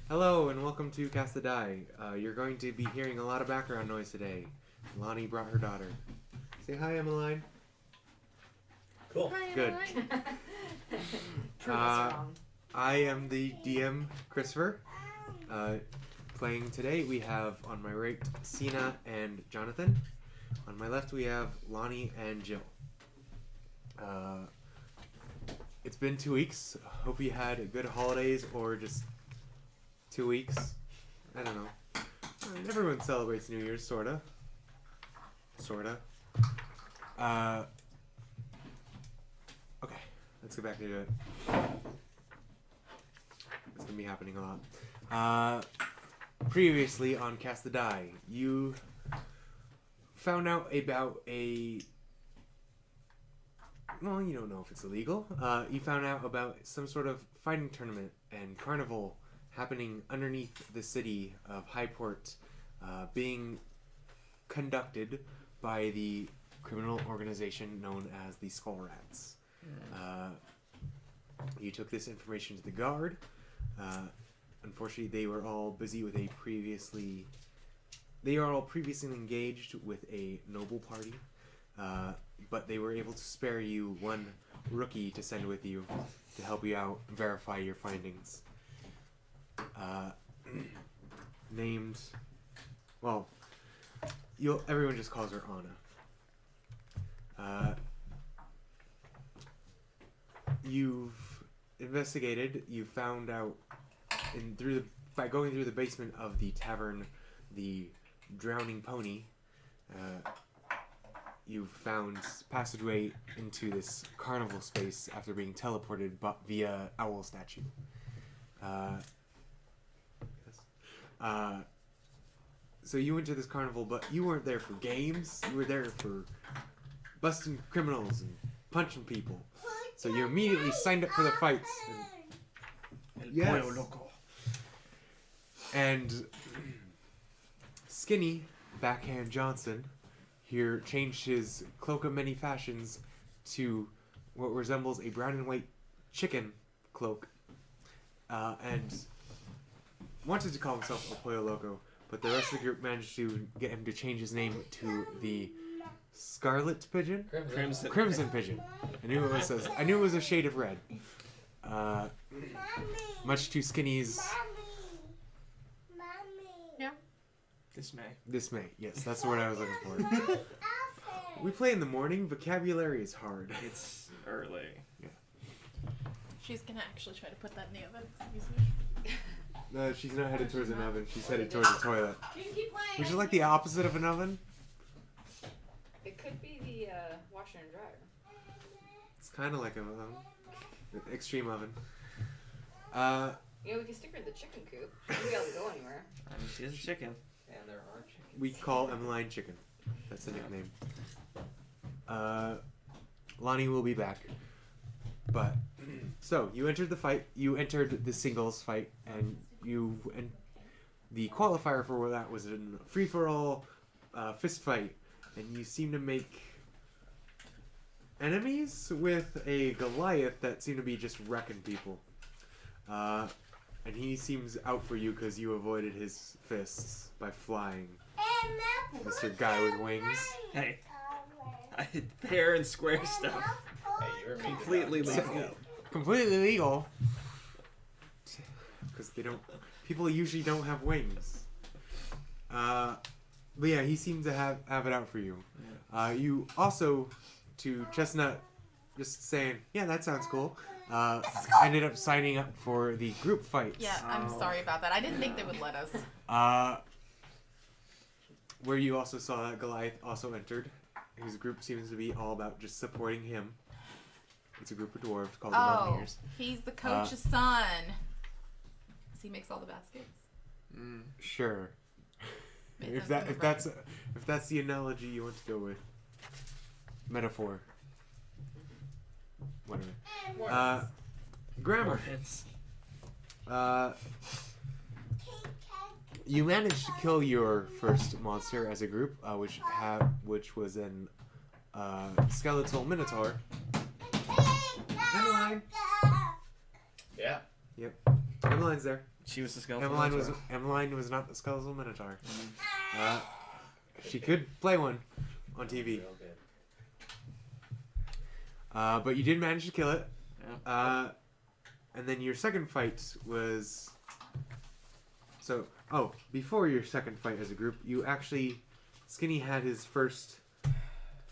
Hello and welcome to Cast the Die. You're going to be hearing a lot of background noise today. Lonnie brought her daughter. Say hi, Emmeline. Cool. Hi, Good. Emmeline. Prove us wrong. I am the DM, Christopher. Playing today, we have on my right Sina and Jonathan. On my left, we have Lonnie and Jill. It's been 2 weeks. Hope you had good holidays or just 2 weeks. I don't know. Everyone celebrates New Year's, sorta. Okay, let's get back to it. It's gonna be happening a lot. Previously on Cast the Die, you found out about well, you don't know if it's illegal. You found out about some sort of fighting tournament and carnival happening underneath the city of Highport, being conducted by the criminal organization known as the Skull Rats. You took this information to the guard. Unfortunately, they were all busy with they are all previously engaged with a noble party, but they were able to spare you one rookie to send with you to help you out, verify your findings. Named, well, everyone just calls her Anna. You've investigated. You found out by going through the basement of the tavern, the Drowning Pony. You found passageway into this carnival space after being teleported via owl statue. So you went to this carnival, but you weren't there for games. You were there for busting criminals and punching people. So you immediately signed up for the fights. Yes. And Skinny Backhand Johnson here changed his cloak of many fashions to what resembles a brown and white chicken cloak, and wanted to call himself a Pollo Loco, but the rest of the group managed to get him to change his name to the Scarlet Pigeon? Crimson Pigeon. I knew it was a shade of red. Much to Skinny's dismay. Yes, that's the word I was looking for. We play in the morning. Vocabulary is hard. It's early. Yeah. She's gonna actually try to put that in the oven. Excuse me. No, she's not headed towards an oven. She's headed towards the toilet. Which is like the opposite of an oven. It could be the washer and dryer. It's kind of like an extreme oven. We can stick her in the chicken coop. She won't be able to go anywhere. I mean, she is a chicken. And there are chickens. We call Emmeline Chicken. That's the nickname. Lonnie will be back. But so you entered the fight. You entered the singles fight, and the qualifier for that was a free-for-all fist fight, and you seem to make enemies with a Goliath that seem to be just wrecking people. And he seems out for you because you avoided his fists by flying. Mr. Guy with Wings. Hey, I did fair and square stuff. Hey, you're Completely legal. Completely legal. Because people usually don't have wings. But yeah, he seemed to have it out for you. You also, to Chestnut, just saying, yeah, that sounds cool. Ended up signing up for the group fights. Yeah, I'm sorry about that. I didn't think they would let us. Where you also saw that Goliath also entered. His group seems to be all about just supporting him. It's a group of dwarves called the Mountaineers. He's the coach's son. Does he makes all the baskets? Sure. If that's the analogy you want to go with. Metaphor. Whatever. Grammar. You managed to kill your first monster as a group, which was an skeletal minotaur. Emmeline. Yeah. Yep. Emmeline's there. She was the skeletal Minotaur. Emmeline was not the skeletal Minotaur. She could play one on TV. Real good. But you did manage to kill it. Yeah. And then your second fight was... before your second fight as a group, you actually... Skinny had his first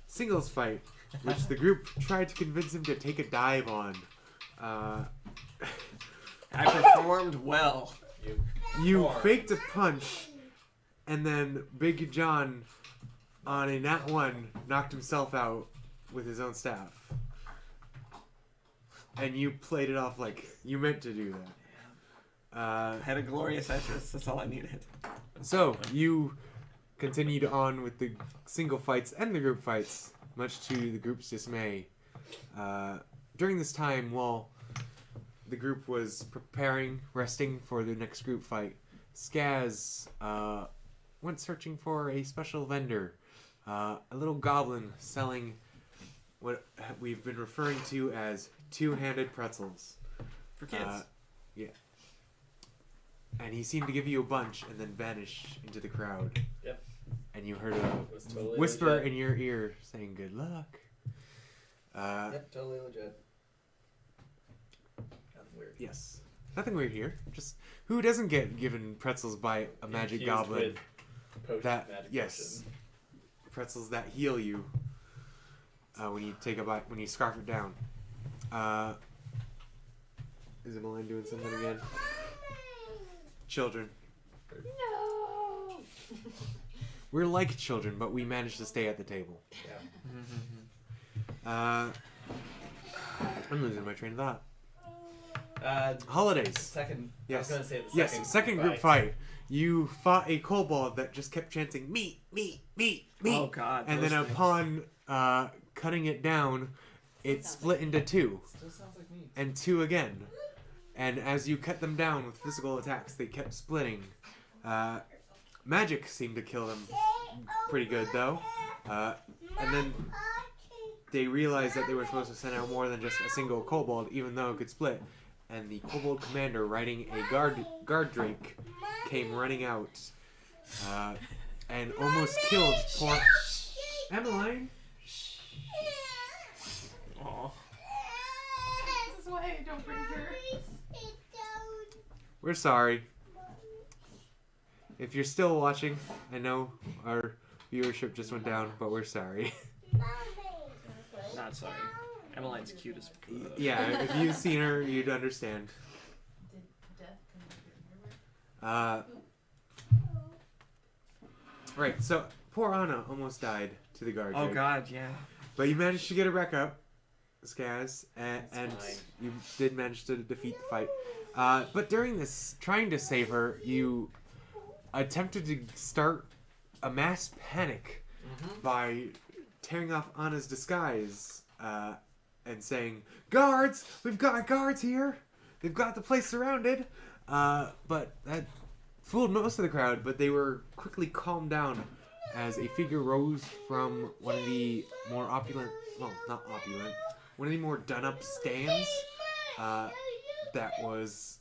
singles fight, which the group tried to convince him to take a dive on. I performed well. You faked a punch, and then Big John, on a nat 1, knocked himself out with his own staff. And you played it off like you meant to do that. I had a glorious entrance. That's all I needed. So, you continued on with the single fights and the group fights, much to the group's dismay. During this time, while the group was preparing, resting for the next group fight, Skaz went searching for a special vendor, a little goblin selling what we've been referring to as two-handed pretzels. For kids. Yeah. And he seemed to give you a bunch and then vanish into the crowd. Yep. And you heard It a was totally whisper legit. in your ear saying good luck. Yep, totally legit. Nothing weird. Yes. Nothing weird here. Just who doesn't get given pretzels by a magic Infused goblin? with potion, That magic yes. potion. Pretzels that heal you when you take a bite, when you scarf it down. Is Emmeline doing something again? Children. No. We're like children, but we managed to stay at the table. Yeah. I'm losing my train of thought. Holidays. Second. Yes. I was gonna say the Yes, second group fight. You fought a kobold that just kept chanting meat, meat, meat, meat. Oh God. And those then things. upon cutting it down, it split into two. Still sounds like me. And two again. And as you cut them down with physical attacks, they kept splitting. Magic seemed to kill them pretty good, though. And then they realized that they were supposed to send out more than just a single kobold, even though it could split. And the kobold commander, riding a guard drake, came running out and almost killed poor Emmeline. Aw. This is why I don't bring her. We're sorry. If you're still watching, I know our viewership just went down, but we're sorry. Not sorry. Emmeline's cute as fuck. Yeah, if you've seen her, you'd understand. Did death come to Right, so poor Anna almost died to the guard. Oh drake. God, yeah. But you managed to get her back up, Skaz, and fine. you did manage to defeat the fight. But during this, trying to save her, you attempted to start a mass panic by tearing off Anna's disguise and saying, "Guards! We've got guards here! They've got the place surrounded!" But that fooled most of the crowd, but they were quickly calmed down as a figure rose from one of the more opulent, well, not opulent, one of the more done-up stands that was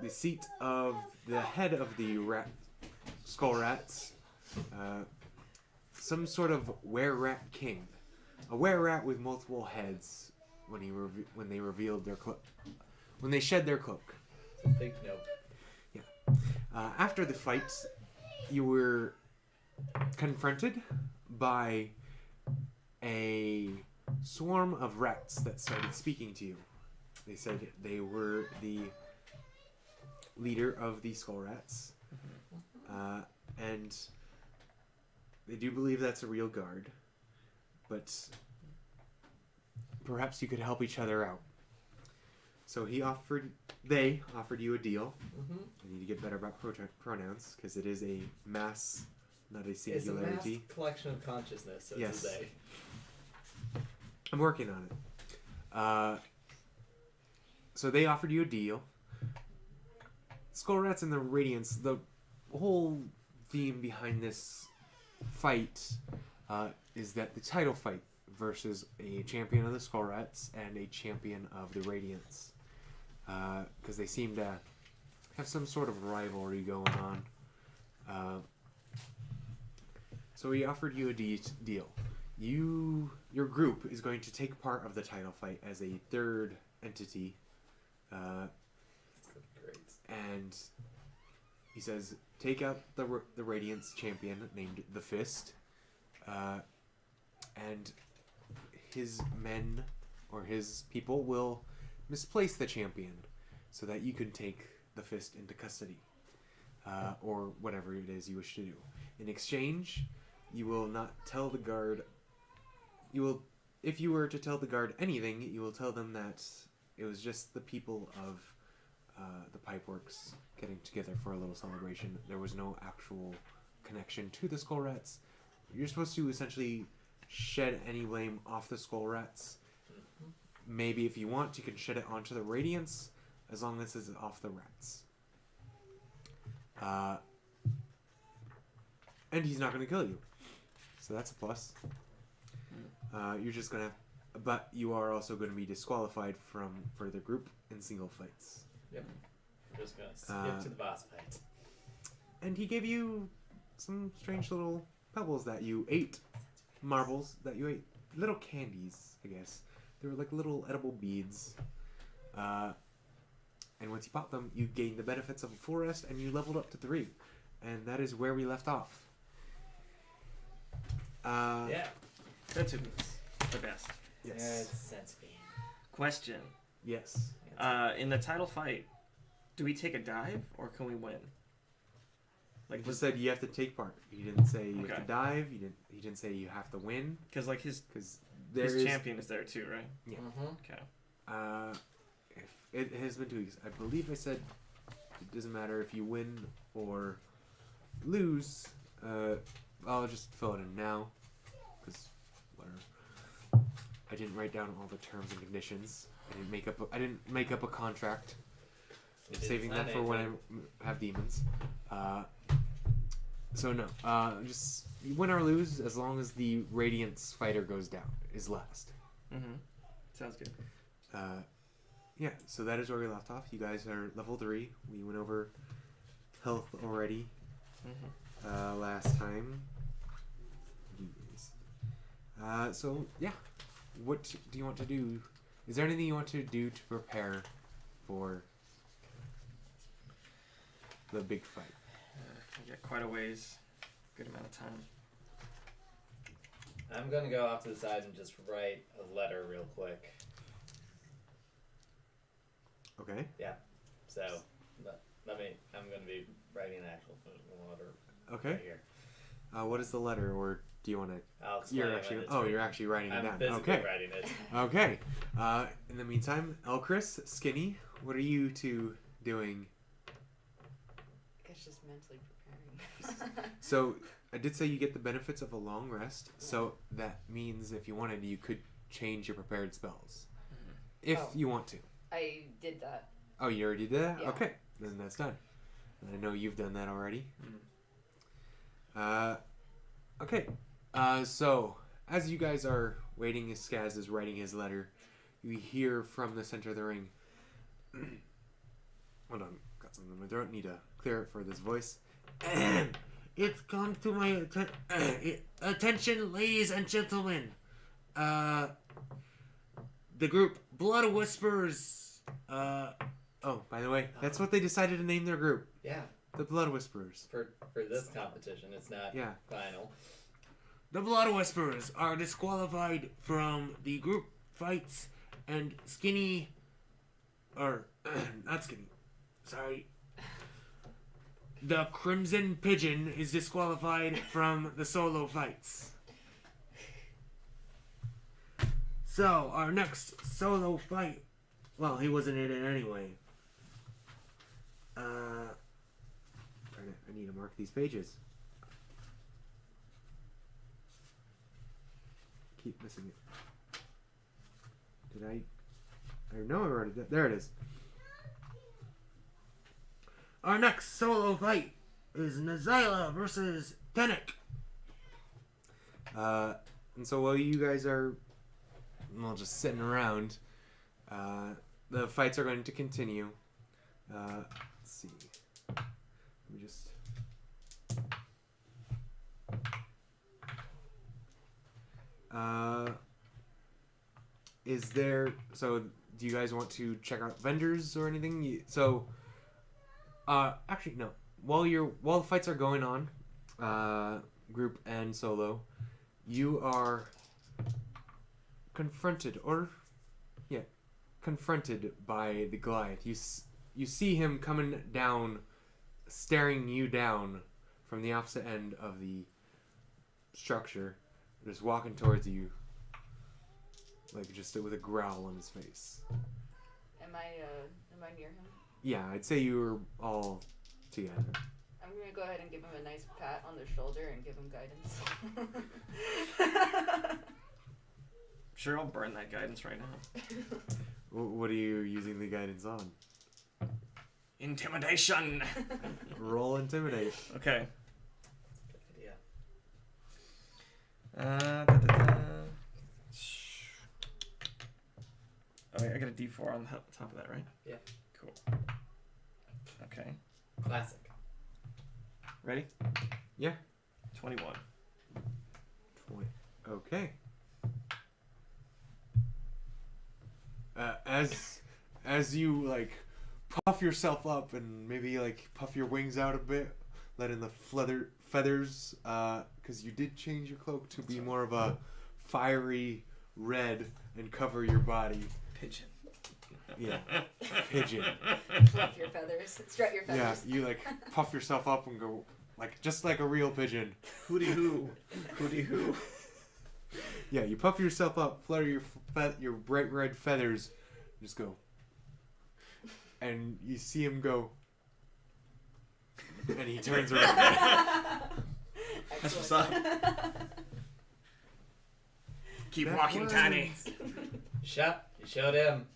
the seat of the head of the skull rats, some sort of were-rat king, a were-rat with multiple heads when they revealed their when they shed their cloak. It's a big nope. After the fight, you were confronted by a swarm of rats that started speaking to you. They said they were the leader of the skull rats, and they do believe that's a real guard, but perhaps you could help each other out. So they offered you a deal. I need to get better about pronouns because it is a mass, not a It's a singularity. mass collection of consciousness, so Yes. it's a they. I'm working on it. So they offered you a deal. Skull Rats and the Radiance, the whole theme behind this fight is that the title fight versus a champion of the Skull Rats and a champion of the Radiance. Because they seem to have some sort of rivalry going on. So he offered you a deal. Your group is going to take part of the title fight as a third entity. Great. And he says, take out the Radiance champion named the Fist, and his men or his people will misplace the champion so that you can take the Fist into custody, or whatever it is you wish to do. In exchange, you will not tell the guard. If you were to tell the guard anything, you will tell them that it was just the people of the Pipeworks getting together for a little celebration. There was no actual connection to the Skull Rats. You're supposed to essentially shed any blame off the Skull Rats. Maybe if you want, you can shed it onto the Radiance, as long as it's off the Rats. And he's not going to kill you. So that's a plus. You're just going to... But you are also going to be disqualified from further group and single fights. Yep. We're just gonna skip to the boss fight. And he gave you some strange little pebbles that you ate. Marbles that you ate. Little candies, I guess. They were like little edible beads. And once you pop them, you gain the benefits of a full rest, and you leveled up to 3. And that is where we left off. Yeah. Sensibus, the best. Yes. Sensitive. Question. Yes. In the title fight, do we take a dive or can we win? Like just said, you have to take part. He didn't say you have Okay. to dive. He didn't say you have to win. Because like his champion is there too, right? Yeah. Mm-hmm. If it has been 2 weeks. I believe I said it doesn't matter if you win or lose. I'll just fill it in now, because whatever. I didn't write down all the terms and conditions. I didn't make up a contract. I'm saving that for when I have demons. So no, just you win or lose as long as the Radiance fighter goes down is last. Mm-hmm. Sounds good. Yeah, so that is where we left off. You guys are level 3. We went over health already last time. So yeah, what do you want to do? Is there anything you want to do to prepare for the big fight? We got quite a ways. Good amount of time. I'm gonna go off to the side and just write a letter real quick. Okay. Yeah. So, I'm gonna be writing an actual letter. Okay. Right here. What is the letter, or do you want to? I'll explain it when it's written. You're actually writing it I'm down. physically Okay. writing it. Okay. In the meantime, Elchris, Skinny, what are you two doing? I guess just mentally preparing. So I did say you get the benefits of a long rest. So that means if you wanted, you could change your prepared spells, if you want to. I did that. Oh, you already did that? Yeah. Okay, then that's done. And I know you've done that already. Okay. So as you guys are waiting, as Skaz is writing his letter, you hear from the center of the ring. Hold on, got something in my throat. Need to clear it for this voice. It's come to my attention, ladies and gentlemen. The group Blood Whispers. Oh, by the way, that's what they decided to name their group. Yeah. The Blood Whisperers. For this competition, it's not final. The Blood Whisperers are disqualified from the group fights, and Skinny, or not Skinny, sorry. The Crimson Pigeon is disqualified from the solo fights. So, our next solo fight, well, he wasn't in it anyway. I need to mark these pages. Keep missing it. Did I know I wrote it. There it is. Our next solo fight is Nazila versus Tenek. And so while you guys are just sitting around, the fights are going to continue. let's see. Let me just. Is there? So, do you guys want to check out vendors or anything? Actually, no. While the fights are going on, group and solo, you are confronted by the Goliath. You see him coming down, staring you down from the opposite end of the structure, just walking towards you, like just with a growl on his face. Am I near him? Yeah, I'd say you were all together. I'm gonna go ahead and give him a nice pat on the shoulder and give him guidance. Sure, I'll burn that guidance right now. What are you using the guidance on? Intimidation. Roll intimidate. Okay. Good idea. Oh, wait, I got a D4 on top of that, right? Yeah. Cool. Okay. Classic. Ready? Yeah. 21. Okay. As you like puff yourself up and maybe like puff your wings out a bit, let in the feathers, because you did change your cloak to be more of a fiery red and cover your body. Pigeon. Yeah, pigeon. Fluff your feathers. Strut your Yeah, feathers. you like puff yourself up and go like just like a real pigeon. Hooty hoo. Hooty hoo. Yeah, you puff yourself up, flutter your bright red feathers, just go. And you see him go. And he turns around. That's what's up. Keep That walking, was- Tiny. You showed him.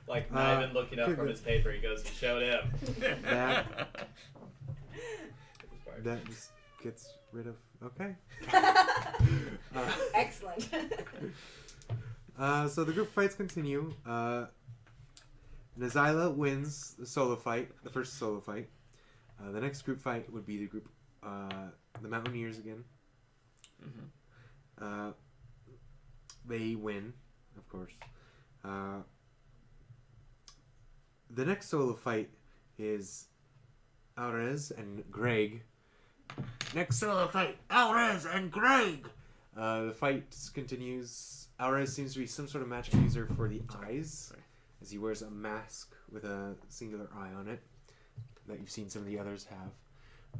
Like, not even looking up from his paper, he goes, you showed him. That just gets rid of. Okay. Excellent. So the group fights continue. Nazila wins the solo fight, the first solo fight. The next group fight would be the group, the Mountaineers again. Mm-hmm. They win, of course. The next solo fight is Alrez and Greg. Next solo fight, Alrez and Greg! The fight continues. Alrez seems to be some sort of magic user for the eyes, as he wears a mask with a singular eye on it that you've seen some of the others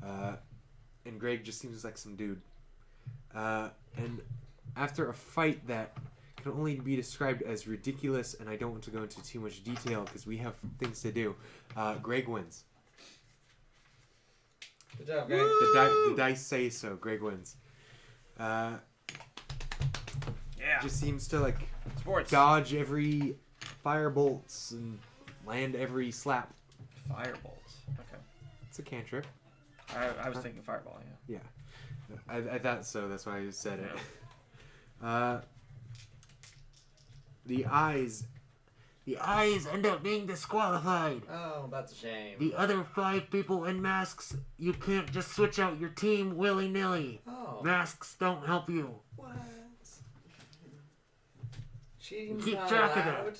have. And Greg just seems like some dude. And after a fight that can only be described as ridiculous, and I don't want to go into too much detail because we have things to do, Greg wins. Good job, Greg. The dice say so. Greg wins. Yeah. Just seems to like Sports. dodge every fire bolts and land every slap. Firebolts. Okay. It's a cantrip. I was thinking fireball, yeah. Yeah, I thought so. That's why I said it. The eyes end up being disqualified. Oh, that's a shame. The other 5 people in masks, you can't just switch out your team willy-nilly. Oh. Masks don't help you. What? Cheating's Keep not track of allowed?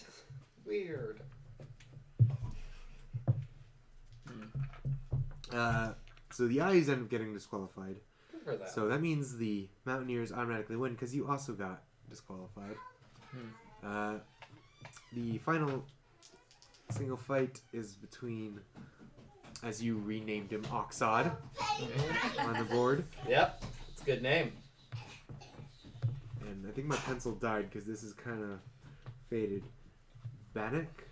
Weird. So the eyes end up getting disqualified. Good for that. So that means the Mountaineers automatically win because you also got disqualified. The final single fight is between, as you renamed him, Oxod on the board. Yep, it's a good name. And I think my pencil died because this is kind of faded. Bannock?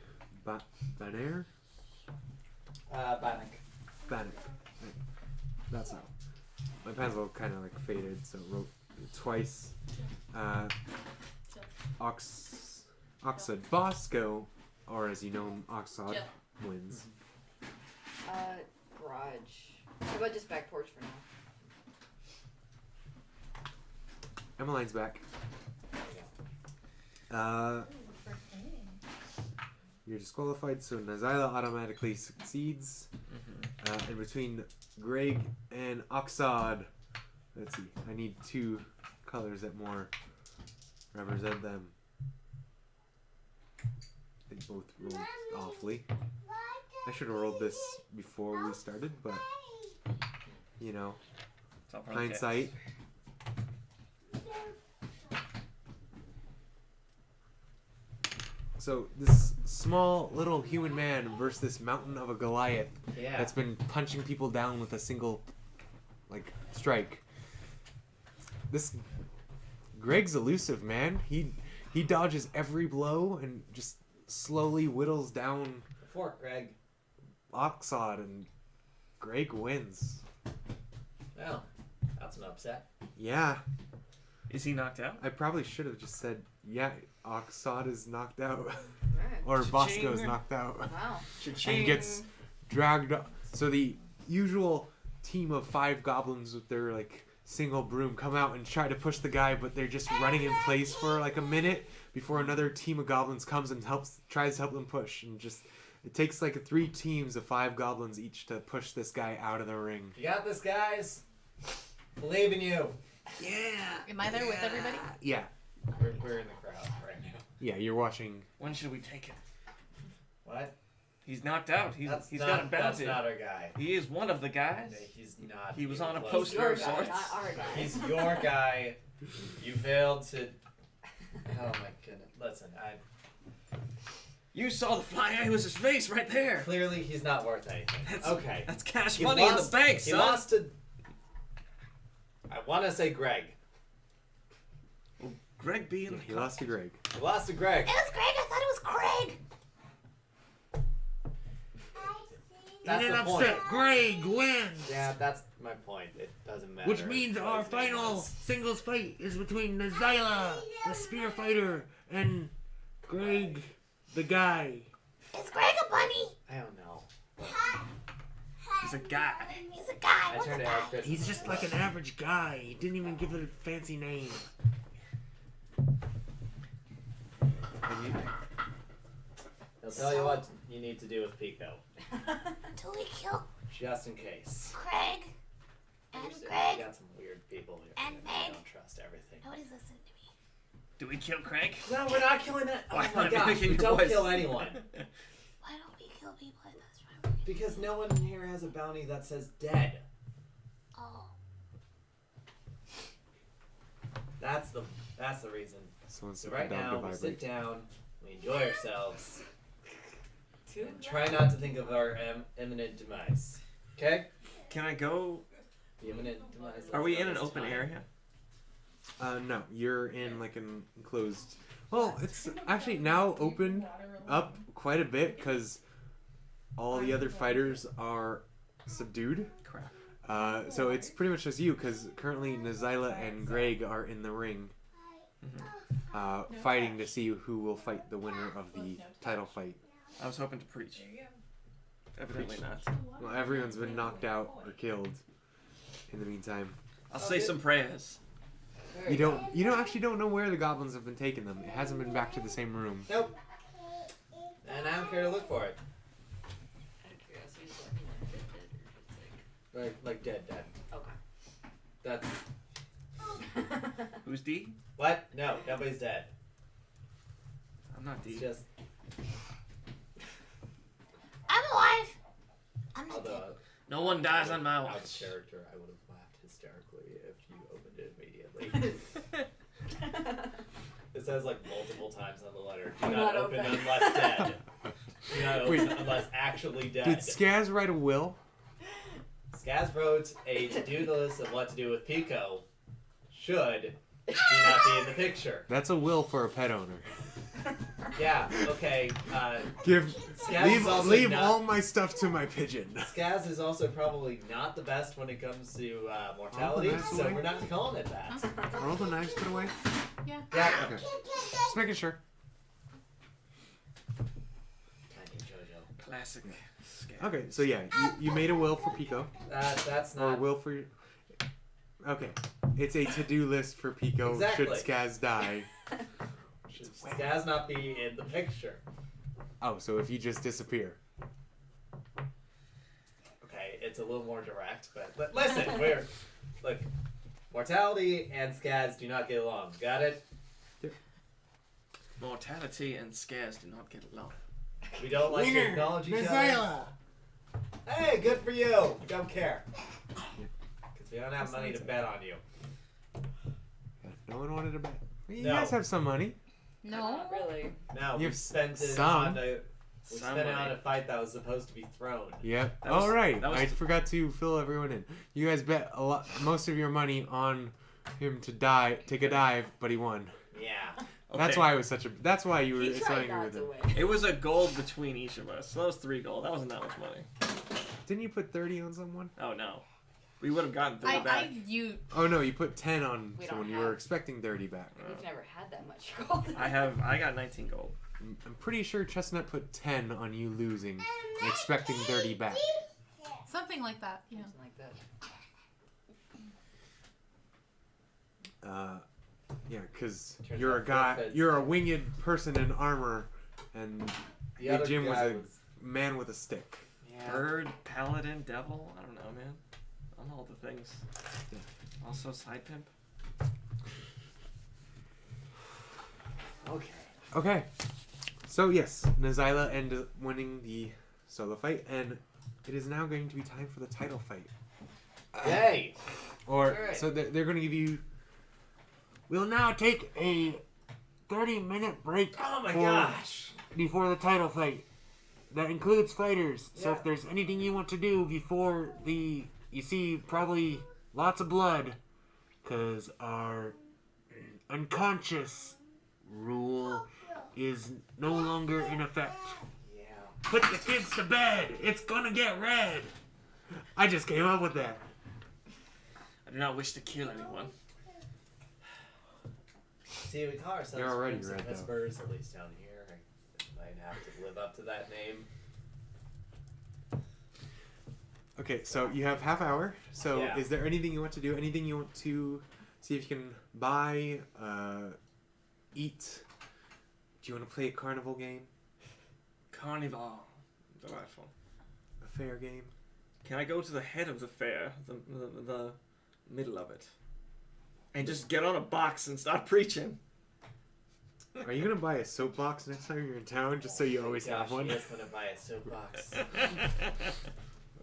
Banner? Bannock. Bannock. That's how. My pencil kind of like faded, so it wrote it twice. Oxod Bosco, or as you know him, Oxod, wins. Garage. How about just back porch for now? Emmeline's back. There you go. You're disqualified, so Nazyla automatically succeeds. And between Greg and Oxad, let's see, I need 2 colors that more represent them. They both rolled awfully. I should have rolled this before we started, but you know, It's all part of the hindsight. So this small little human man versus this mountain of a Goliath Yeah. that's been punching people down with a single, like, strike. This Greg's elusive, man. He dodges every blow and just slowly whittles down Fork, Greg. Oxad, and Greg wins. Well, that's an upset. Yeah, Is he knocked out? I probably should have just said, yeah, Oxad is knocked out. Right. Or Cha-ching. Bosco's knocked out. Wow. And gets dragged up. So the usual team of 5 goblins with their like single broom come out and try to push the guy, but they're just running in place for like a minute before another team of goblins comes and tries to help them push, and just it takes like 3 teams of 5 goblins each to push this guy out of the ring. You got this, guys. Believe in you. Yeah. Am I there with everybody? Yeah. We're in the crowd right now. Yeah, you're watching. When should we take it? What? He's knocked out. He's That's got not, it that's bounded. not our guy. He is one of the guys. No, he's not. He was even on a close. poster Your of guy, sorts. not our guy. He's your guy. You failed to. Oh my goodness. Listen, You saw the fly. It was his face right there. clearly he's not worth anything. That's, Okay. That's cash He money in lost- the bank, He son. lost to. I want to say Greg. Greg B in the He lost to Greg. He lost to Greg. It was Greg. I thought it was Craig. That's the point. Greg wins. Yeah, that's my point. It doesn't matter. Which means our what his name final was. singles fight is between Nazyla, the spear fighter, and Greg, the guy. Is Greg a bunny? I don't know. He's a guy. He's a guy. I What's a turned to guy? Eric Chris. He's just like an average guy. He didn't even give it a fancy name. He'll tell you what you need to do with Pico, Do we kill just in case. Craig? And We Greg? got some weird people here. And I Meg? don't trust everything. Nobody's listening to me. Do we kill Craig? No, we're not killing that. Oh Why my not gosh, making we your don't voice? kill anyone. Why don't we kill people at this time? Because no one here has a bounty that says dead. Oh. That's the reason. Someone's So right down now to we sit vibrate. down, we enjoy ourselves, Two and try not to think of our imminent demise. Okay? Can I go? The imminent demise. Are we in an this open time. area? No, you're in like an enclosed. Well, it's actually now opened up quite a bit because all the other fighters are subdued. Crap. So it's pretty much just you because currently Nazyla and Greg are in the ring, fighting to see who will fight the winner of the title fight. I was hoping to preach. Evidently not. Well, everyone's been knocked out or killed in the meantime. I'll say some prayers. There You don't actually don't know where the goblins have been taking them. It hasn't been back to the same room. Nope. And I don't care to look for it. Out of curiosity, is that dead or just Like dead. like That's Who's D? what? No, nobody's dead. I'm not D. It's just I'm alive. I'm not dead. although No one dies on my out of watch. character, I would have laughed hysterically if you opened it immediately. okay. It says like multiple times on the letter. Do Do not not open open. unless dead. Do not open Wait. unless actually dead. Did Skaz write a will? Skaz wrote a to-do list of what to do with Pico. Should he not be in the picture? That's a will for a pet owner. Yeah. Okay. Skaz Leave is also leave not- all my stuff to my pigeon. Skaz is also probably not the best when it comes to mortality, Oh, that's so right. we're not calling it that. Are all the knives put away? Yeah. Yeah. Okay. Just making sure. Tiny JoJo. Classic. Scam. Okay, so yeah, you made a will for Pico. That's Or a not. will for your... Okay. It's a to-do list for Pico Exactly. should Skaz die. Should Skaz not be in the picture? Oh, so if you just disappear. Okay, it's a little more direct, but listen, look, mortality and Skaz do not get along. Got it? Mortality and scares do not get along. We don't like to Winner, acknowledge each other. Nazyla. Hey, good for you. Don't care. Because we don't have money to bet on you. No one wanted to bet. You No. guys have some money. No. Not really. No, we You've spent it some. on a Some spent it on money. a fight that was supposed to be thrown. Yep. That was- All right. that was- I forgot to fill everyone in. You guys bet a lot, most of your money on him to take a dive, but he won. Yeah. That's Okay. why it was such a. That's why you were He so tried angry not with to him. win. It was a gold between each of us. So that was 3 gold. That wasn't that much money. Didn't you put 30 on someone? Oh no. We would have gotten 30 back. You. Oh no, you put 10 on We don't someone. You were have- expecting 30 back. We've never had that much gold. I got 19 gold. I'm pretty sure Chestnut put 10 on you losing and expecting 30 back. Something like that. Yeah. Something like that. Yeah, because Turns you're a out guy. forfeits. You're a winged person in armor, and The Big other Jim was guy a man with a stick. Bird, paladin, devil. I don't know, man. I don't know all the things. Yeah. Also side pimp. Okay. Okay. So yes, Nazyla ended up winning the solo fight, and it is now going to be time for the title fight. Yay! Or Alright. so they're going to give you. We'll now take a 30-minute break Oh my for- gosh! before the title fight. That includes fighters. So Yeah. if there's anything you want to do before you see probably lots of blood, because our unconscious rule is no longer in effect. Yeah. Put the kids to bed. It's gonna get red. I just came up with that. I do not wish to kill anyone. See, we call ourselves You're already Crimson red, though. Whispers, at least down here. I might have to live up to that name. Okay, so you have half hour. So Yeah. is there anything you want to do? Anything you want to see if you can buy, eat? Do you want to play a carnival game? Carnival. Delightful. A fair game? Can I go to the head of the fair, the middle of it, and just get on a box and start preaching? Are you gonna buy a soapbox next time you're in town, just so you always Gosh, have one? he is gonna buy a soapbox. You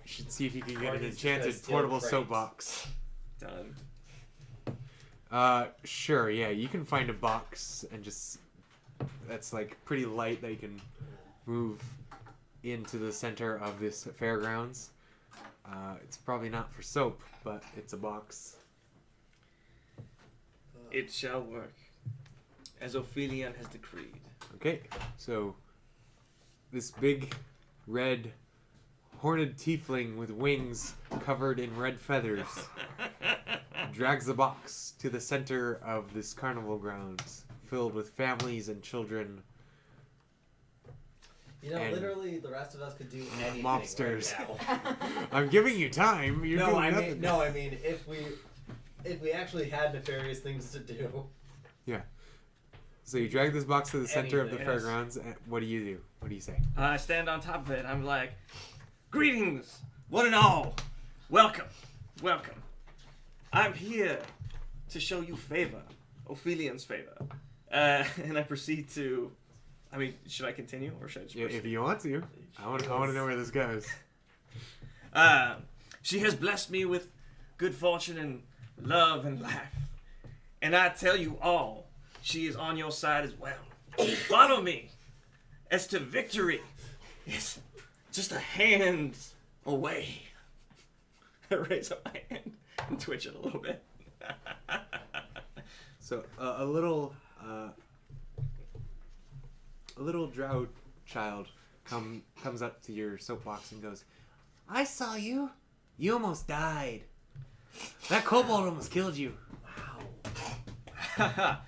should see if you can Or get an he's just gonna enchanted steal portable crates. soapbox. Done. Sure, yeah, you can find a box and just that's like pretty light that you can move into the center of this fairgrounds. It's probably not for soap, but it's a box. It shall work, as Ophelion has decreed. Okay, so this big red horned tiefling with wings covered in red feathers drags the box to the center of this carnival grounds filled with families and children. You know, And literally, the rest of us could do anything mobsters. right now. I'm giving you time. You're doing nothing. I mean, if we actually had nefarious things to do. So you drag this box to the center of the Anything, yes. fairgrounds. And what do you do? What do you say? I stand on top of it. I'm like, greetings, one and all. Welcome, welcome. I'm here to show you favor, Ophelion's favor. And I proceed to. I mean, should I continue or should I just Yeah, proceed? if you want to, I want to know where this goes. She has blessed me with good fortune and love and life. And I tell you all, she is on your side as well. Follow me. As to victory, it's just a hand away. I raise up my hand and twitch it a little bit. So a little drow child comes up to your soapbox and goes, "I saw you. You almost died. That kobold almost killed you." Wow.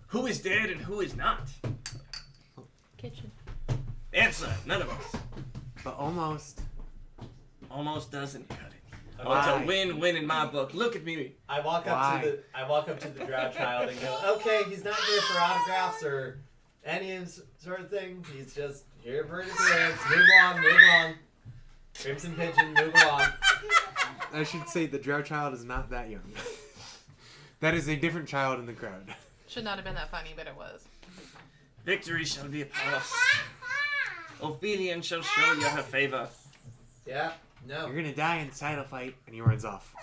Who is dead and who is not? Kitchen. Answer, none of us. But almost. Almost doesn't cut it. Oh, Why? it's a win-win in my book. Look at me. I walk up to the drow child and go, okay, he's not here for autographs or any sort of thing. He's just here for an appearance. Move on. Crimson Pigeon, move along. I should say the Drow child is not that young. That is a different child in the crowd. Should not have been that funny, but it was. Victory shall be upon us. Ophelion shall show you her favor. Yeah, no. You're gonna die inside a fight, and he runs off.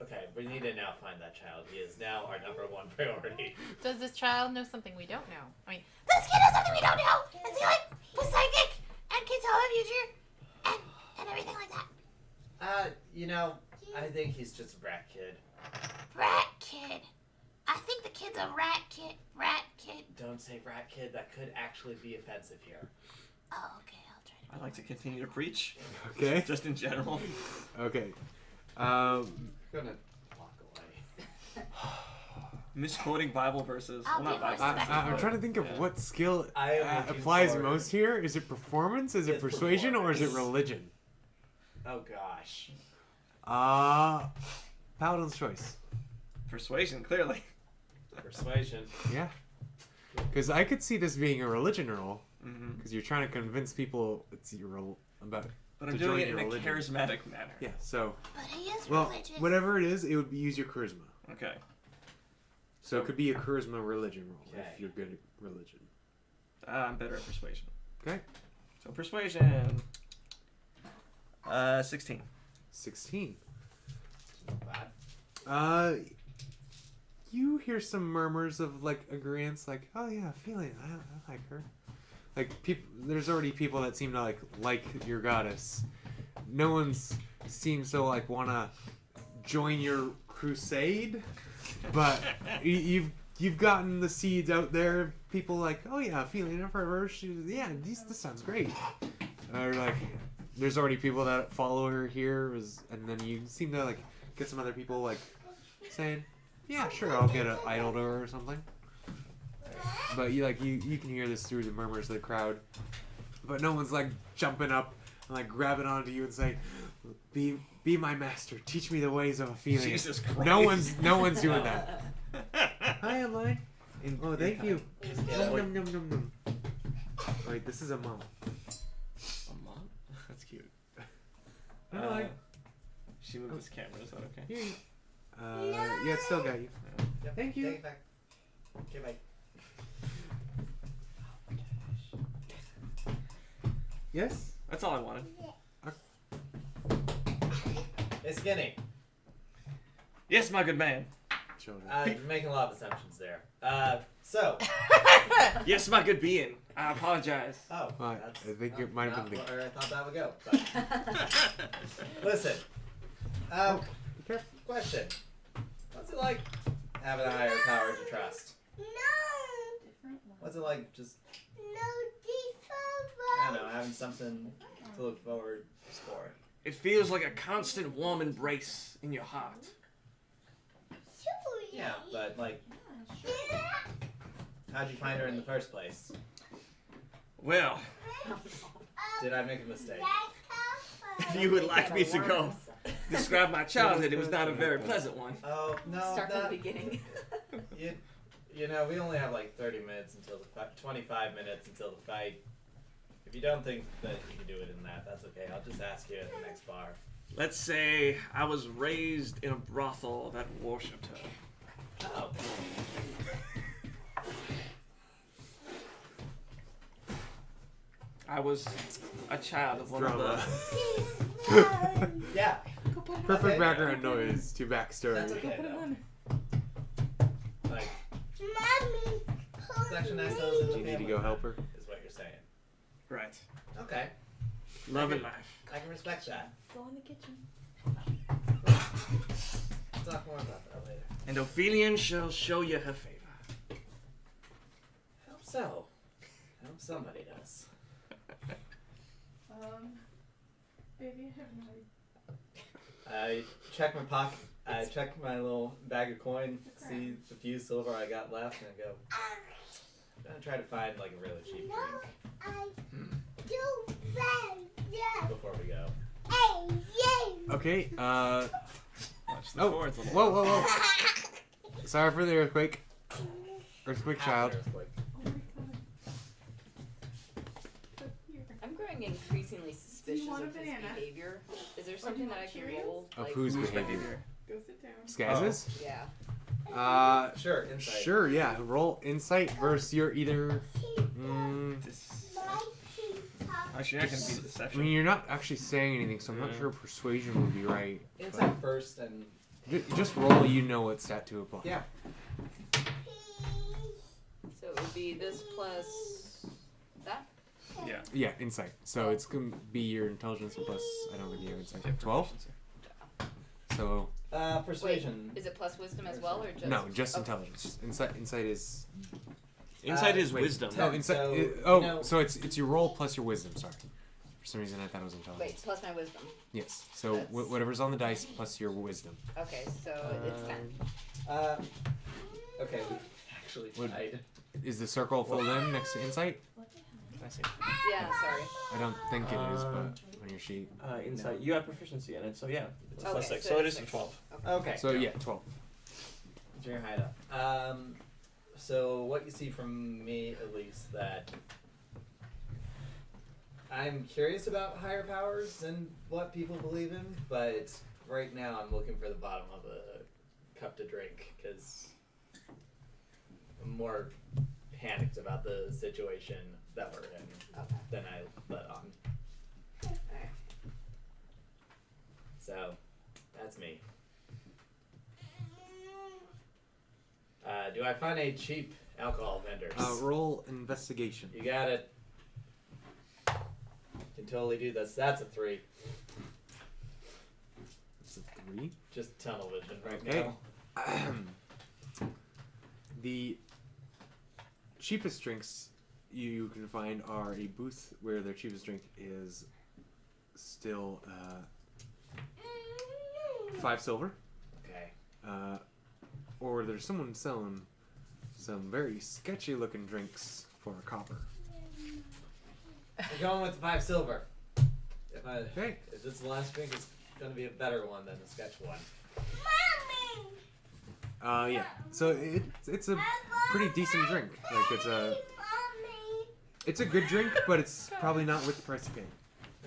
Okay, we need to now find that child. He is now our #1 priority. Does this child know something we don't know? I mean, This kid knows something we don't know. Is he like psychic and can tell the future and everything like that? I think he's just a brat kid. Rat kid. I think the kid's a rat kid. Rat kid. Don't say rat kid. That could actually be offensive here. Oh, okay. I'll try to. I like to continue to preach, Okay. just in general. Okay. I'm gonna walk away. Misquoting Bible verses. I'll Well, not be Bible. respectful. I'm trying to think of Yeah. what skill I am looking applies forward. most here. Is it performance? Is it It's persuasion? Or is it performance. religion? Oh gosh. Paladin's choice. Persuasion, clearly. Persuasion. Yeah. Because I could see this being a religion roll. Mm-hmm. Because you're trying to convince people it's about. But I'm To doing join it in your a religion. charismatic manner. Yeah. So, But he is well, religious. whatever it is, it would be use your charisma. Okay. So it could be a charisma religion roll Okay. if you're good at religion. I'm better at persuasion. Okay. So persuasion. 16. 16. Bad. You hear some murmurs of like agreeance, like, oh yeah, feeling, I like her. Like people, there's already people that seem to like your goddess. No one's seems to like wanna join your crusade, but you've gotten the seeds out there. People like, oh yeah, feeling of her. Yeah, this sounds great. Or like, there's already people that follow her here, and then you seem to like get some other people like saying, yeah, sure, I'll get an idol to her or something. But you can hear this through the murmurs of the crowd. But no one's like jumping up and like grabbing onto you and saying, "Be my master. Teach me the ways of Ophelia." Jesus Christ. No one's doing that. Hi, Emily. Oh, thank you. Just get Nom, it. nom, nom, nom, nom. Wait, this is a mom. A mom? That's cute. Emily. She moved this camera, is that okay? Here you. Yeah, it still got you. Yep, Thank you. Take it back. Okay, bye. Yes. That's all I wanted. Hey, Skinny. Yes, my good man. Children. You're making a lot of assumptions there. So. Yes, my good being. I apologize. Oh, Well, that's I think it might have not been where I thought that would go. But listen. Be careful. Question. What's it like having a higher power to trust? No. What's it like just, I don't know, having something to look forward for? It feels like a constant warm embrace in your heart. Yeah, but like, how'd you find her in the first place? Well, Did I make a mistake? if you would like me to go describe my childhood, it was not a very pleasant one. Oh, no, Start from that, the beginning. you know, we only have like 30 minutes until the fight, 25 minutes until the fight. If you don't think that you can do it in that, that's okay. I'll just ask you at the next bar. Let's say I was raised in a brothel that worshipped her. Oh. I was a child of one of Drama. the... Yeah, Perfect Okay. background noise to backstory. that's okay though. Like, it's actually nice that I was in Do the you need to family, go help her? is what you're saying. Right. Okay, Love and life. I can respect that. Go in the kitchen. We'll talk more about that later. And Ophelion shall show you her favor. I hope so. I hope somebody does. Baby, I check my pocket. I check my little bag of coin, see the few silver I got left, and I go. I'm gonna try to find like a really cheap drink before we go. Okay. Watch the Oh. chords, little Whoa. Sorry for the earthquake. Earthquake half Child. an earthquake. Oh my god. So cute. I'm growing increasingly suspicious want a of his banana? behavior. Is there do something you that I want can Cheerios? roll? Of Like, whose Whose behavior? Go sit down. Skaz's? Yeah. Sure, insight. Sure, yeah. Roll insight versus your either. Actually, I can be I deception. mean, you're not actually saying anything, so I'm not sure persuasion would be right. Insight first, and Just roll. You know what stat to apply. yeah. So it would be this plus that? Yeah. Yeah, insight. So it's gonna be your intelligence plus. I don't think you have insight. 12. So Persuasion. Wait, is it plus wisdom as well, or just? no, just okay. intelligence. Insight is. Insight is wait, wisdom. No, Ten, insight. so, Oh, you know- so it's your roll plus your wisdom. Sorry. For some reason, I thought it was intelligence. Wait, plus my wisdom. Yes. So That's- whatever's on the dice plus your wisdom. Okay, so it's 10. Okay, we actually Would- tied. Is the circle filled in next to insight? I see. Yeah, sorry. I don't think it is, but on your sheet. Insight. You have proficiency in it, so yeah. It's Okay, plus 6, so so it it's is a 6. 12. Okay. So yeah, 12. Junior hideout. So what you see from me, at least, that I'm curious about higher powers and what people believe in, but right now I'm looking for the bottom of a cup to drink because I'm more panicked about the situation that we're in Okay. than I let on. Alright. So that's me. Do I find a cheap alcohol vendors? Roll investigation. You got it. Can totally do this. That's a 3. It's a 3. Just tunnel vision right Okay. now. The cheapest drinks you can find are a booth where their cheapest drink is still 5 silver. Okay. Or there's someone selling some very sketchy looking drinks for a copper. I'm going with the 5 silver. Okay. If this is the last drink, it's going to be a better one than the sketch one. Yeah. So it's a pretty decent drink. Like it's a good drink, but it's probably not worth the price to pay.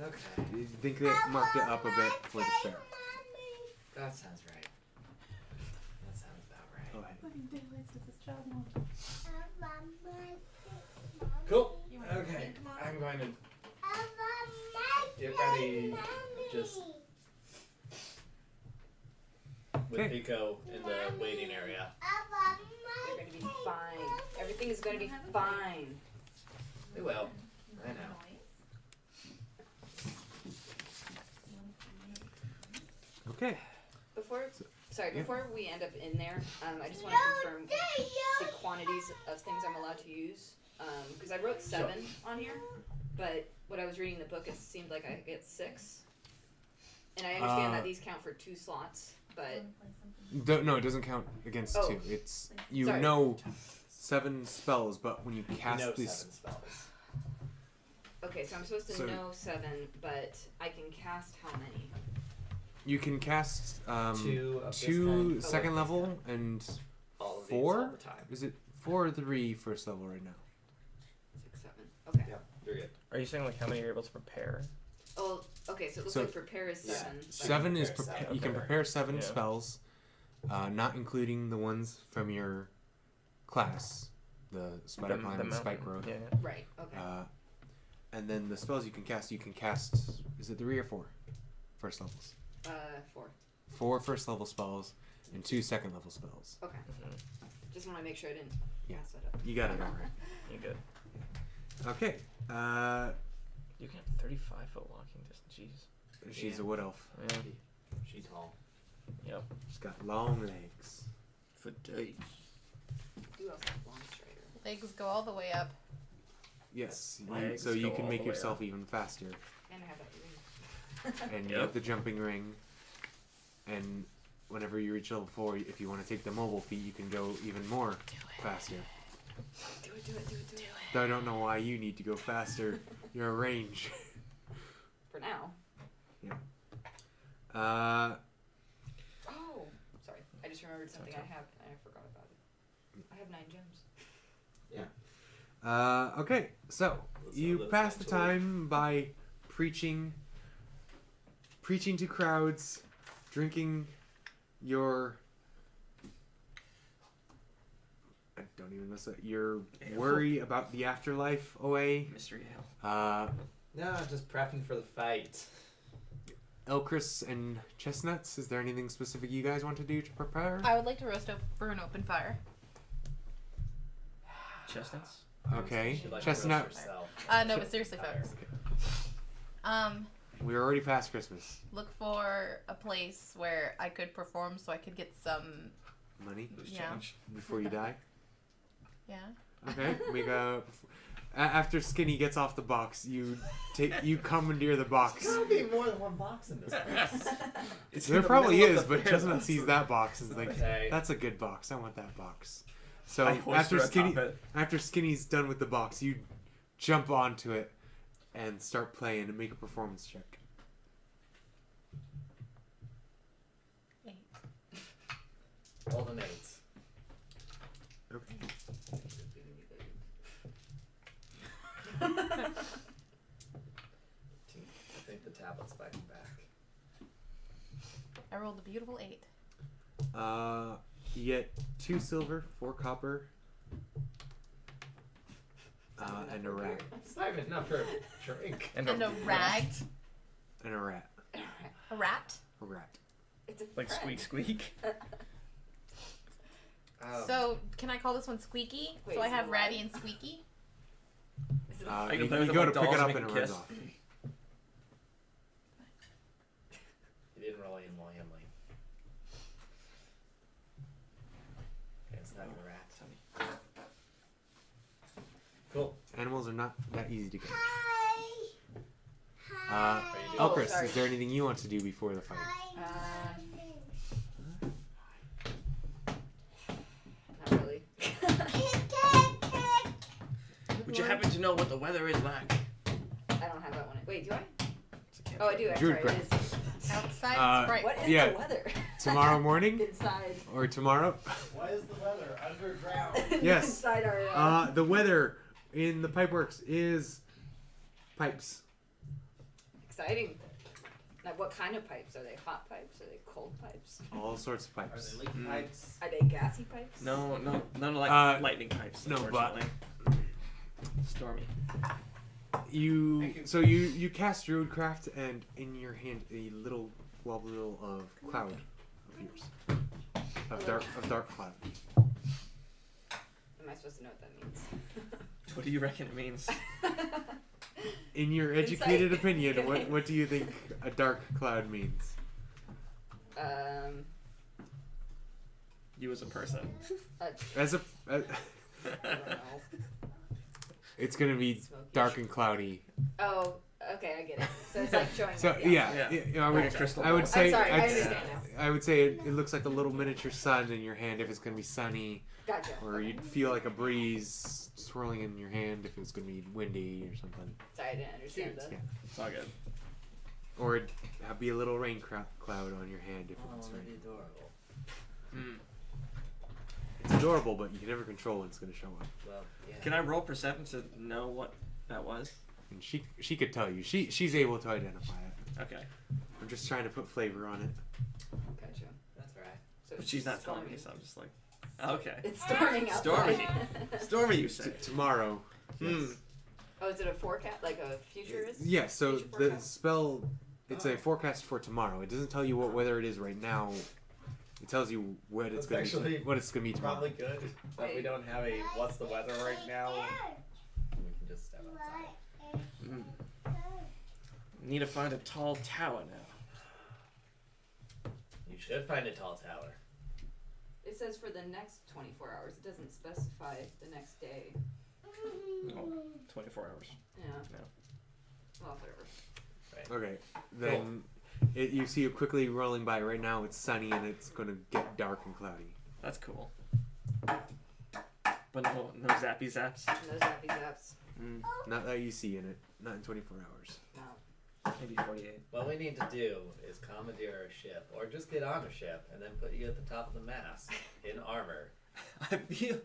Okay. You think they marked it up a bit for the fair? That sounds right. That sounds about right. Go ahead. Fucking daylights with this child mom. Cool. Okay. I'm going to get ready just with Okay. Pico in the waiting area. You're gonna be fine. Everything is gonna be fine. They will. I know. Okay. Before we end up in there, I just want to confirm the quantities of things I'm allowed to use. Because I wrote 7 on here, but when I was reading the book, it seemed like I get 6. And I understand that these count for 2 slots, but No, it doesn't count against Oh. 2. It's you Sorry. know 7 spells, but when you cast You know these 7 spells. okay, so I'm supposed to So- know 7, but I can cast how many? you can cast 2 of this 2 kind. second level and All of these 4? all the time. Is it 4 or 3 first level right now? 6, 7. Okay. Yeah, you're good. Are you saying like how many you're able to prepare? Oh, okay. So it looks So- like prepare is Yeah. 7. but- 7 is prepare prepare. seven. You can Okay. prepare 7 Yeah. spells, not including the ones from your class, the spider climb and spike growth. Yeah. Right. Okay. And then the spells you can cast. Is it 3 or 4? First levels. 4. 4 first level spells and 2 second level spells. Okay. Just want to make sure I didn't Yeah. mess that up. You got it all right. You're good. Okay. You can have 35 foot walking distance. Jeez. She's a wood elf. Yeah. She's tall. Yep. She's got long legs. For days. You also have long strider. Legs go all the way up. Yes. Legs So you go can all make the way yourself up. even faster. And I have that ring. And you Yep. have the jumping ring. And whenever you reach level 4, if you want to take the mobile feat, you can go even more faster. Do it. Though I don't know why you need to go faster. You're a range. For now. Uh, Oh, sorry. I just remembered something I have and I forgot about it. I have 9 gems. Okay, so Let's you live pass the eventually. time by preaching to crowds, drinking your I don't even know your Ale. worry about the afterlife away. Mystery ale. No, just prepping for the fight. Elchris and Chestnuts, is there anything specific you guys want to do to prepare? I would like to roast over an open fire. Chestnuts. Okay, She'd like to Chestnut. roast herself. No, but seriously, folks. We're already past Christmas. Look for a place where I could perform so I could get some. Money Loose Yeah. change. before you die. Yeah. Okay, we go. After Skinny gets off the box, you commandeer the box. There's gotta be more than one box in this place. It's There in the probably middle of is, the but fair Chestnut list. sees that box and is like, Okay. "That's a good box. I want that box." So I hoist her atop it. after Skinny's done with the box, you jump onto it and start playing and make a performance check. 8. Roll an 8. Okay. I think the tablet's fighting back. I rolled a beautiful 8. You get 2 silver, 4 copper, and a rat. It's not even enough for a drink. And a rag. And a rat. A rat. A rat. It's a Like friend. squeak squeak. So, can I call this one Squeaky? Wait, so I is it have a Ratty rat? and Squeaky? Is it You, can play with you it go like to pick dolls it up and and it make 'em runs kiss. off. You didn't roll in while Emily. Okay, it's not your rat. Cool. Animals are not that easy to catch. Are you doing Oh, Elchris, sorry. is there anything you want to do before the fight? Not really. Would you happen to know what the weather is like? I don't have that one. Wait, do I? It's a cantrip. Oh, I do. I'm Druid sorry. It is. Outside, it's bright. What is Yeah. the weather? Tomorrow morning Inside. or tomorrow? Why is the weather underground? Yes. Inside our. The weather in the pipeworks is pipes. Exciting. Now, what kind of pipes? Are they hot pipes? Are they cold pipes? All sorts of Are pipes. they leaky pipes? Are they gassy pipes? No, none like Uh, lightning pipes. no, but- unfortunately. Stormy. You cast Druidcraft, and in your hand a little globule of cloud appears. Of dark cloud. Am I supposed to know what that means? What do you reckon it means? In your educated Insight. opinion, Okay. what do you think a dark cloud means? You as a person. As a, I don't know. it's gonna be Smoky. dark and cloudy. Oh, okay, I get it. So it's like showing. So up, yeah, Yeah. I Like would a crystal I would ball. say I'm sorry, I I'd, understand now. I would say it looks like a little miniature sun in your hand if it's gonna be sunny, Gotcha. or Okay. you'd feel like a breeze swirling in your hand if it's gonna be windy or something, Sorry, I didn't understand that. Yeah. It's all good. or it'd be a little rain cloud on your hand if Oh, it's that'd raining. be adorable. Mm. It's adorable, but you can never control when it's gonna show up. Well, yeah. Can I roll perception to know what that was? And she could tell you. She's able to identify it. Okay. I'm just trying to put flavor on it. Gotcha. That's alright. So But it's she's not telling me, stormy. so I'm just like, okay. It's storming Stormy. outside. Stormy, you say? Tomorrow. Hmm. Oh, is it a forecast? Like a futurist? Yeah, so Future the forecast? spell, it's a forecast for tomorrow. It doesn't tell you what weather it is right now. It tells you what it's That's gonna actually be. What it's gonna be tomorrow. Probably good that we don't have a what's the weather right now. We can just step outside. Mm. Need to find a tall tower now. You should find a tall tower. It says for the next 24 hours. It doesn't specify the next day. Oh, 24 hours. Yeah. No. Well, whatever. Okay, then you see it quickly rolling by. Right now it's sunny and it's gonna get dark and cloudy. That's cool. But no zappy zaps. And those zappy zaps. Mm. Not that you see in it. Not in 24 hours. No. Maybe 48. What we need to do is commandeer a ship, or just get on a ship and then put you at the top of the mast in armor. I feel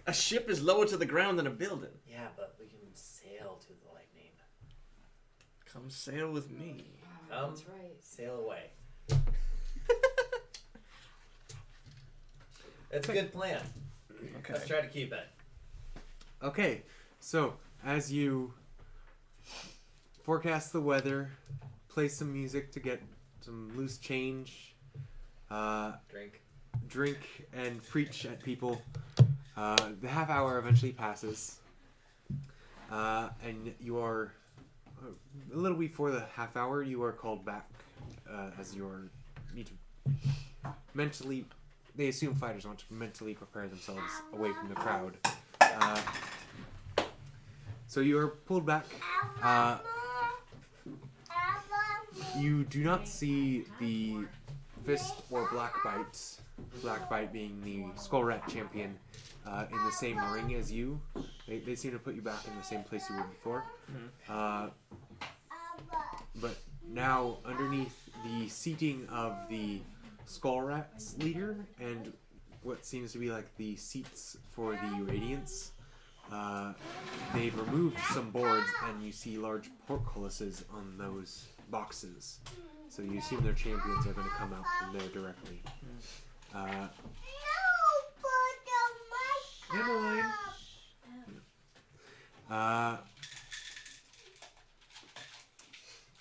A ship is lower to the ground than a building. Yeah, but we can sail to the lightning. Come sail with me. Come, That's right. sail away. That's a good plan. Okay. Let's try to keep it. Okay, so as you forecast the weather, play some music to get some loose change, Drink. drink and preach at people, the half hour eventually passes, and you are a little before the half hour. You are called back as you are need to mentally. They assume fighters want to mentally prepare themselves away from the crowd. So you are pulled back. You do not see the Fist or Blackbite, Blackbite being the Skull Rat champion, in the same ring as you. They seem to put you back in the same place you were before. But now, underneath the seating of the Skull Rat's leader and what seems to be like the seats for the Radiants, they've removed some boards and you see large portcullises on those boxes. So you assume their champions are going to come out from there directly. Emmeline.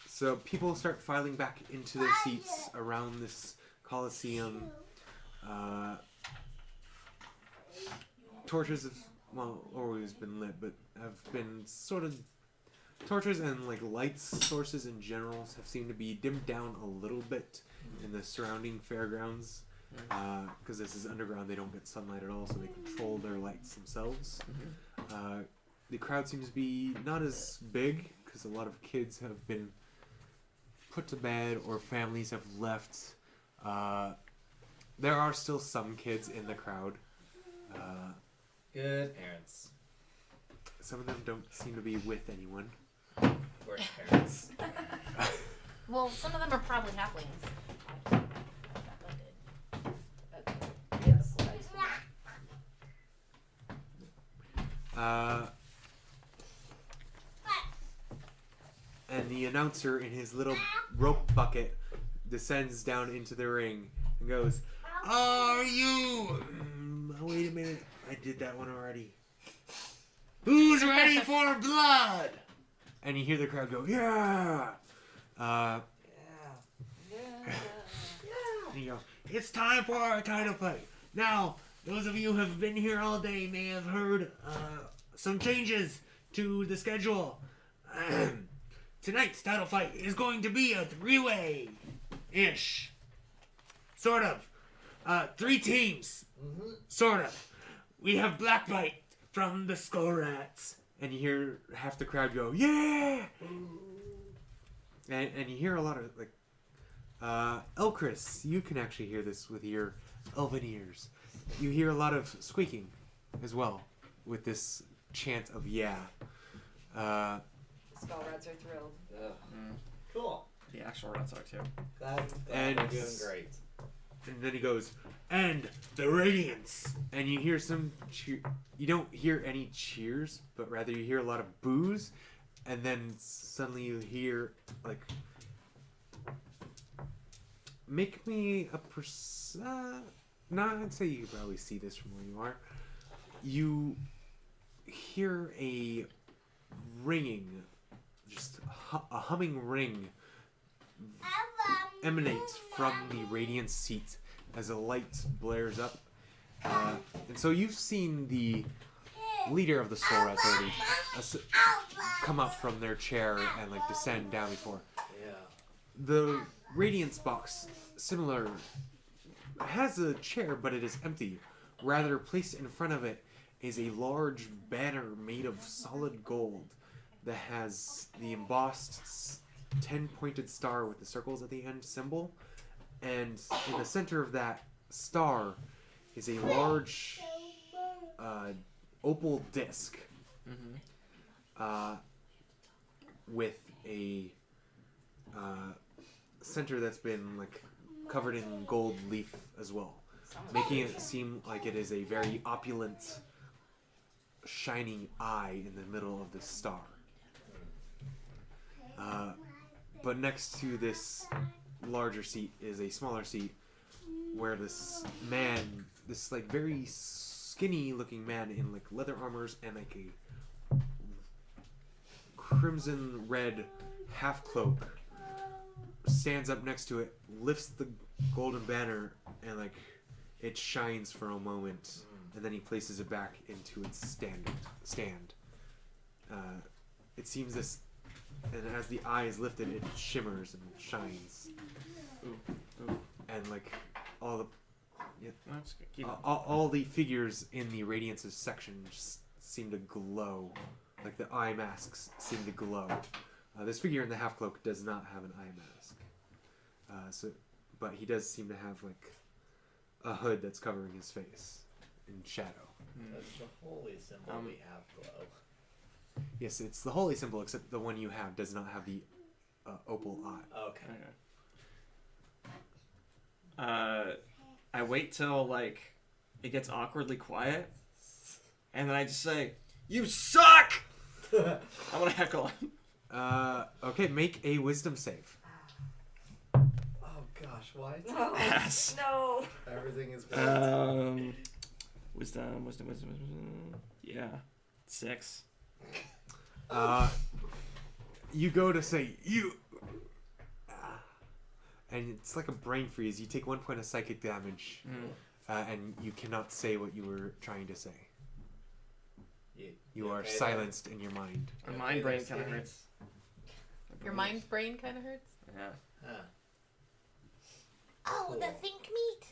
So people start filing back into their seats around this Coliseum. Torches have, well, always been lit, but have been sort of torches and like light sources in general have seemed to be dimmed down a little bit in the surrounding fairgrounds. Because this is underground, they don't get sunlight at all, so they control their lights themselves. The crowd seems to be not as big because a lot of kids have been put to bed or families have left. There are still some kids in the crowd. Good parents. Some of them don't seem to be with anyone. Worse parents. Well, some of them are probably halflings. Yes. And the announcer in his little rope bucket descends down into the ring and goes, "Are you... wait a minute, I did that one already. Who's ready for blood?" And you hear the crowd go, "Yeah!" And you go, "It's time for our title fight. Now, those of you who have been here all day may have heard some changes to the schedule. Tonight's title fight is going to be a three-way-ish. Sort of. 3 teams. Sort of. We have Blackbite from the Skull Rats." And you hear half the crowd go, "Yeah!" And you hear a lot of, like, Elchris, you can actually hear this with your elven ears. You hear a lot of squeaking as well with this chant of "yeah." Skull Rats are thrilled. Cool. The actual rats are too. Glad And- you're doing great. And then he goes, "And the Radiance." And you hear some cheer. You don't hear any cheers, but rather you hear a lot of boos. And then suddenly you hear, like, make me a no, I'd say you could probably see this from where you are. You hear a ringing, just a humming ring emanates from the Radiant seat as a light blares up. And so you've seen the leader of the Skull Rats already come up from their chair and like descend down before. Yeah. The Radiance box, similar, has a chair, but it is empty. Rather, placed in front of it is a large banner made of solid gold that has the embossed 10-pointed star with the circles at the end symbol. And in the center of that star is a large opal disc with a center that's been like covered in gold leaf as well, making it seem like it is a very opulent shining eye in the middle of the star. But next to this larger seat is a smaller seat where this man, this like very skinny looking man in like leather armors and like a crimson red half cloak, stands up next to it, lifts the golden banner, and like it shines for a moment, and then he places it back into its stand. It seems this, and as the eye is lifted, it shimmers and shines, and like all the Let's keep all the figures in the Radiance's section just seem to glow, like the eye masks seem to glow. This figure in the half cloak does not have an eye mask, but he does seem to have like a hood that's covering his face in shadow. That's the holy symbol we have glow. Yes, it's the holy symbol, except the one you have does not have the opal eye. Okay. I wait till like it gets awkwardly quiet, and then I just say, "You suck!" I want to heckle him. Okay, make a wisdom save. Oh gosh, why? No. Yes. No. Everything is great. Wisdom. Yeah, 6. You go to say you, and it's like a brain freeze. You take 1 point of psychic damage, and you cannot say what you were trying to say. You are okay, silenced in your mind. My mind brain kind of hurts. Your mind brain kind of hurts. Yeah. Huh. Oh, Cool. the think meat.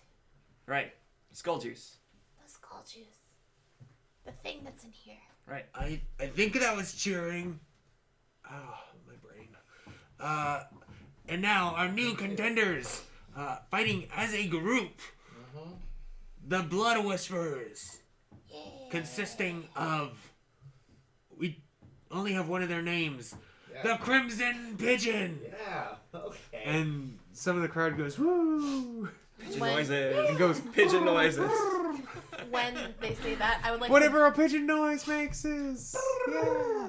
Right. Skull juice. The skull juice. The thing that's in here. Right. I think that was cheering. Oh, my brain. And now our new contenders, fighting as a group. The Blood Whisperers, Yeah. consisting of, we only have one of their names, Yeah. the Crimson Pigeon. Yeah. Okay. And some of the crowd goes woo, Pigeon When- noises. and goes Pigeon noises. When they say that, I would like whatever a pigeon noise makes is yeah.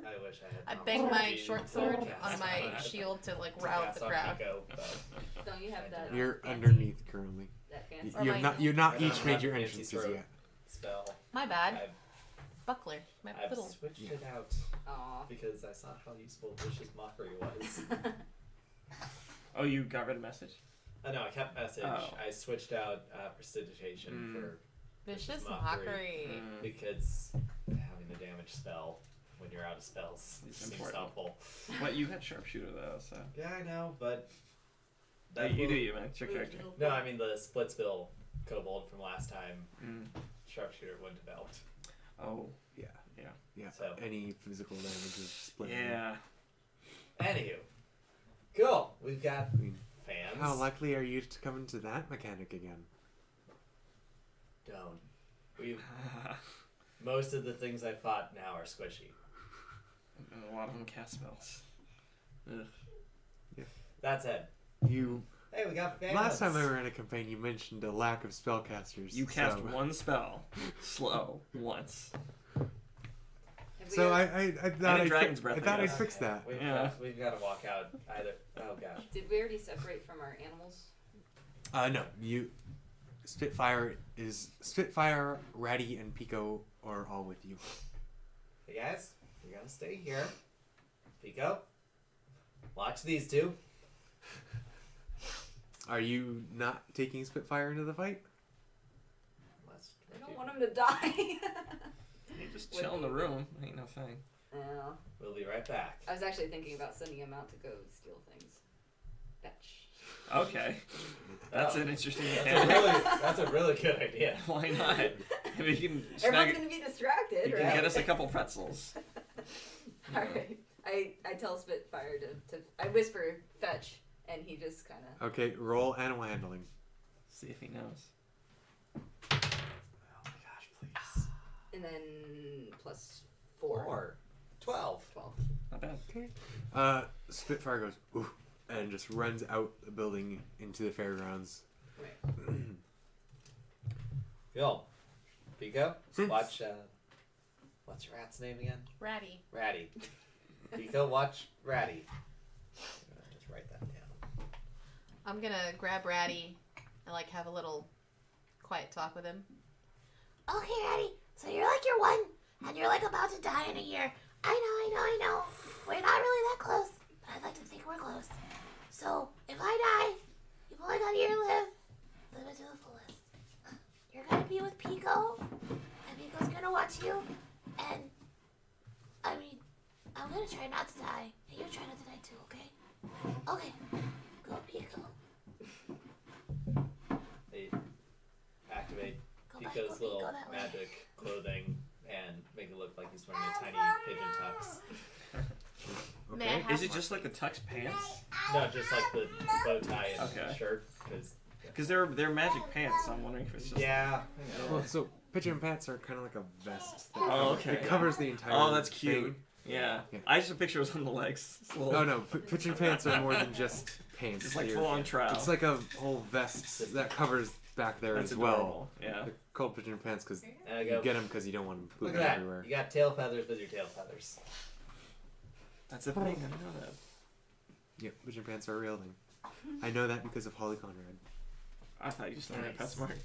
I wish I had. I bang my Pico short sword cast on my on- shield to like to rout cast the on crowd. Pico, but Don't you have that? You're fancy- underneath currently. That You, fancy. Or you my- have not. You've not I don't each made have your fancy entrances throat yet. spell. My bad. I've, Buckler. My I've little. switched it out Aw. because I saw how useful Vicious Mockery was. Oh, you got rid of message? Oh no, I kept message. Oh. I switched out prestidigitation for Vicious mockery. mockery. because having a damage spell when you're out of spells It's seems important. helpful. What, you had sharpshooter though, so. Yeah, I know, but You do will- you, man. It's your character. No, I mean the Splitsville kobold from last time. Mm. Sharpshooter wouldn't have helped. Oh. Yeah. So- Any physical damage is split. Yeah. Anywho, cool. We've got I mean, fans. how likely are you to come into that mechanic again? Don't. We've most of the things I fought now are squishy. A lot of them cast spells. Ugh. That's it. You Hey, we got fans. last time we were in a campaign, you mentioned a lack of spellcasters. You cast so, one spell, slow, once. Have we So ever- I thought And I'd Dragon's fi- Breath, I I thought I'd guess. fix that. We've got to walk out either. Oh gosh. Did we already separate from our animals? No, you. Spitfire, Ratty, and Pico are all with you. Hey guys, we're gonna stay here. Pico, watch these two. Are you not taking Spitfire into the fight? Unless I don't want him to die. You just chill in the room. Ain't no thing. Yeah. We'll be right back. I was actually thinking about sending him out to go steal things. Fetch. Okay. That's Oh. an interesting That's mechanic. that's a really good idea. Why not? If you can Everyone's snag, gonna be distracted, you right? can get us a couple pretzels. Alright. I tell Spitfire to I whisper fetch, and he just kind of. Okay, roll animal handling. See if he knows. Oh my gosh, please. And then plus 4. 12. 12. Not bad. Okay. Spitfire goes ooh, and just runs out the building into the fairgrounds. Right. Yo, Pico, Since- watch. What's your rat's name again? Ratty. Ratty. Pico, watch Ratty. Just write that down. I'm gonna grab Ratty and like have a little quiet talk with him. Okay, Ratty. So you're like you're one, and you're like about to die in a year. I know. We're not really that close, but I'd like to think we're close. So if I die, you've only got a year to live. Live it to the fullest. You're gonna be with Pico, and Pico's gonna watch you. And I mean, I'm gonna try not to die, and you try not to die too. Okay? Okay. Go, Pico. They activate Go back, Pico's go, little Pico, that way. magic clothing and make it look like he's wearing a tiny pigeon tux. May I Okay. have Is it one? just like the tux pants? No, just like the bow tie and Okay. shirt. Because Because they're magic pants, so I'm wondering if it's just. yeah, Well, so pigeon pants are kind of like a vest. That Oh, okay. It covers the entire. Oh, that's cute. thing. Yeah. Yeah. I just picture it was on the legs. It's a little- Oh no, pigeon pants are more than just pants. It's like They're- full on trowel. It's like a whole vest that covers back there That's as well. adorable. Yeah. They're called pigeon pants because and I you go. get them because you don't want them Look pooping at that. everywhere. You got tail feathers with your tail feathers. That's the thing. I didn't know that. Yep, pigeon pants are a real thing. I know that because of Holly Conrad. I thought you just learned at Nice. PetSmart.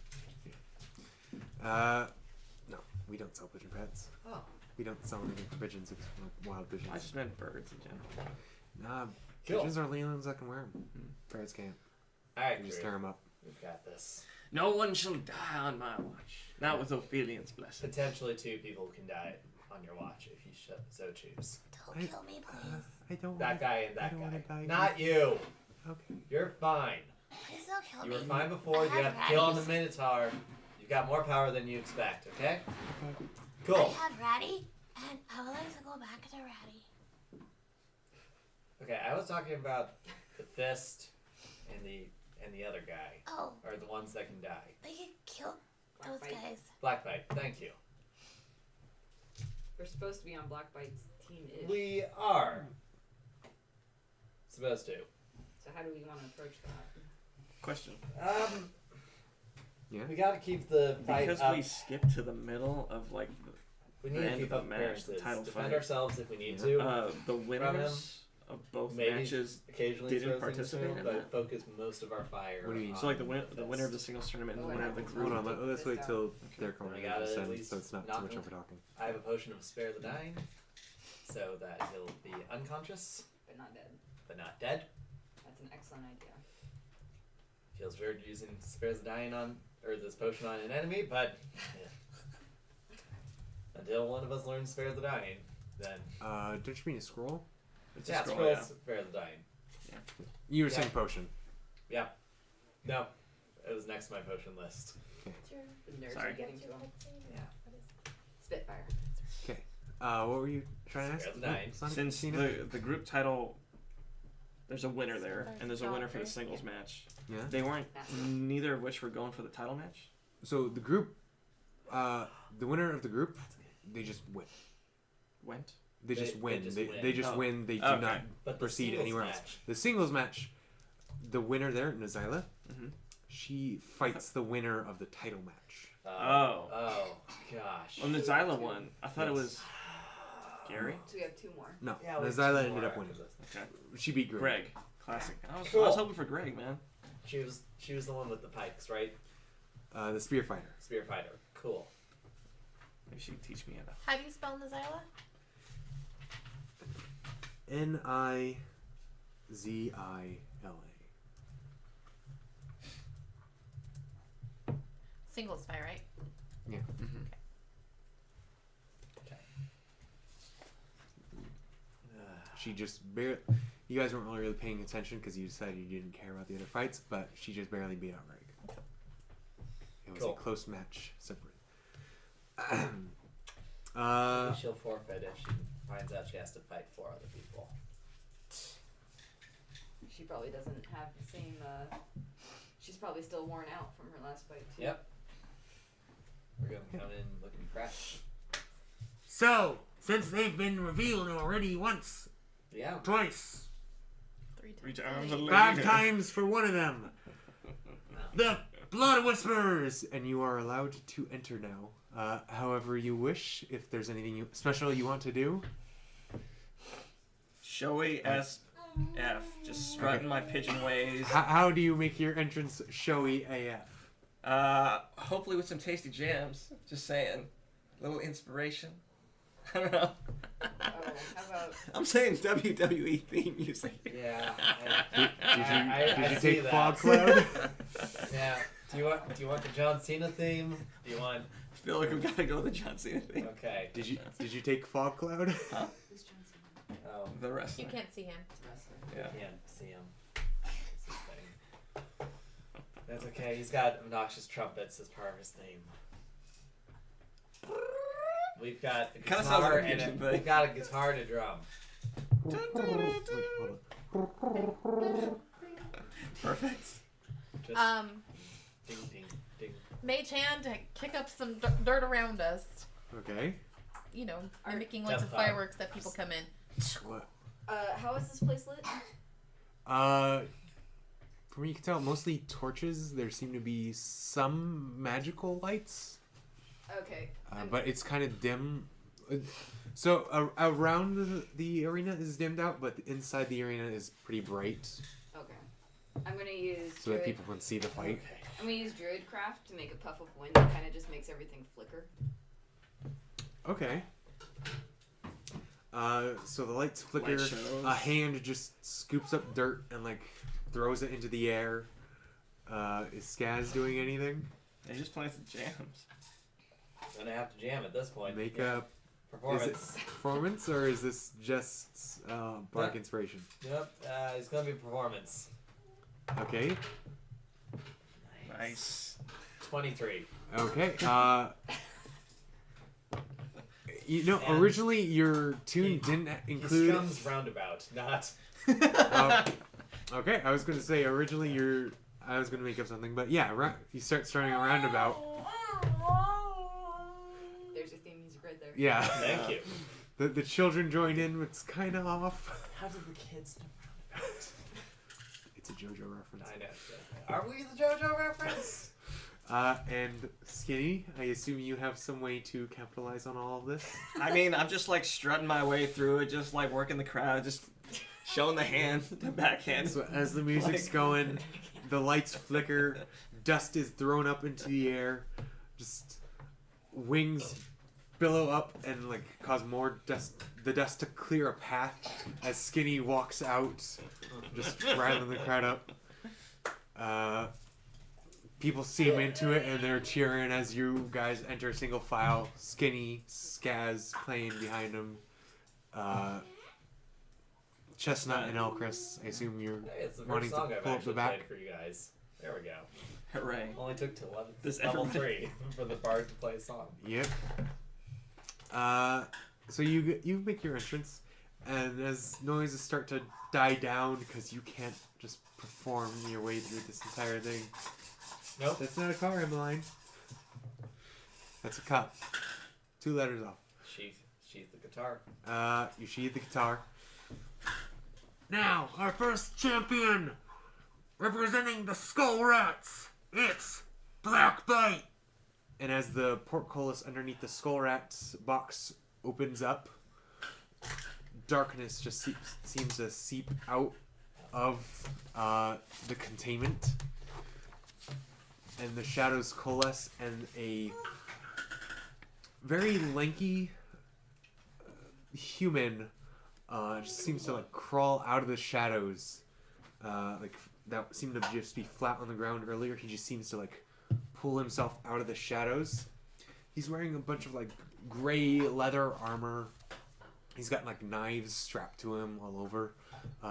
No, we don't sell pigeon pants. Oh. We don't sell anything for pigeons except for wild pigeons. I just meant birds in general. Nah, Cool. pigeons are the only ones that can wear them. Ferrets can't. All right, You just Drew. tear them up. We've got this. No one shall die on my watch. Not with Ophelian's blessing. Potentially 2 people can die on your watch if you so choose. Don't kill me, please. I don't. That guy and I that don't wanna guy. die. Not you. Okay. You're fine. Please don't kill You me. were fine before. You have to kill on the Minotaur. You've got more power than you expect. Okay. I Cool. have Ratty, and I would like to go back to Ratty. Okay. I was talking about the fist and the other guy, Oh, or the ones that can die. they can kill those Blackbite. guys. Blackbite. Thank you. We're supposed to be on Blackbite's team-ish. We are supposed to. So how do we want to approach that? Question. Yeah. We got to keep the fight Because up. we skipped to the middle of like We the need to end keep of up the match, the appearances. title Defend fight. ourselves if we need Yeah. to. the winners of both Maybe matches. occasionally didn't throw things participate into in but that? focus most of our fire. What do you mean? So like the on winner of the fist. singles tournament and the Oh, winner of the and group. Hold on, let's wait till their We corner gotta at descends, least so it's not too knock much him. over talking. I have a potion of spare the dying, so that he'll be unconscious But not dead. but not dead. That's an excellent idea. Feels weird using spare the dying on or this potion on an enemy, but until one of us learns spare the dying, then Don't you mean a scroll? It's yeah, a scroll, scroll yeah. spare the dying. You were Yeah. saying potion. No, it was next to my potion list. The nerves Sorry. are getting to him. Yeah. Spitfire. Okay. What were you trying to ask? Spare the dying. Sonic Since Cena? the group title, there's a winner there, and there's a winner for the singles match. Yeah. They weren't. That's Neither of which were going for the title match. So the group, the winner of the group, they just win. Went. They just They win. just They win. just Oh. win. They do Okay. not But the proceed singles anywhere match, else. The singles match, the winner there, Nazila, Mhm. she fights the winner of the title match. Oh. Oh gosh. On the Zyla one, I thought it Yes. was Gary. So we have 2 more. No, Yeah, we have Nazila two ended more up after winning. this. Okay. She beat Greg. Greg. Classic. I was Cool. hoping for Greg, man. She was the one with the pikes, right? The spear fighter. Spear fighter. Cool. Maybe she could teach me how to. How do you spell Nazila? Nizila. Singles fight, right? Yeah. She just barely. You guys weren't really paying attention because you decided you didn't care about the other fights, but she just barely beat out Greg. It was Cool. a close match, separate. Maybe she'll forfeit if she finds out she has to fight 4 other people. She probably doesn't have the same. She's probably still worn out from her last fight too. Yep. We're gonna come in looking fresh. So, since they've been revealed already once, Yeah. twice, 3 times a 5 times for one of them, the Blood Whispers. and you are allowed to enter now. however you wish. If there's anything special you want to do. Showy SF. Just strutting my pigeon ways. How do you make your entrance showy AF? Hopefully with some tasty jams. Just saying. Little inspiration. I don't know. Oh, how about I'm saying WWE theme music. Yeah. Did you see take that. Fog Cloud? Yeah. Do you want the John Cena theme? Do you want? I feel like we gotta go with the John Cena theme. Okay. Did you take Fog Cloud? who's Johnson? Oh, The wrestler. You can't see him. Yeah. can't see him. It's his thing. That's okay. He's got obnoxious trumpets as part of his theme. We've got a Kinda sounds like guitar a and pigeon thing. we've got a guitar and a drum. Perfect. Just ding ding ding. Mage Hand to kick up some dirt around us. Okay. You know, Are- mimicking like the Death Fire. fireworks that people come in. What? How is this place lit? From what you can tell, mostly torches. There seem to be some magical lights, Okay. but it's kind of dim. So around the arena is dimmed out, but inside the arena is pretty bright, Okay. I'm gonna use so that druid. people can see the fight. Okay. I'm gonna use Druidcraft to make a puff of wind that kind of just makes everything flicker. Okay. So the lights flicker. Light shows. A hand just scoops up dirt and like throws it into the air. Is Skaz doing anything? They just playing some jams. Gonna have to jam at this point. Make Yeah. a performance. Is it performance or is this just bardic Yeah. inspiration? Yep. It's gonna be performance. Okay. Nice. 23. Okay. You know, And originally your tune he- didn't He include. strums roundabout, not. Okay, I was gonna say originally I was gonna make up something, but yeah, you start starting a roundabout. There's your theme music right there. Yeah. Thank you. The children join in. It's kind of off. How did the kids know roundabout? It's a JoJo reference. I know. Are we the JoJo reference? And Skinny, I assume you have some way to capitalize on all of this. I mean, I'm just like strutting my way through it, just like working the crowd, just showing the hand, the backhand. So as the music's Like- going, the lights flicker, dust is thrown up into the air, just wings billow up and like cause more dust. The dust to clear a path as Skinny walks out, just rattling the crowd up. People seam into it and they're cheering as you guys enter single file. Skinny, Skaz playing behind him. Chestnut and Elchris. I assume you're Hey, it's the wanting first to song I've pull up the actually back. played for you guys. There we go. Hooray. Only took to level, Does level everyone- 3 for the bard to play a song. Yep. So you make your entrance, and as noises start to die down because you can't just perform your way through this entire thing. Nope. That's not a car, Emmeline. That's a cup. 2 letters off. Sheath the guitar. You sheathe the guitar. Now, our first champion, representing the Skull Rats, it's Black Bite. And as the portcullis underneath the Skull Rat's box opens up, darkness just seems to seep out of the containment. And the shadows coalesce, and a very lanky human just seems to like crawl out of the shadows. Like that seemed to just be flat on the ground earlier. He just seems to like pull himself out of the shadows. He's wearing a bunch of like gray leather armor. He's got like knives strapped to him all over.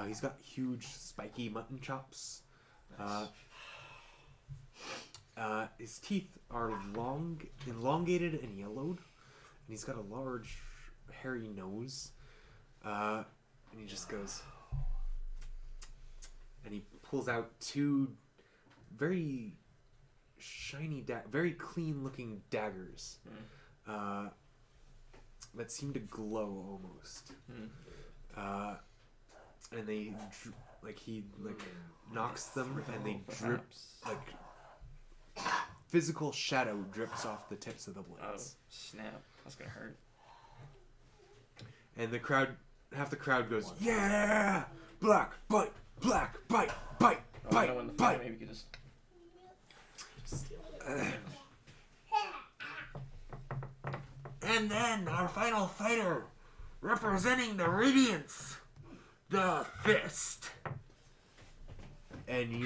He's got huge spiky mutton chops. His teeth are long, elongated and yellowed, and he's got a large, hairy nose. And he just goes, and he pulls out 2 very shiny, very clean-looking daggers that seem to glow almost. And they, he knocks them, and they drip like physical shadow drips off the tips of the Oh, blades. snap. That's gonna hurt. And the crowd, half the crowd goes, yeah! Black, bite, bite, Oh, I know when the fight, bite. maybe we could just. And then our final fighter, representing the Radiance, the Fist. And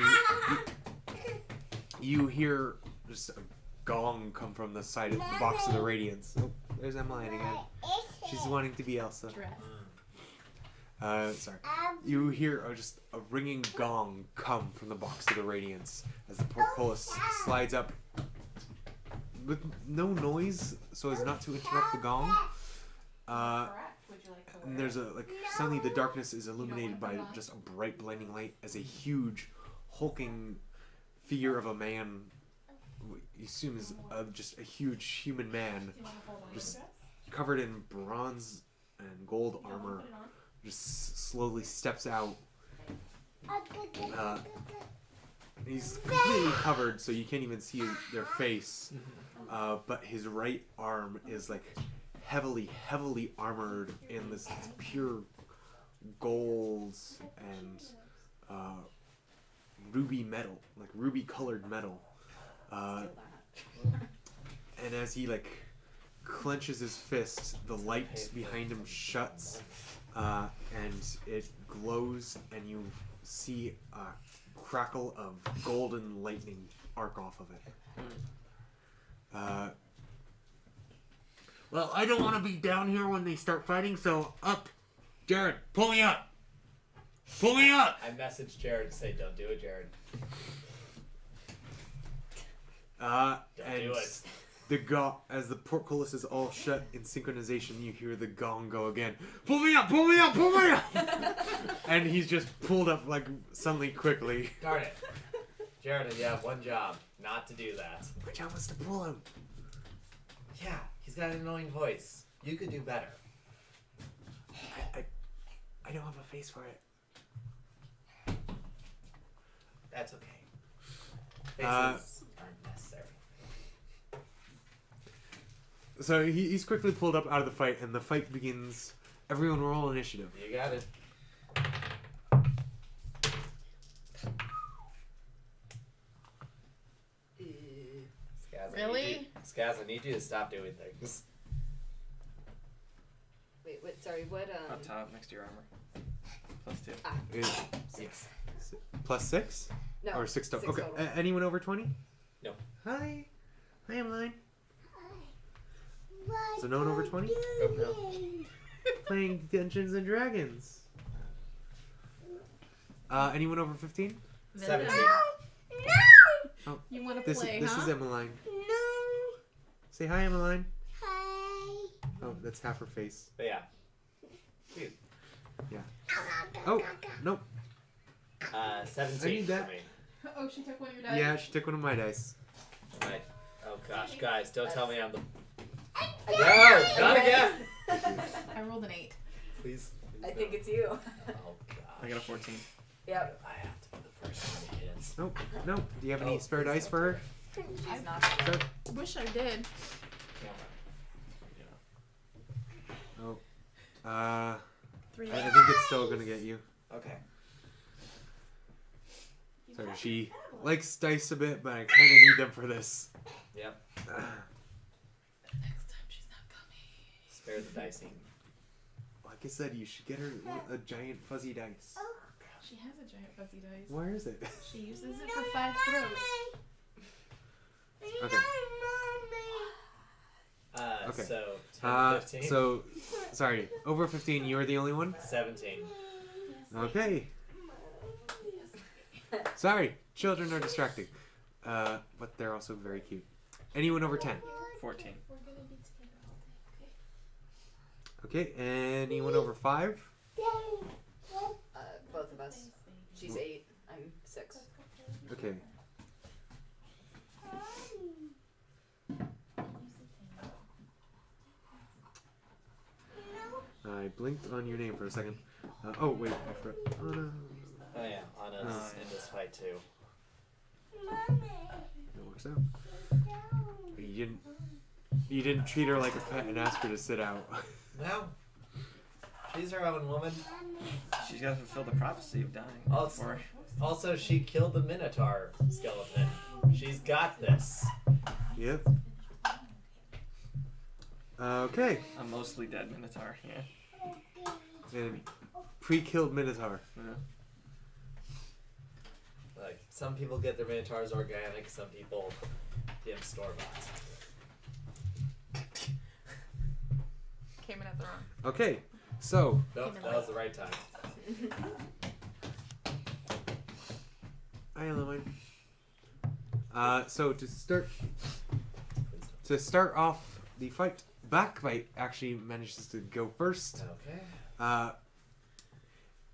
you hear just a gong come from the side of the box of the Radiance. Oh, there's Emmeline again. She's wanting to be Elsa. Dress. Sorry. You hear just a ringing gong come from the box of the Radiance as the portcullis slides up with no noise, so as not to interrupt the gong. Would you like to And there's suddenly the darkness is illuminated by just a bright blinding light as a huge hulking figure of a man, you assume is just a huge human man, just covered in bronze and gold armor, just slowly steps out. He's completely covered, so you can't even see their face, but his right arm is heavily armored in this pure gold and ruby metal, ruby colored metal. And as he clenches his fist, the light behind him shuts, and it glows, and you see a crackle of golden lightning arc off of it. Well, I don't want to be down here when they start fighting, so up. Jared, pull me up. Pull me up. I messaged Jared to say, "Don't do it, Jared. Don't And do it." as the portcullis is all shut in synchronization, you hear the gong go again. Pull me up! Pull me up! Pull me up! And he's just pulled up suddenly quickly. Darn it, Jared. You have one job: not to do that. My job was to pull him. Yeah, he's got an annoying voice. You could do better. I don't have a face for it. That's okay. Faces aren't necessary. So he's quickly pulled up out of the fight, and the fight begins. Everyone roll initiative. You got it. Skaz, Really? Skaz, I need you to stop doing things. Wait, sorry, what, Up top, next to your armor. +2. Six. Plus 6? No. Or 6 total. Six Okay. total. Anyone over 20? No. Hi. Hi, Emmeline. So no one over 20? Playing Dungeons and Dragons. Anyone over 15? 17. You want to This play, this huh? is Emmeline. Say hi, Emmeline. Oh, that's half her face. But yeah. Dude. Oh, nope. 17 I need that. for me. Oh, she took one of your dice? Yeah, she took one of my dice. Right. Oh gosh, guys, don't tell me I'm the. I No, not again. I rolled an 8. Please. think it's you. Oh gosh. I got a 14. Yep. I have to be the first one to hit it. Nope, nope. Do you have any Oh, spare please dice don't. for her? She's not. Spare? Wish I did. Oh. 3. I think it's still gonna get you. Okay. Sorry, she likes dice a bit, but I kind of need them for this. Yep. Next time she's not coming. Spare the dicing. Like I said, you should get her a giant fuzzy dice. She has a giant fuzzy dice. Where is it? She uses it for 5 throws. Okay. Okay. So 10, 15, So, sorry, over 15, you're the only one? 17. Okay. Sorry, children are distracting. But they're also very cute. Anyone over 10? 14. Okay, anyone over 5? Both of us. She's 8. I'm 6. Okay. I blinked on your name for a second. Oh, wait, I forgot. Oh, no. Oh yeah, on us in this fight too. That works out. You didn't treat her like a pet and ask her to sit out. Well, she's her own woman. She's got to fulfill the prophecy of dying. Also, also, she killed the Minotaur skeleton. She's got this. Yep. Okay. A mostly dead Minotaur, yeah. And pre-killed Minotaur. Yeah. Like, some people get their Minotaurs organic, some people get them store-bought. Came in at the wrong. Okay. So, Nope, that was the right time. I love mine. So to start off the fight, Blackbite actually manages to go first. Okay.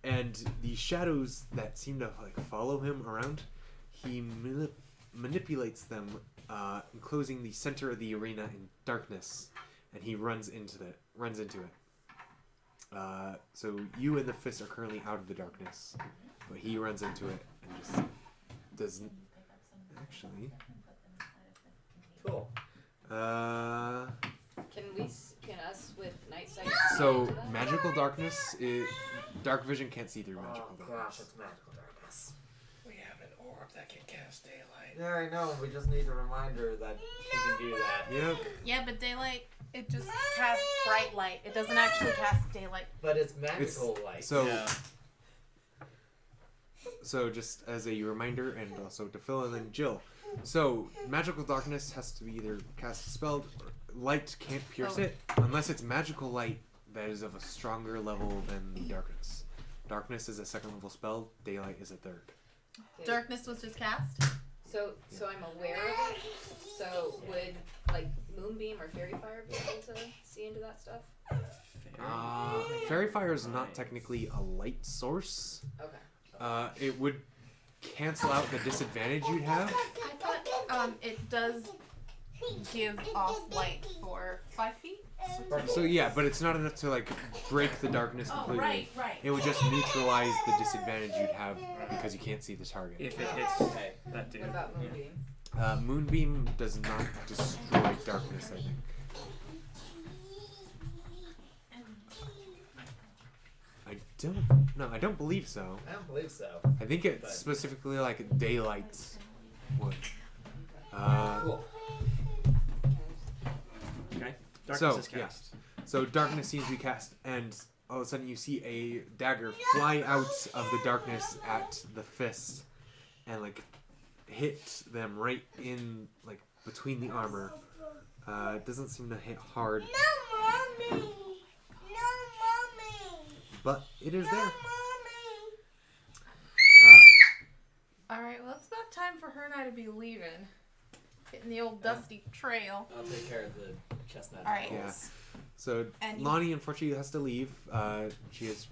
And the shadows that seem to like follow him around, he manipulates them, enclosing the center of the arena in darkness, and he runs into it. So you and the fist are currently out of the darkness, but he runs into it and just doesn't actually. Cool. Can us with night sight? So see into that? magical darkness is dark vision can't see through magical Oh gosh, darkness. it's magical darkness. We have an orb that can cast daylight. Yeah, I know. We just need a reminder that she can do that. Yep. Yeah, but daylight, it just casts bright light. It doesn't actually cast daylight. But it's magical light. So Yeah. so just as a reminder and also to fill in Jill. So magical darkness has to be either cast spelled or light can't pierce it unless it's magical light that is of a stronger level than the darkness. Darkness is a second level spell, daylight is a third. Okay. Darkness was just cast. So I'm aware of it. So would like Moonbeam or Fairy Fire be able to see into that stuff? Fairy fire is not technically a light source. Okay. It would cancel out the disadvantage you'd have. I thought it does give off light for 5 feet. So yeah, but it's not enough to like break the darkness Oh, completely. right. It would just neutralize the disadvantage you'd have because you can't see the target. If it hits Okay. that dude. What about Yeah. Moonbeam? Moonbeam does not destroy darkness, I think. I don't believe so. I don't believe so. I think it's specifically like daylight would. Cool. Okay. Darkness So, is cast. So darkness seems to be cast, and all of a sudden you see a dagger fly out of the darkness at the fist, and like hit them right in like between the armor. It doesn't seem to hit hard, No, mommy. No, mommy. but it is there. Alright, well, it's about time for her and I to be leaving. Hitting the old dusty trail. I'll take care of the chestnut. Alright. Yeah. So And- Lonnie unfortunately has to leave. She is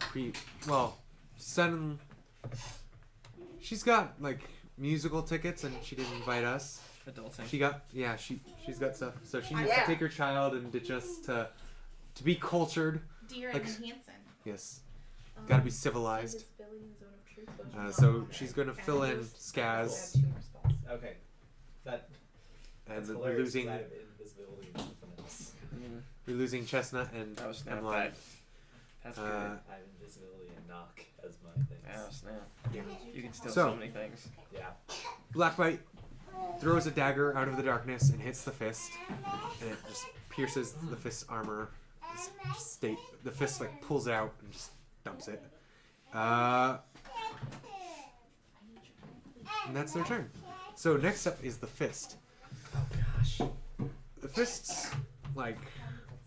she's got like musical tickets, and she didn't invite us. Adulting. She's got stuff, so she needs Yeah. to take her child and ditch us to be cultured. Dear Like- Evan Hansen. Yes, gotta be civilized. So she's gonna fill in Skaz, Okay. That's and we're hilarious. losing 'Cause I have invisibility and something else. we're losing Chestnut and Oh snap! Lonnie. That's Uh, good. I have invisibility and knock as my things. Oh snap! Yeah. You can steal So- so many things. Yeah. Blackbite throws a dagger out of the darkness and hits the fist, and it just pierces the fist's armor. The fist like pulls it out and just dumps it. And that's their turn. So next up is the fist. Oh gosh. The fist's like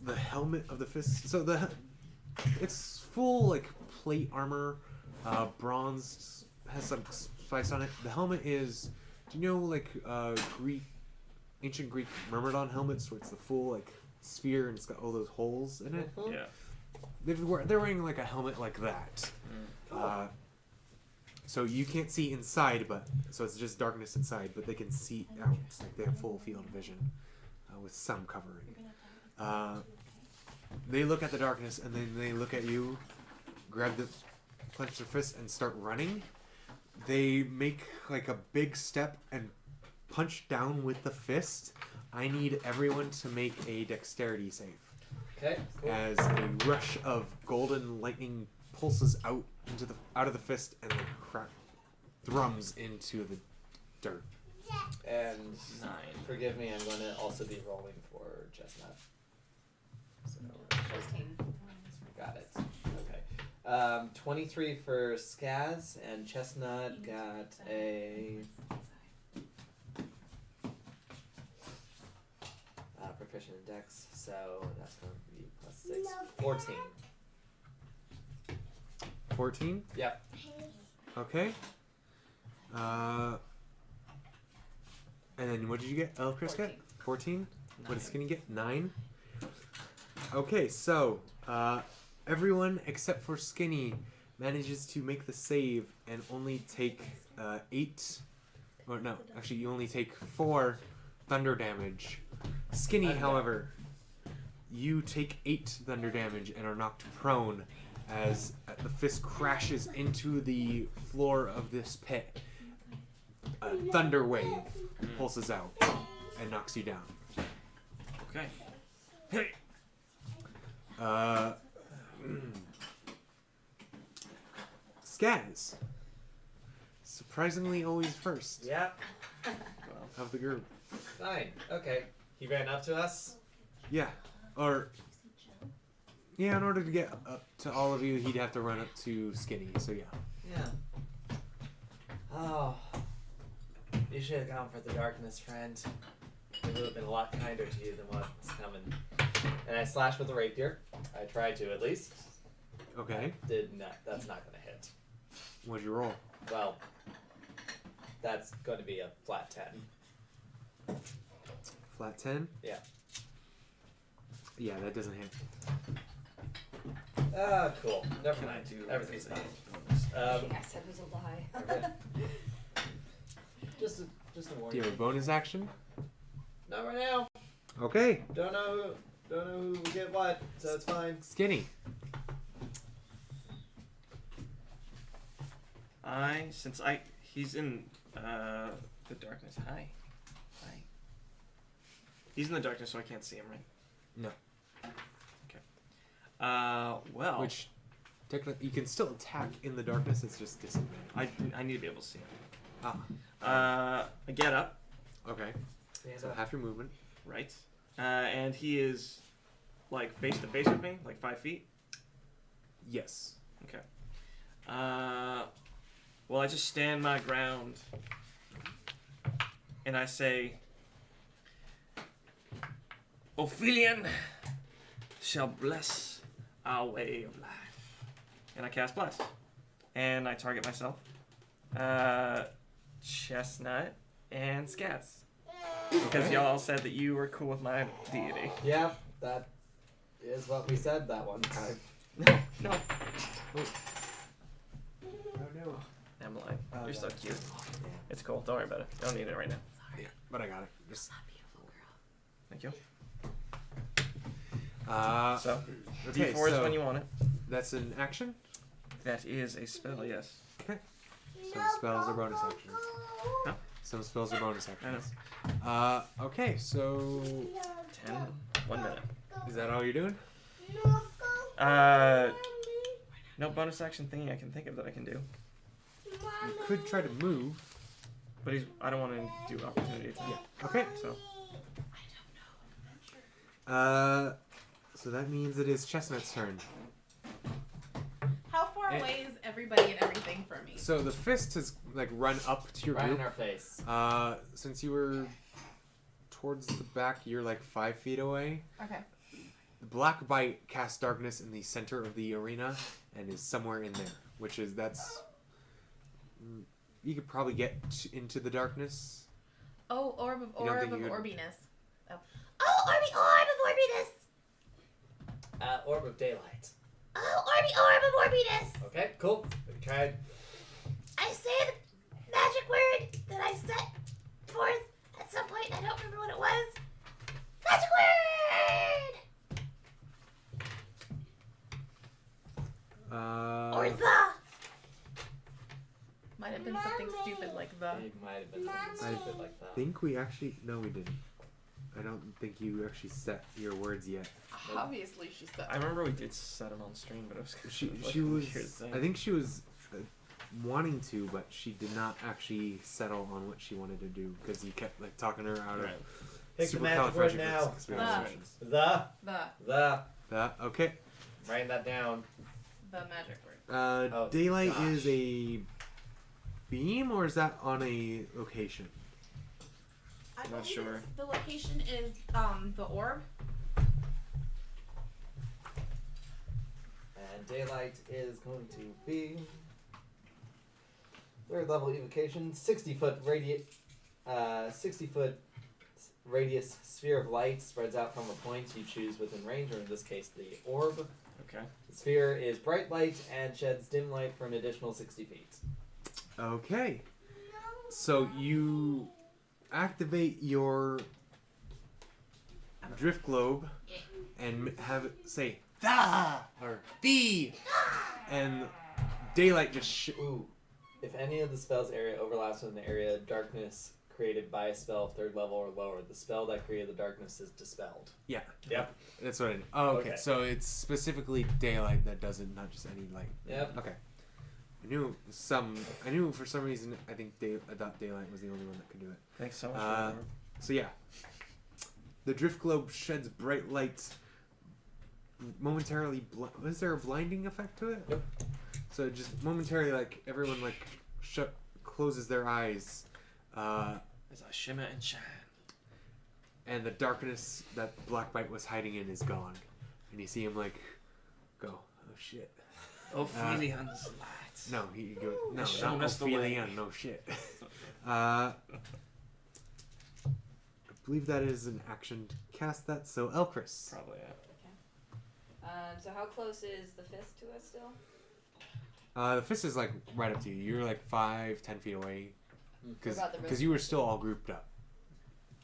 the helmet of the fist. So it's full like plate armor, bronzed, has some spice on it. The helmet is, do you know like ancient Greek Myrmidon helmets where it's the full like sphere and it's got all those holes in it? Yeah. They're wearing like a helmet like that. So you can't see inside, so it's just darkness inside, but they can see out. Like they have full field of vision with some covering. They look at the darkness and then they look at you, clench their fist and start running. They make like a big step and punch down with the fist, I need everyone to make a dexterity save. Okay, cool. As a rush of golden lightning pulses out of the fist and then thrums into the dirt. And 9. forgive me, I'm going to also be rolling for Chestnut. So, 15. got it. Okay. 23 for Skaz, and Chestnut got a proficient in Dex, so that's going to be plus 6. 14. 14? Yep. Okay. And then what did you get? Chris get? 14? What did Skinny get? 9? Okay, so everyone except for Skinny manages to make the save and only take 8. Or no, actually you only take 4 thunder damage. Skinny, however, you take 8 thunder damage and are knocked prone as the fist crashes into the floor of this pit. A thunder wave pulses out and knocks you down. Okay. Hey. Skaz. Surprisingly always first Yep. of the group. Fine. Okay. He ran up to us. Yeah. Yeah, in order to get up to all of you, he'd have to run up to Skinny, so yeah. Yeah. Oh. You should have gone for the darkness, friend. It would have been a lot kinder to you than what's coming. And I slashed with a rapier. I tried to, at least. Okay. Did not. That's not going to hit. What'd you roll? Well, that's going to be a flat 10. Flat 10? Yeah. Yeah, that doesn't hit. Ah, cool. Never Can I mind. do Everything's a- fine. Everything I said was a lie. Just a Do warning. you have a bonus action? Not right now. Okay. Don't know who will get what, so it's fine. Skinny. He's in the darkness. Hi. He's in the darkness, so I can't see him, right? No. Okay. Well, Which, technically, you can still attack in the darkness, it's just disadvantage. I need to be able to see him. Ah. I get up, Okay. Stand So up. half your movement. right? And he is like face to face with me, like 5 feet. Yes. Okay. Well, I just stand my ground, and I say, Ophelion shall bless our way of life. And I cast Bless. And I target myself, Chestnut, and Skaz. Because y'all said that you were cool with my deity. Yeah, that is what we said that one time. No. Oh no. Emmeline, Oh, you're so God. cute. It's cool. Don't worry about it. Don't need it right now. Yeah, but I got it. Just, Thank you. so, okay, D4 is so when you want it. that's an action? That is a spell, yes. Some spells are bonus actions. Huh? Some spells are bonus I know. actions. Okay, so 10, 1 minute. is that all you're doing? No bonus action thingy I can think of that I can do. You could try to move. But I don't want to do opportunity attack. Okay. So So that means it is Chestnut's turn. How far Eh. away is everybody and everything from me? So the fist has like run up to your Right in group. our face. Since you were towards the back, you're like 5 feet away. Okay. The black bite casts darkness in the center of the arena and is somewhere in there, you could probably get into the darkness. Oh, orb of You don't think you could- orbiness. Oh, orb of orbiness. Orb of daylight. Oh, orb of orbiness. Okay, cool. We tried. I say the magic word that I set forth at some point. I don't remember what it was. Magic word! Or the. My Might have been something stupid like the. It might have been something I stupid like that. think we actually no, we didn't. I don't think you actually set your words yet. Obviously, she said. I remember we did set them on stream, but it was She like she a was. weird thing. I think she was wanting to, but she did not actually settle on what she wanted to do because you kept like talking her out Right. Pick the magic word now. supercalifragilisticexpialidocious. The The. Okay. Writing that down. magic word. Oh, Daylight gosh. is a beam, or is that on a location? I Not believe sure. The location is the orb. And daylight is going to be third level evocation, 60-foot radius, 60-foot radius sphere of light spreads out from a point you choose within range, or in this case, the orb. Okay. The sphere is bright light and sheds dim light for an additional 60 feet. Okay. So you activate your drift globe and have it say "the" or "the," and daylight just Ooh. If any of the spell's area overlaps with an area of darkness created by a spell of third level or lower, the spell that created the darkness is dispelled. Yeah. Yep. That's what I. Oh, okay. Okay. So it's specifically daylight that does it, not just any light. Yep. Okay. I knew for some reason. I think I thought daylight was the only one that could do it. Thanks so much. Uh, for So yeah, the drift globe sheds bright light. Momentarily, is there a blinding effect to it? Nope. So it just momentarily, like everyone like closes their eyes, as I shimmer and shine. and the darkness that Blackbite was hiding in is gone, and you see him like go, oh shit. Ophelian's lights. No, he go no, Showing not us the way. Ophelia, no shit. I believe that is an action to cast that. So Elchris. Probably, yeah. So how close is the fist to us still? The fist is like right up to you. You're like 5-10 feet away, What about the rest? you were still all grouped up.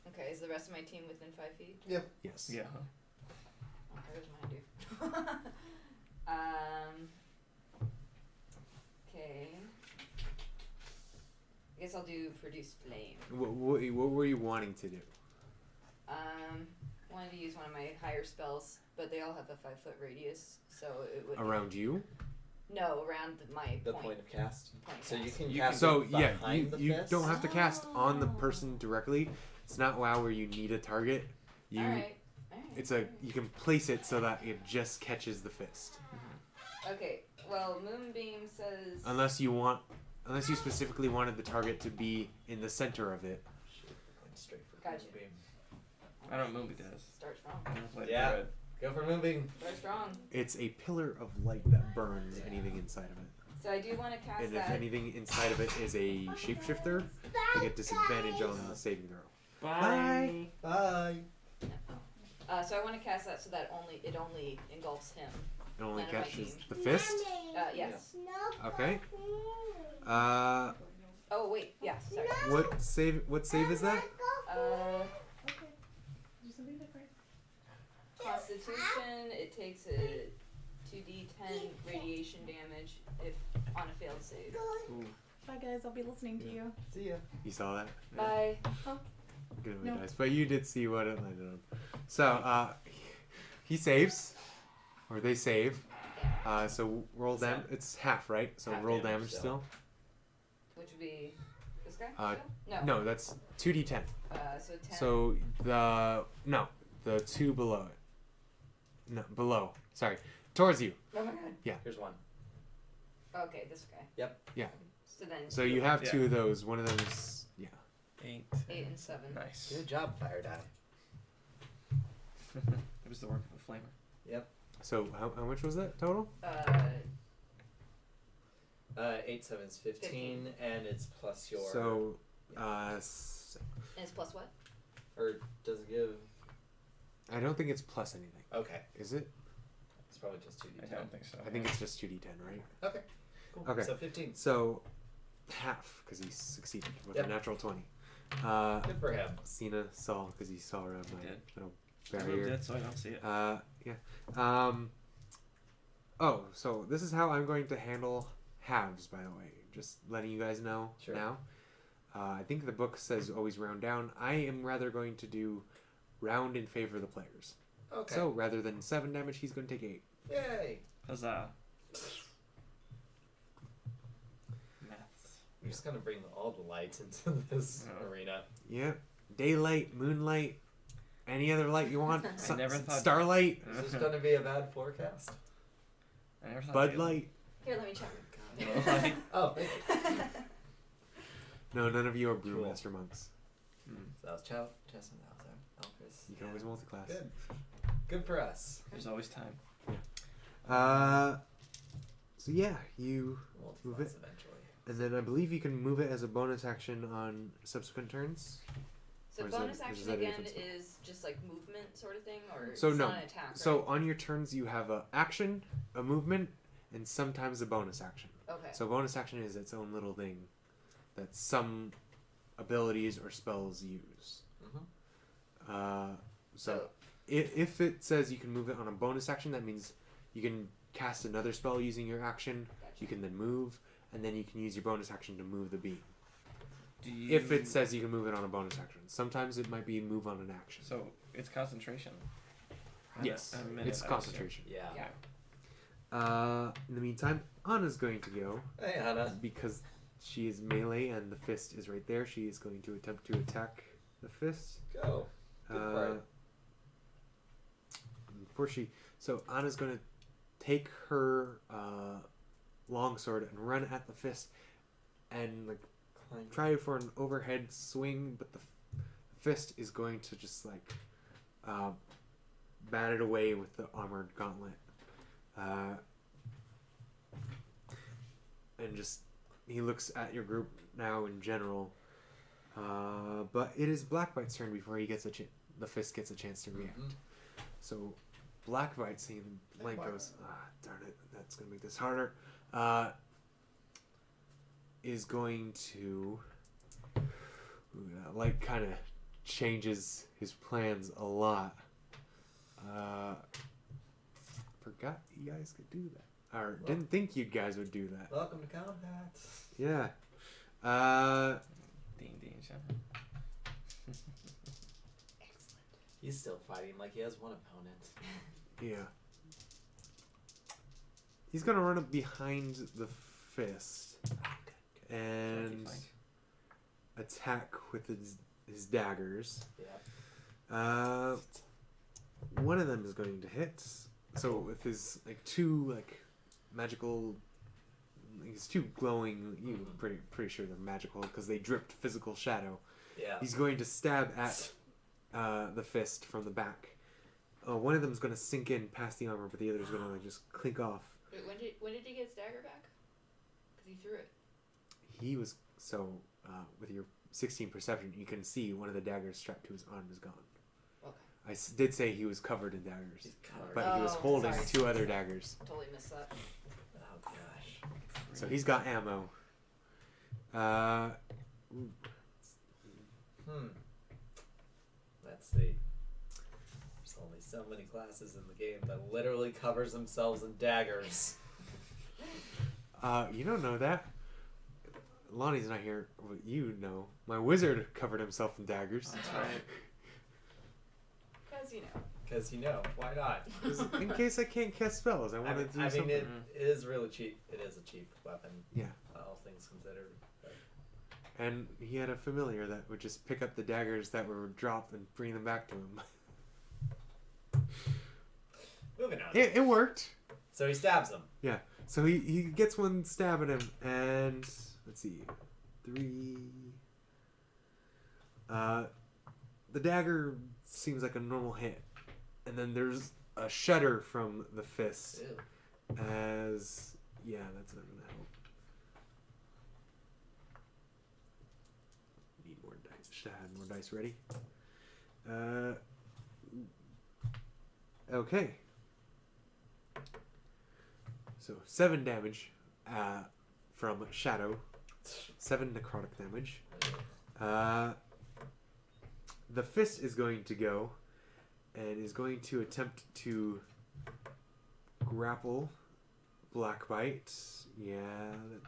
Okay, is the rest of my team within 5 feet? Yes. Yeah. Oh, there's mine, dude. Okay. I guess I'll do produce flame. What were you wanting to do? Wanted to use one of my higher spells, but they all have a 5-foot radius, so it would Around you? No, around my The point. point of cast. Point So you cast. can You cast So it yeah, behind the you fist. don't have to cast on the person directly. It's not WoW where you need a target. You Alright. it's a you can place it so that it just catches the fist. Okay. Well, Moonbeam says. Unless you specifically wanted the target to be in the center of it. Going straight for Gotcha. Moonbeam. I don't know what Moonby does. Start strong. I don't play Yeah. Druid. Go for Moonbeam. Start strong. It's a pillar of light that burns anything inside of it. So I do want to cast And if that. anything inside of it is a shapeshifter, they get disadvantage on the saving throw. Bye. Bye. So I want to cast that so that it only engulfs him. It only None of my catches team. the fist. Yes. Okay. Oh wait. Yeah. Sorry. What save is that? Constitution. It takes a 2d10 radiation damage if on a failed save. Bye guys, I'll be listening to you. See ya. You saw that? Bye. Good with No. dice, but you did see what it landed on. So he saves, or they save. So roll damage. It's half, right? So Half roll damage damage still. still. Which would be this guy? Uh, still? No. No, that's 2d10. So 10. So the two below it. No, below. Sorry, towards you. Oh my god. Here's one. Okay, this guy. Yep. Yeah. So then. So you have Yeah. two of those. One of them's 8. 8 and 7. Nice. Good job, Fire Die. It was the work of a flamer. So how much was that total? 8, 7 is 15, and it's plus your. So And it's plus what? Or does it give? I don't think it's plus anything. Okay. Is it? It's probably just 2d10. I don't think so. I think it's just 2d10, right? Okay. Cool. Okay. So 15. So half because he succeeded with Yep. a natural 20. Good for him. Cena saw because he saw around my did. little I moved barrier. it, so I don't see it. Yeah. Oh, so this is how I'm going to handle halves, by the way. Just letting you guys know Sure. now. I think the book says always round down. I am rather going to do round in favor of the players. Okay. So rather than 7 damage, he's going to take 8. Yay! Huzzah. Maths. We're just gonna bring all the lights into this Oh. arena. Yeah. Daylight, moonlight, any other light you want. I never thought- Starlight, Is this gonna be a bad forecast? I never thought Bud daylight- Light. Here, let me check. Light. Oh, thank you. No, none of you are Cool. brewmaster monks. So that was Chesson, that was Elvis. You can always multi-class. Good. Good for us. There's always time. So yeah, you We'll Move multi-class it. eventually. and then I believe you can move it as a bonus action on subsequent turns. So Or is that- bonus is action that a again different spell? is just like movement sort of thing, or So it's no. not an attack. So right? on your turns, you have a action, a movement, and sometimes a bonus action. Okay. So bonus action is its own little thing that some abilities or spells use. Mhm. So if it says you can move it on a bonus action, that means you can cast another spell using your action. Gotcha. You can then move, and then you can use your bonus action to move the beam. Do you... If it says you can move it on a bonus action, sometimes it might be move on an action. So it's concentration. Yes, A minute, it's I concentration. Yeah. Yeah. In the meantime, Anna's going to go Hey, Anna. because she is melee and the fist is right there. She is going to attempt to attack the fist. Go. Good for it. Before she, so Anna's going to take her longsword and run at the fist, and like Climb. try for an overhead swing, but the fist is going to just like bat it away with the armored gauntlet, and just he looks at your group now in general. But it is Blackbite's turn before he gets the fist gets a chance to react. Mhm. So Blackbite seeing the blank Blackbite. goes, darn it, that's gonna make this harder. Is going to like kind of changes his plans a lot. Forgot you guys could do that, or didn't think you guys would do that. Welcome to combat. Yeah. Ding ding. He's still fighting like he has one opponent. Yeah. He's gonna run up behind the fist and attack with his daggers. Yeah. One of them is going to hit. So with his like two like magical, his two glowing, you're pretty sure they're magical because they dripped physical shadow. Yeah. He's going to stab at the fist from the back. One of them is going to sink in past the armor, but the other is going to like just clink off. Wait, when did he get his dagger back? Because he threw it. He was with your 16 perception, you can see one of the daggers strapped to his arm is gone. Okay. I did say he was covered in daggers, He's covered. but he was Oh, holding sorry. 2 other daggers, Totally missed that. Oh gosh. so he's got ammo. Let's see. There's only so many classes in the game that literally covers themselves in daggers. You don't know that. Lonnie's not here, but you know. My wizard covered himself in daggers. That's right. Because, you know. Because why not? In case I can't cast spells, I I want mean, to do something. it is really cheap. It is a cheap weapon. Yeah. All things considered. But And he had a familiar that would just pick up the daggers that were dropped and bring them back to him. moving on. It worked. So he stabs him. Yeah. So he gets one stab at him, and let's see, 3. The dagger seems like a normal hit, and then there's a shudder from the fist. Ew. As that's not gonna help. Need more dice. Should have had more dice ready. Okay. So 7 damage from Shadow. 7 necrotic damage. The fist is going to go and is going to attempt to grapple Blackbite. Yeah, that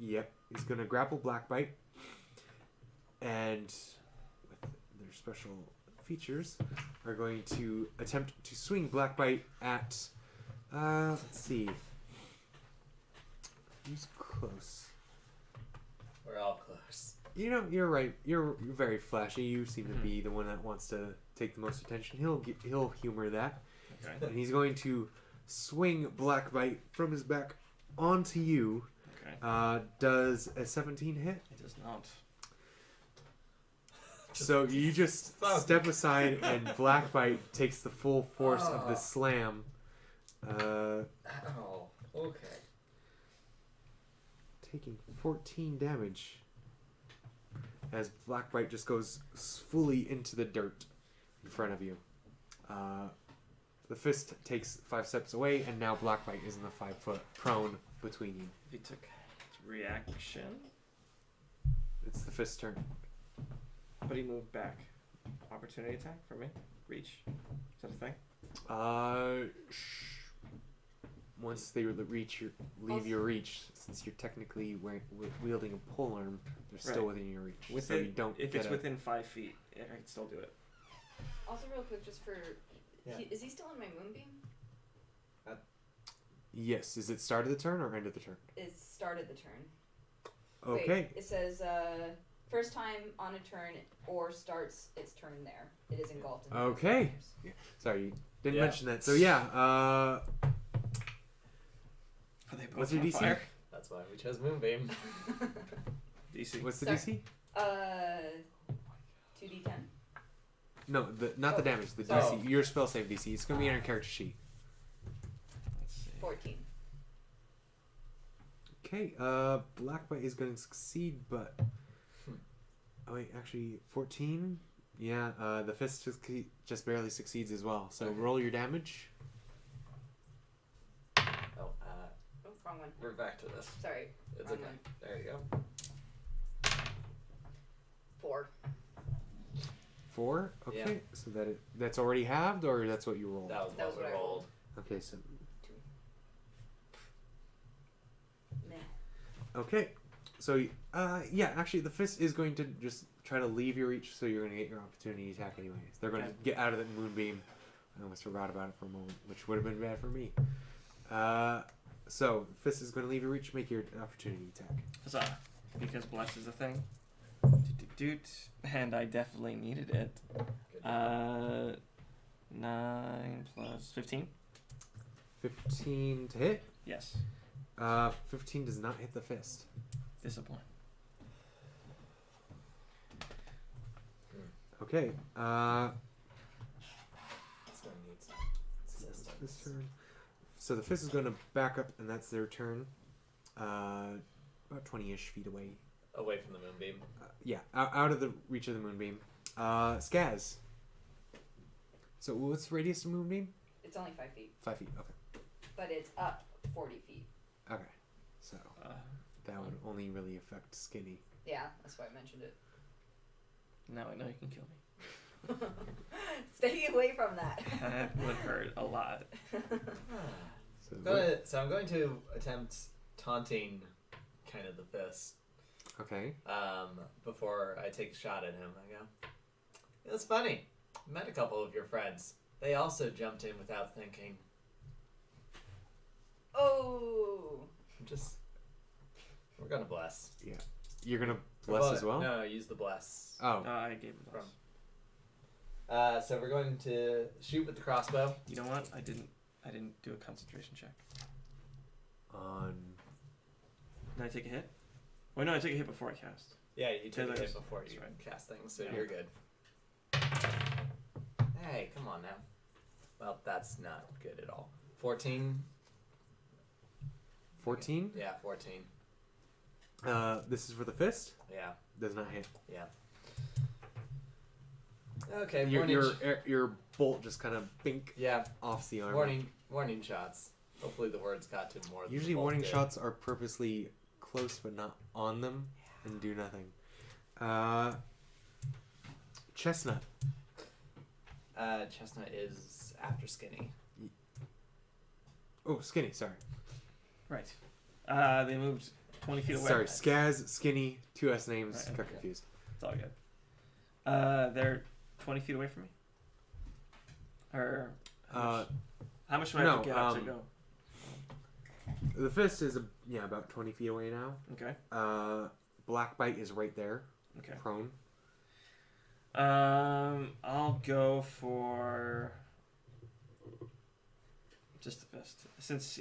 Yep, he's gonna grapple Blackbite, and with their special features, are going to attempt to swing Blackbite at. Let's see. Who's close? We're all close. You know, you're right. You're very flashy. You seem to be the one that wants to take the most attention. He'll humor that, Okay. and he's going to swing Blackbite from his back onto you. Okay. Does a 17 hit? It does not. So you just step aside, and Blackbite takes the full force of the slam. Oh, okay. Taking 14 damage as Blackbite just goes fully into the dirt in front of you. The fist takes 5 steps away, and now Blackbite is in the 5 foot prone between you. He took reaction, It's the fist's turn. but he moved back. Opportunity attack for me. Reach. Is that a thing? Once they leave your reach, since you're technically wielding a polearm, they're still Right. within your reach. So Within, you don't if get it's within 5 feet, I can still do it. Also, real quick, just for. Yeah. Is he still in my moonbeam? Yes. Is it start of the turn or end of the turn? It started the turn. Okay. Wait, it says first time on a turn or starts its turn there. It is engulfed in the Okay. flames. Sorry, you didn't Yeah. mention that. So yeah, Are they both what's your on DC? fire? That's why we chose Moonbeam. DC. What's the Sorry. DC? 2d10. No, not the damage. The Sorry. DC. Your spell save DC. It's gonna be on your character sheet. Let's see. 14. Okay. Blackbite is going to succeed, but oh wait, actually 14. Yeah. The fist just barely succeeds as well. So Okay. roll your damage. Oh, Oh, wrong one. we're back to this. Sorry. It's Wrong okay. one. There you go. 4. 4. Okay. So that's already halved, or that's what you rolled. That was what we rolled. Okay. So Meh. okay. So yeah, actually the fist is going to just try to leave your reach, so you're going to get your opportunity attack anyways. They're going to Okay. get out of the moonbeam. I almost forgot about it for a moment, which would have been bad for me. So fist is going to leave your reach. Make your opportunity attack. Huzzah. Because bless is a thing. Doot. And I definitely needed it. Good. 9 plus 15? 15 to hit. Yes. 15 does not hit the fist. Disappoint. Okay. It's gonna need some assistance. This turn. So the fist is going to back up, and that's their turn. About 20-ish feet away. Away from the Moonbeam. Yeah, out of the reach of the moonbeam. Skaz. So what's the radius of moonbeam? It's only 5 feet, 5 feet. Okay. but it's up 40 feet. Okay. So Uh, that would only really affect Skinny. Yeah, that's why I mentioned it. now I know you can kill me. Stay away from that. That would hurt a lot. So So I'm going to attempt taunting kind of the fist. okay. Before I take a shot at him, I go, "It's funny. Met a couple of your friends. They also jumped in without thinking. Oh. We're gonna bless. You're gonna bless as well. No, use the bless. Oh. I gave him From- bless. So we're going to shoot with the crossbow. You know what? I didn't do a concentration check. On. Did I take a hit? Wait, no, I take a hit before I cast. Yeah, you take a Taylor's- hit before you that's right. cast things, so Yeah. you're good. Hey, come on now. Well, that's not good at all. 14? 14. Yeah, 14. This is for the fist. Yeah, Does not hit. yeah. Okay, Your bolt just kind of bink yeah, off the armor. warning shots. Hopefully the words got to more than Usually the bolt warning did. shots are purposely close but not on them and do nothing. Chestnut. Chestnut is after Skinny. Oh, Skinny, sorry. Right. They moved 20 feet away. Sorry, Skaz, Skinny, 2 S names. Right, Got okay. confused. It's all good. They're 20 feet away from me? Or how much do I have to get up to go? The fist is about 20 feet away now. Okay. Black Bite is right there, Okay. prone. I'll go for just the fist. Since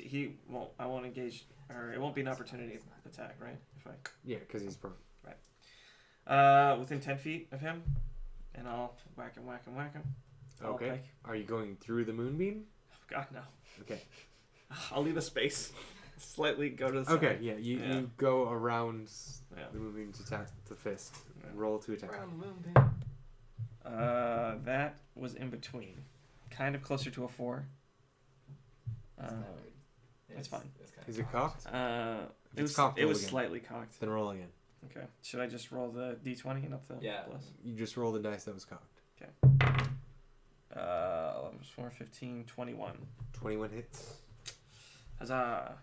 I won't engage, or it won't be an opportunity attack, right? If Yeah, because he's prone. within 10 feet of him, and I'll whack him. I'll Okay. pick. Are you going through the moonbeam? God no. Okay. I'll leave a space. Slightly go to the side. Okay, yeah, you go around Yeah. the moonbeam to attack the fist. Yeah. Roll to attack. Around the moonbeam. That was in between. Kind of closer to a 4. That's fine. Is it cocked? It it's was cocked, it roll was again. slightly cocked. Then roll again. Okay. Should I just roll the d20 and up the Yeah. plus? You just roll the dice that was cocked. 11 plus 4, 15, 21. 21 hits. Huzzah.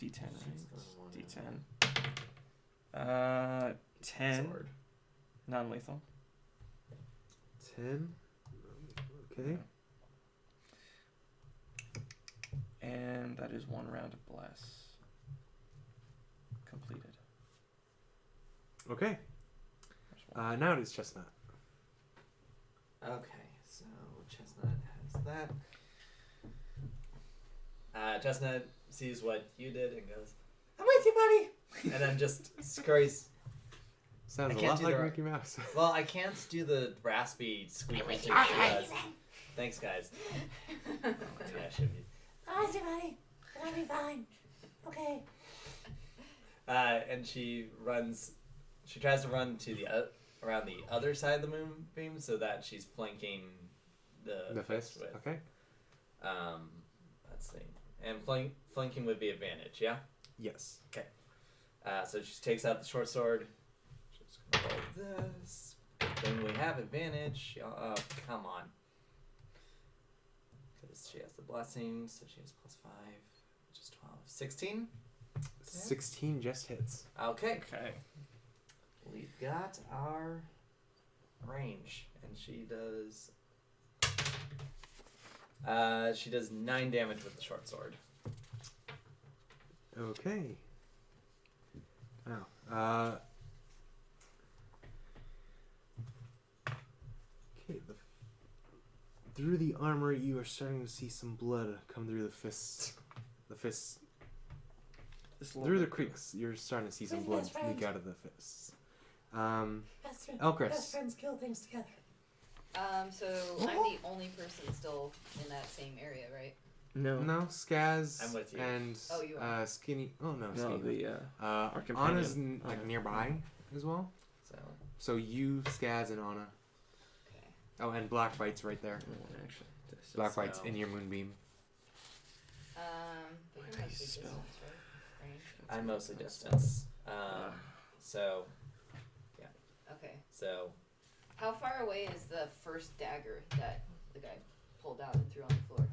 D10, right? D10. 10. Sword. Non-lethal. 10. Okay. And that is 1 round of bless. Completed. Okay. There's one. Now it is Chestnut. Okay, so Chestnut has that. Chestnut sees what you did and goes, "I'm with you, buddy," and then just scurries. Sounds I a can't lot do like the- Mickey Mouse. Well, I can't do the raspy squeaky I'm with thing you, she buddy. does. Thanks, guys. Yeah, I should be. I'm with you, buddy. It'll be fine. Okay. And she runs. She tries to run to the around the other side of the moonbeam so that she's flanking The fist. with. Okay. Let's see. And flanking would be advantage, yeah? Yes. So she takes out the short sword. She's gonna roll this. Then we have advantage. Oh, come on. Because she has the blessing, so she has +5, which is 12. 16? 16 just hits. Okay. Okay. We've got our range, and she does 9 damage with the short sword. Okay. Wow. Okay. Through the armor, you are starting to see some blood come through the fists. The fists. Just a little Through the bit. creaks, you're starting to see some Who's blood best friend? leak out of the fists. Best Elchris. friends kill things together. So I'm the only person still in that same area, right? No. No, Skaz I'm with you. and Oh, you are. Skinny. Oh no, No, Skinny. the Anna's companion. like Anna. nearby as well. So So you, Skaz, and Anna. Okay. Oh, and Black Bite's right there. actually. This is- Black Bite's So- in your moonbeam. But you're Nice mostly spell. distance, right? Range. I'm mostly distance. So Okay. so How far away is the first dagger that the guy pulled out and threw on the floor?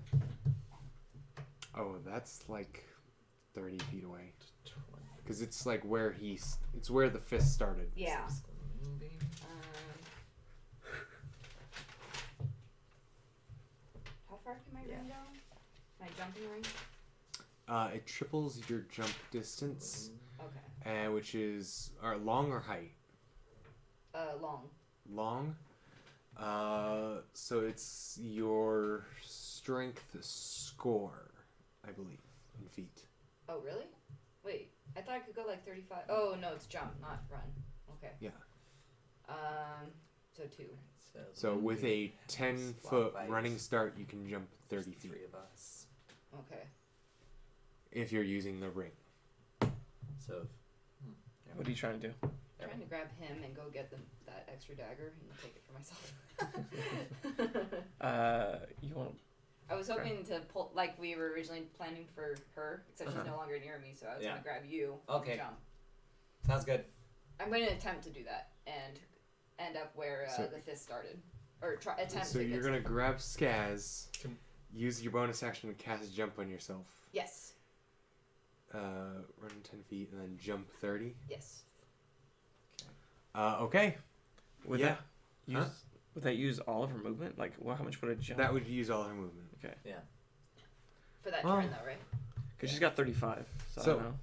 Oh, that's like 30 feet away. 20. Because it's like where it's where the fist started. Yeah. This is the moonbeam. How far can my Yeah. ring go? My jumping ring? It triples your jump distance, Okay. which is long or height. Long. Long. So it's your strength score, I believe, in feet. Oh, really? Wait, I thought I could go like 35. Oh, no, it's jump, not run. Okay. Yeah. So 2. So with a Moonbeam has 10-foot Black Bite. running start, you can jump 30 There's feet 3 of us. Okay. if you're using the ring. So What are you trying to do? Trying to grab him and go get that extra dagger and take it for myself. You want I was hoping to pull, like we were originally planning for her, except she's no longer near me, so I was Yeah. gonna grab you Okay. and jump. sounds good. I'm going to attempt to do that and end up where So- the fist started, or attempt So to. you're get gonna grab Skaz, Can- use your bonus action to cast jump on yourself. Yes. run 10 feet and then jump 30. Yes. Okay. Would Yeah. that use, would that use all of her movement? Like, well, how much would it jump? That would use all her movement. For that Well, turn, though, right? Because she's got 35. So, I So- don't know.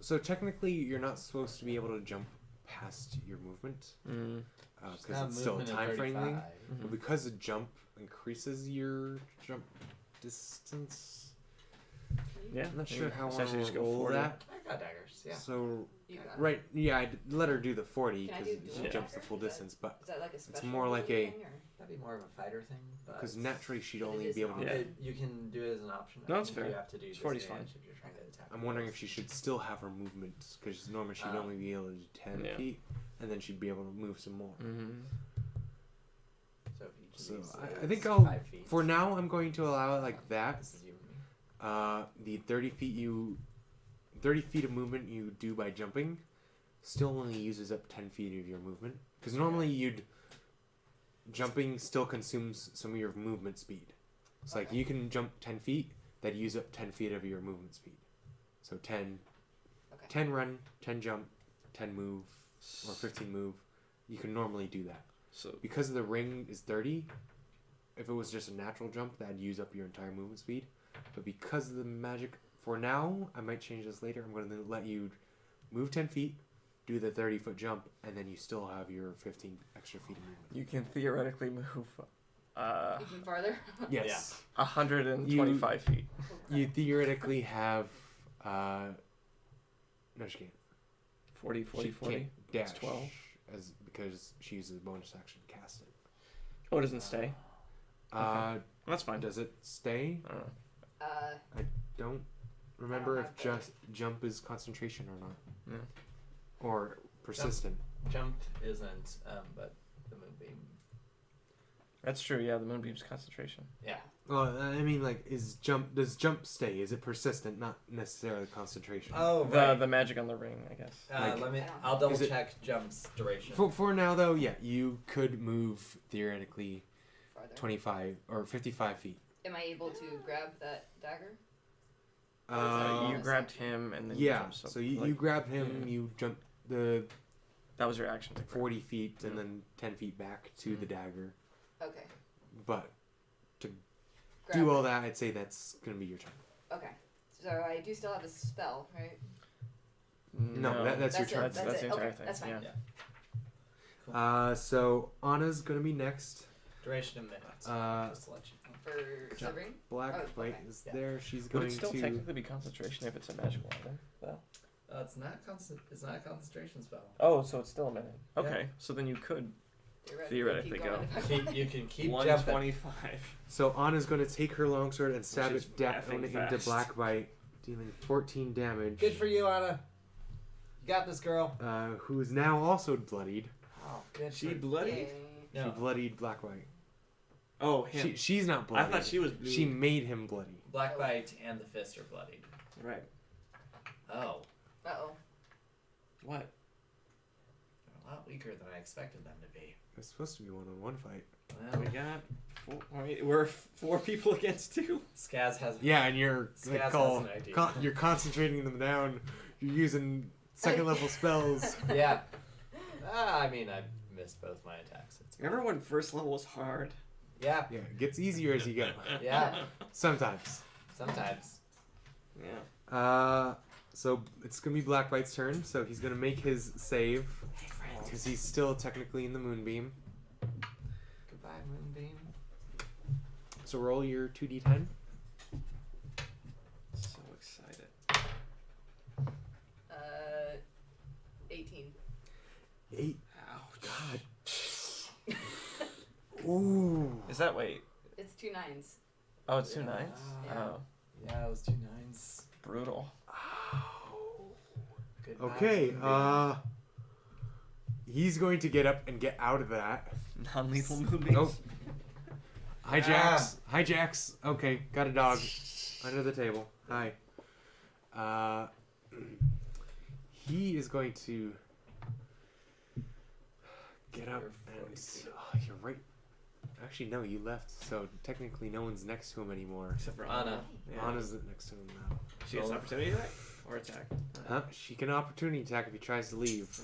So technically, you're not supposed to be able to jump past your movement Mm. because it's still a movement of time frame thing. 35. But because the jump increases your jump distance, Yeah. I'm not maybe sure how I want essentially just to go roll 40. that. I got daggers. Yeah. So You got it. right, yeah, I'd let her do the 40 Can I because do she dual jumps the dagger? full Is that- distance. But Is that like a special more like ability a- thing, or? That'd be more of a fighter thing. because But naturally she'd But it only is be able to. Yeah. you can do it as an option. No, I it's think fair. You have to do 40 's fine. disadvantage if you're trying to attack. I'm wondering if she should still have her movement because normally she'd only be able to do 10 Yeah. feet, and then she'd be able to move some more. Mm-hmm. So if each of So these I is think I'll 5 feet. for now I'm going to allow it like that. This is you and me. The 30 feet of movement you do by jumping still only uses up 10 feet of your movement because normally jumping still consumes some of your movement speed. It's like you can jump 10 feet that use up 10 feet of your movement speed. So 10 Okay. 10 run, 10 jump, 10 move, or 15 move. You can normally do that. So Because the ring is 30, if it was just a natural jump, that'd use up your entire movement speed. But because of the magic, for now, I might change this later. I'm going to let you move 10 feet, do the 30-foot jump, and then you still have your 15 extra feet of movement. you can theoretically move Even farther? Yes. 125 feet. You theoretically have... no, she can't. 40, 40, She 40. can't dash. It's 12. Because she uses a bonus action to cast it. Oh, it doesn't stay? That's fine. Does it stay? I don't know. Don't remember have if the- just jump is concentration or not. No. Or persistent. Jump isn't, but the moonbeam. That's true, yeah, the moonbeam's concentration. Yeah. Well, I mean, like, does jump stay? Is it persistent, not necessarily concentration? Oh, The magic on the ring, I guess. like- I'll double Is it- check jump's duration. For now, though, yeah, you could move theoretically Farther. 25 or 55 feet. Am I able to grab that dagger? you bonus grabbed action? him and then you Yeah, jumped. so you like, grab him, yeah. you jump the That was your action to grab. 40 feet, and Yeah. then 10 feet back to the dagger. Okay. But Grab do all it. that, I'd say that's going to be your turn. Okay. So I do still have a spell, right? No, that's your That's turn. it. That's the it. entire Okay, thing. that's fine. Yeah. So Anna's going to be next. Duration a minute. Just to let you know. For the ring? Black Oh, White okay. is Yeah. there. She's Would going it still to. technically be concentration if it's a magical item, though? It's not it's not a concentration spell. Oh, so it's still a minute. Okay, so then you could Theoretically keep go. going if I want. You can keep jumping. 125. So Anna's going to take her longsword and stab is it down effing into fast. Black White, dealing 14 damage. Good for you, Anna. You got this, girl. Who is now also bloodied. Oh, good. She for bloody? Yay. No. She bloodied Black White. Oh, him. She's not I bloodied. thought she was. She made him bloody. Black Bite and the fist are bloodied. Right. Oh, Uh-oh. What? they're a lot weaker than I expected them to be. It's supposed to be one-on-one fight. Well, We got four. Wait, we're 4 people against 2. Skaz has. Yeah, and you're Skaz has an idea. you're concentrating them down. You're using second level spells. Yeah. I mean, I missed both my attacks. It's Remember when first level was hard? Yeah. Yeah, it gets easier as you go. Yeah. Sometimes. Sometimes. Yeah. So it's gonna be Black White's turn. So he's gonna make his save because he's still technically in the moonbeam. Goodbye, Moonbeam. So roll your 2d10. So excited. 18. 8. Ouch. God. Ooh. Is that wait? It's 2 9s. Oh, it's 2 nines. Yeah. Oh, Yeah, it was 2 9s. brutal. Goodbye, Okay. Moonbeam. He's going to get up and get out of that. Non-lethal moonbeams. Oh. Hijacks. Hijacks. Okay, got a dog under the table. Hi. He is going to get up and. Oh, you're right. Actually, no, you left, so technically no one's next to him anymore. Except for Anna. Yeah. Anna's next to him now. She has an opportunity to Or attack. Huh? She can opportunity attack if he tries to leave. So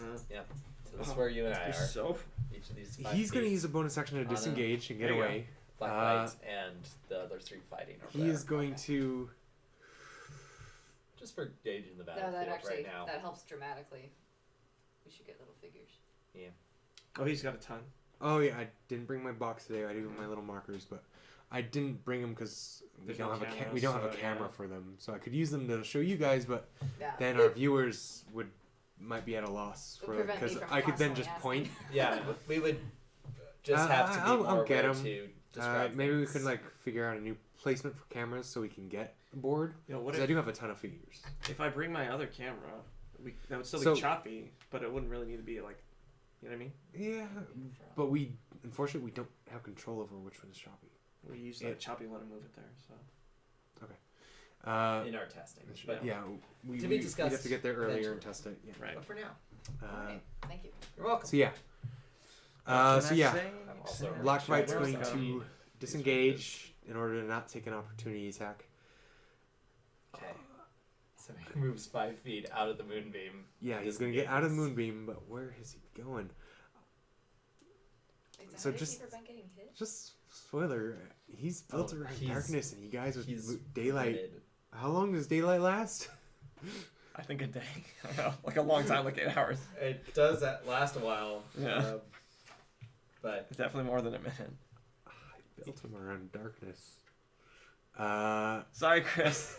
this is where you and I You're are. so. Each of these 5 He's going to feet. use a bonus action to Anna. disengage and get There you go. away. Black Knight and the other 3 fighting over He there. is going to. Just for gauging the No, battlefield that actually right now. that helps dramatically. We should get little figures. Oh, he's got a ton. Oh yeah, I didn't bring my box today. I do my little markers, but I didn't bring them because we There's don't no have camera, we don't have a so, camera yeah. for them. So I could use them to show you guys, but Yeah. then our viewers might be at a loss Would for prevent me because from I could then constantly just asking. point. Yeah, we would just have to be I'll more get aware 'em. to describe Maybe we things. could like figure out a new placement for cameras so we can get a board. You know, what Because I if, do have a ton of figures. if I bring my other camera? That would still be So- choppy, but it wouldn't really need to be like, you know what I mean? Yeah, but we unfortunately we don't have control over which one is choppy. We use Yeah. that choppy one and move it there. So in our testing. But But yeah, we To be we'd have discussed to get there earlier and eventually. test it. Yeah. right. But for now, Okay. Thank you. you're welcome. So yeah. So yeah, I'm also Black Knight's Sure, going so- to disengage in order to not take an opportunity attack. Okay. So he moves 5 feet out of the moonbeam. Yeah, he's going to get out of the moonbeam, but where is he going? Wait, So how did just- he prevent getting hit? Just spoiler, he's built Oh, around he's- darkness, and you guys with He's daylight. limited. How long does daylight last? I think a day. I don't know, like a long time, like 8 hours. It does last a while. Yeah. But It's definitely more than a minute. I built him around darkness. Sorry, Chris.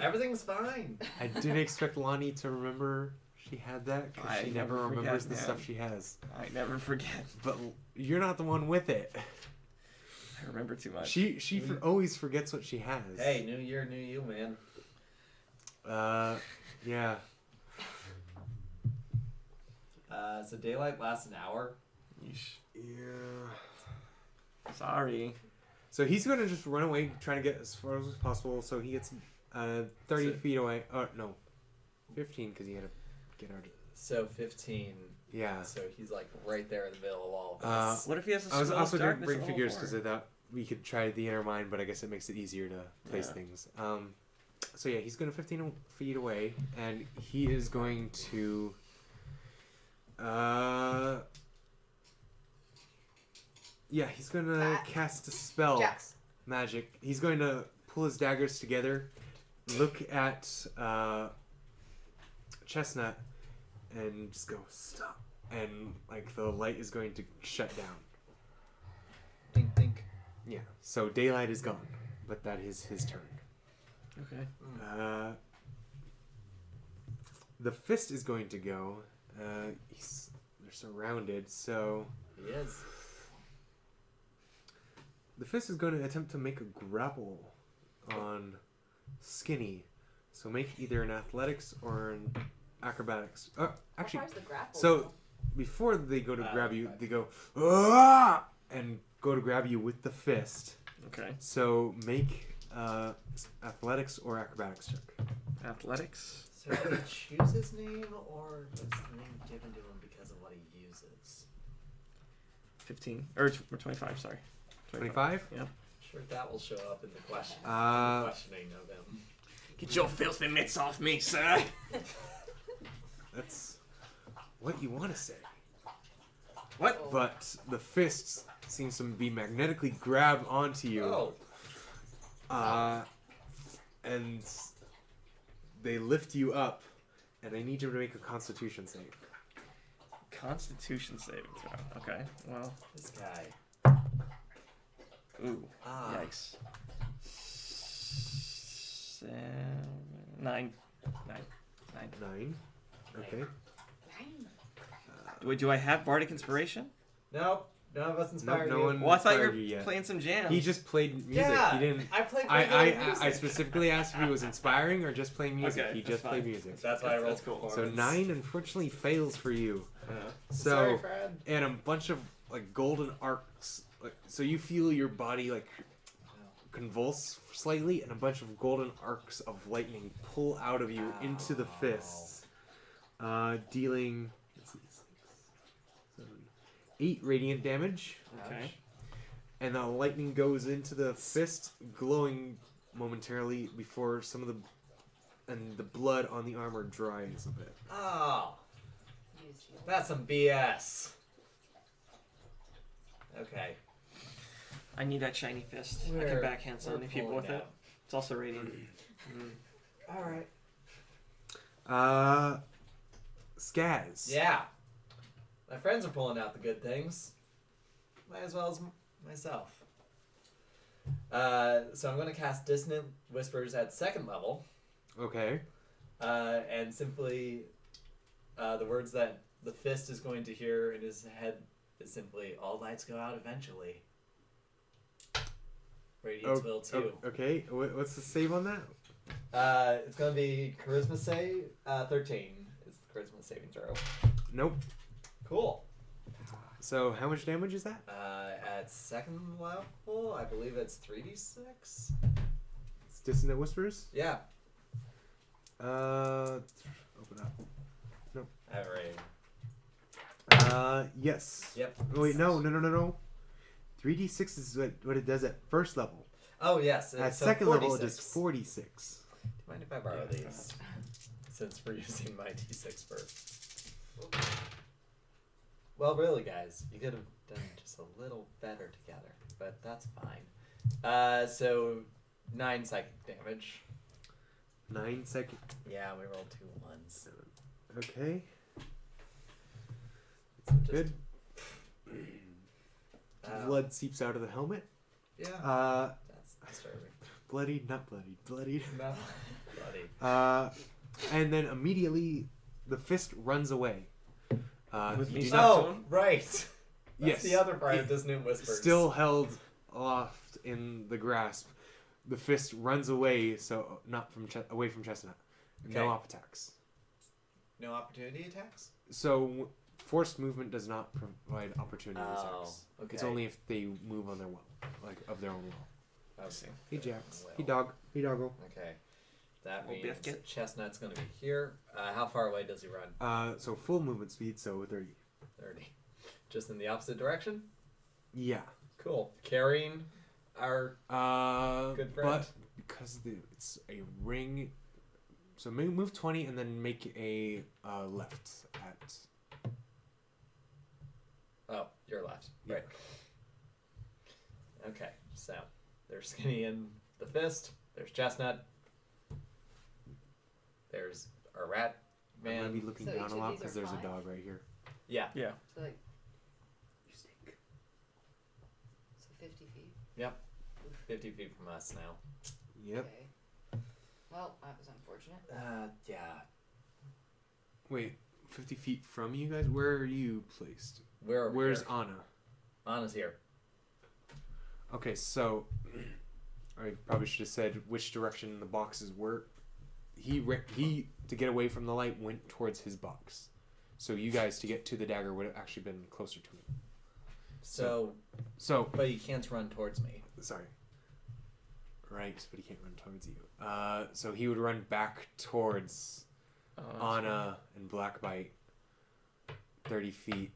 everything's fine. I didn't expect Lonnie to remember she had that because I she never never forget, remembers the man. stuff she has. I never forget. But you're not the one with it. I remember too much. She always forgets what she has. Hey, new year, new you, man. Yeah. So daylight lasts an hour. Yeesh. Yeah. Sorry. So he's going to just run away, trying to get as far as possible. So he gets 30 So- feet away. No, 15 because he had to get out. So 15. Yeah. So he's like right there in the middle of all of Uh, this. What if he has a I was spell of also going to darkness bring at level figures 4? because I thought we could try the inner mind, but I guess it makes it easier to place Yeah. things. So yeah, he's going to 15 feet away, and he is going to. Yeah, he's going to That- cast a spell. Jax. Magic. He's going to pull his daggers together, look at Chestnut, and just go stop. And like the light is going to shut down. Think, think. Yeah. So daylight is gone, but that is his turn. Okay. The fist is going to go. They're surrounded, so He is. the fist is going to attempt to make a grapple on Skinny. So make either an athletics or an acrobatics. Actually, How far is the grapple? so before they go to grab you, they go "Ah!" and go to grab you with the fist. Okay. So make athletics or acrobatics check. Athletics. So did he choose his name, or was the name given to him because of what he uses? 15 or 25. Sorry. 25. Yep. Sure, that will show up in the question. Uh, Questioning of him. Get your filthy mitts off me, sir. That's what you want to say. What? But the fist seems to be magnetically grabbed onto you. Oh, And they lift you up, and I need you to make a Constitution save. Constitution saving throw. Okay. Well. this guy. Ooh. Ah. Yikes. 9. 9. 9. Okay. Do I have bardic inspiration? Nope, none of us inspired no you. one- Well, I thought you inspired were you yet. playing some jams. He just played music. Yeah, He didn't. I played regular music. I specifically asked if he was inspiring or just playing music. Okay, he that's just played fine. music. That's why I rolled That's cool. performance. So 9 unfortunately fails for you. So Sorry, Fred. and a bunch of like golden arcs. Like, so you feel your body like convulse slightly, and a bunch of golden arcs of lightning pull out of you into the fists, dealing 8 radiant damage. Okay. And the lightning goes into the fist, glowing momentarily before some of the and the blood on the armor dries a bit. Oh, Use shield. that's some BS. Okay. I need that shiny fist. I We're- can backhand so we're many people pulling with it. out. It's also radiant. All right. Skaz. Yeah. My friends are pulling out the good things. Might as well as myself. So I'm going to cast Dissonant Whispers at 2nd level. Okay. And simply, the words that the fist is going to hear in his head is simply, all lights go out eventually. Radiance will too. Okay. What's the save on that? It's going to be Charisma save. 13 is the Charisma saving throw. Nope. Cool. So how much damage is that? At 2nd level, I believe it's 3d6. It's Dissonant Whispers. Yeah. Open up. I have it right. Yes. Yep. Oh, wait, no. 3d6 is what it does at 1st level. Oh, yes. At so 2nd level, it 46. does 46. Do you mind if I borrow these? Since we're using my d6 first. Well, really, guys, you could have done just a little better together, but that's fine. So 9 psychic damage. 9 second. Yeah, we rolled 2 ones. Okay. Just- Good. Um, Blood seeps out of the helmet. Yeah. That's disturbing. Bloodied, not bloodied. Bloodied. No. Bloody. And then immediately the fist runs away. With you me do stuck not- to him? Right. That's Yes. the other part It- of Dissonant Whispers. Still held aloft in the grasp. The fist runs away, so not from away from Chestnut. No Okay. op attacks. No opportunity attacks? So forced movement does not provide opportunity Oh, attacks. okay. It's only if they move on their will, like of their own will. Okay. see. Hey Jax. Well. Hey dog. Hey doggo. Okay. That Old means biscuit. Chestnut's going to be here. How far away does he run? So full movement speed, so 30. 30. Just in the opposite direction? Yeah. Cool. Carrying our... Good friend. But because it's a ring, so move 20 and then make a left at. Oh, your left. Yeah. Right. Okay, so there's Skinny in the fist. There's Chestnut. There's our rat I'm gonna man. be looking So down each a of lot these because are there's a 5? dog right here. Yeah. Yeah. So like. You stink. So 50 feet. 50 feet from us now. Yep. Okay. Well, that was unfortunate. Yeah. Wait, 50 feet from you guys? Where are you placed? We're over Where's here. Anna? Anna's here. Okay, so I probably should have said which direction the boxes were. He to get away from the light went towards his box. So you guys to get to the dagger would have actually been closer to him. So, but he can't run towards me. Sorry. Right, but he can't run towards you. So he would run back towards Anna and Blackbite. 30 feet.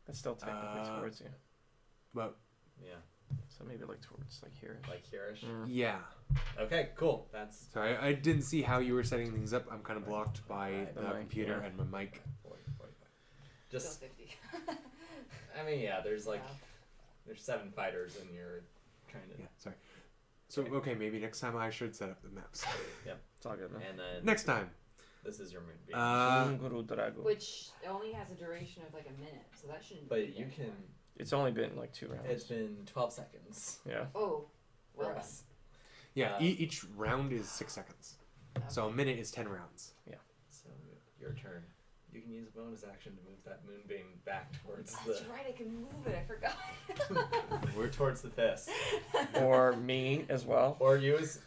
That's still technically towards you. But Yeah. So maybe like towards like here. Like here-ish. yeah. Okay, cool. That's Sorry, I didn't see how you were setting things up. I'm kind of blocked by Right, the the mic, computer yeah. and my mic. 40, 45. Still Just, 50. I mean, yeah, there's like, Wow. there's 7 fighters and you're trying to, Yeah, sorry. So, okay, maybe next time I should set up the maps. It's all good, man. and then Next time. this is your moonbeam. Guru Drago. Which only has a duration of like a minute, so that shouldn't be but you that can, long. It's only been like 2 rounds. it's been 12 seconds Yeah. Oh, for well us. Yeah, Uh, each round is 6 seconds. done. So a minute is 10 rounds. So, your turn. You can use a bonus action to move that moonbeam back towards That's the, right, I can move it, I forgot. we're towards the fist. Or me as well. Or use,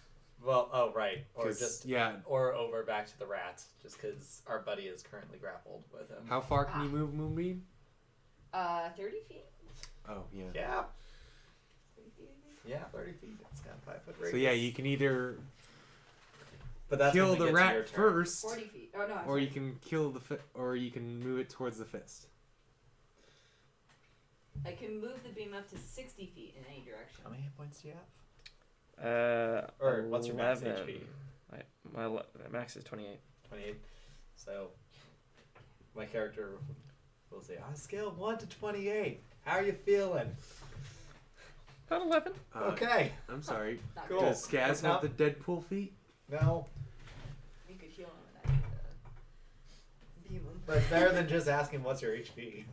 well, oh, right. Or 'Cause, just, yeah. or over back to the rat, just because our buddy is currently grappled with him. How far can you move Moonbeam? 30 feet? Oh, yeah. Yeah, 30 feet, I think? yeah, 30 feet. It's got a 5-foot radius. So yeah, you can either but that's kill when we the get to your rat turn. first, 40 feet. Oh, no, I'm or sorry. you can kill the or you can move it towards the fist. I can move the beam up to 60 feet in any direction. How many hit points do you have? Or what's your max 11. HP? I My max is 28. 28. So, my character will say, on a scale of 1 to 28, how are you feeling? About 11. Okay. I'm sorry. Not Cool. Does Skaz have the Deadpool feet? No. You could heal him and I could beam him. But it's better than just asking what's your HP.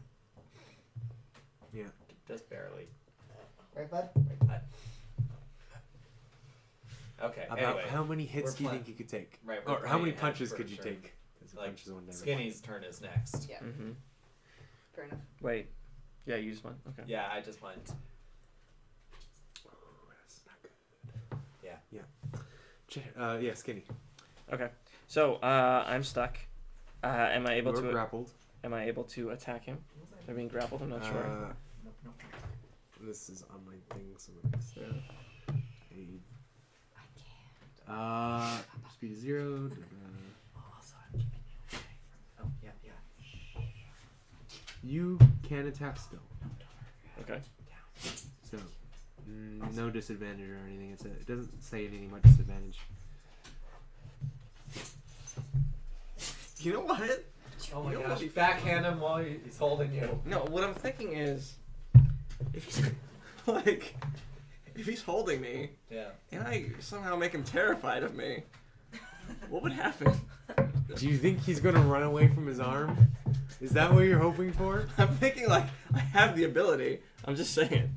Yeah. Just barely. Right, bud? Right, bud. Okay, About anyway. how many hits we're do you plan- think you could take? Right, we're Or how many planning ahead punches for could you sure. take? 'Cause Like, punches will never Skinny's turn is next. Yeah, Mm-hmm. fair enough. Wait. Yeah, you just went. Okay. Yeah, I just went. Oh, that's not good. Yeah. Yeah. Yeah, Skinny. Okay. So I'm stuck. Am I able You're to? grappled. Am I able to attack him? They're being grappled. I'm not sure. This is on my thing, so let me see. Aid. Speed is 0. Oh, yeah, yeah. You can attack still. Okay. So, no disadvantage or anything. It doesn't say anything about disadvantage. You know what? Oh my You know gosh. what? Backhand him while he's holding you. No, what I'm thinking is, if he's like, if he's holding me Yeah. and I somehow make him terrified of me, what would happen? Do you think he's gonna run away from his arm? Is that what you're hoping for? I'm thinking like I have the ability. I'm just saying.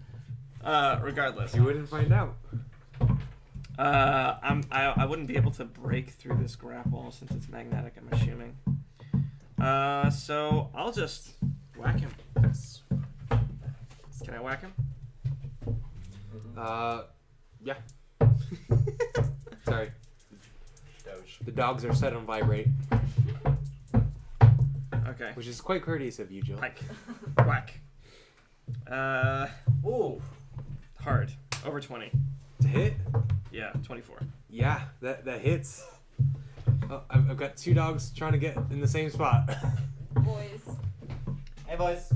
Regardless, You wouldn't find out. I wouldn't be able to break through this grapple since it's magnetic. I'm assuming. So I'll just whack him. Can I whack him? Yeah. Sorry. Doge. The dogs are set on vibrate, Okay. which is quite courteous of you, Jill. Hike. Whack. Ooh. Hard. Over 20. To hit? Yeah, 24. Yeah, that hits. Oh, I've got 2 dogs trying to get in the same spot. Boys. Hey, boys.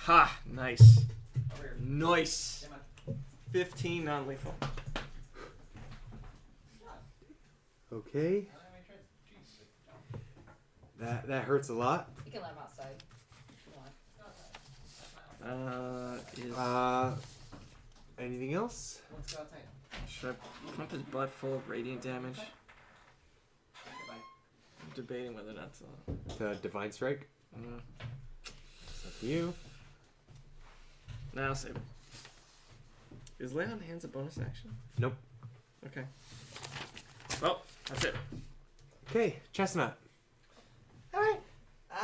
Ha! Nice. Nice. 15 non-lethal. Okay. That hurts a lot. You can let him outside if you want. Anything else? Let's go outside. Should I pump his butt full of radiant damage? I'm debating whether that's The divine strike. It's up to you. No, I'll save it. Is lay on hands a bonus action? Nope. Okay. Well, that's it. Okay, Chestnut.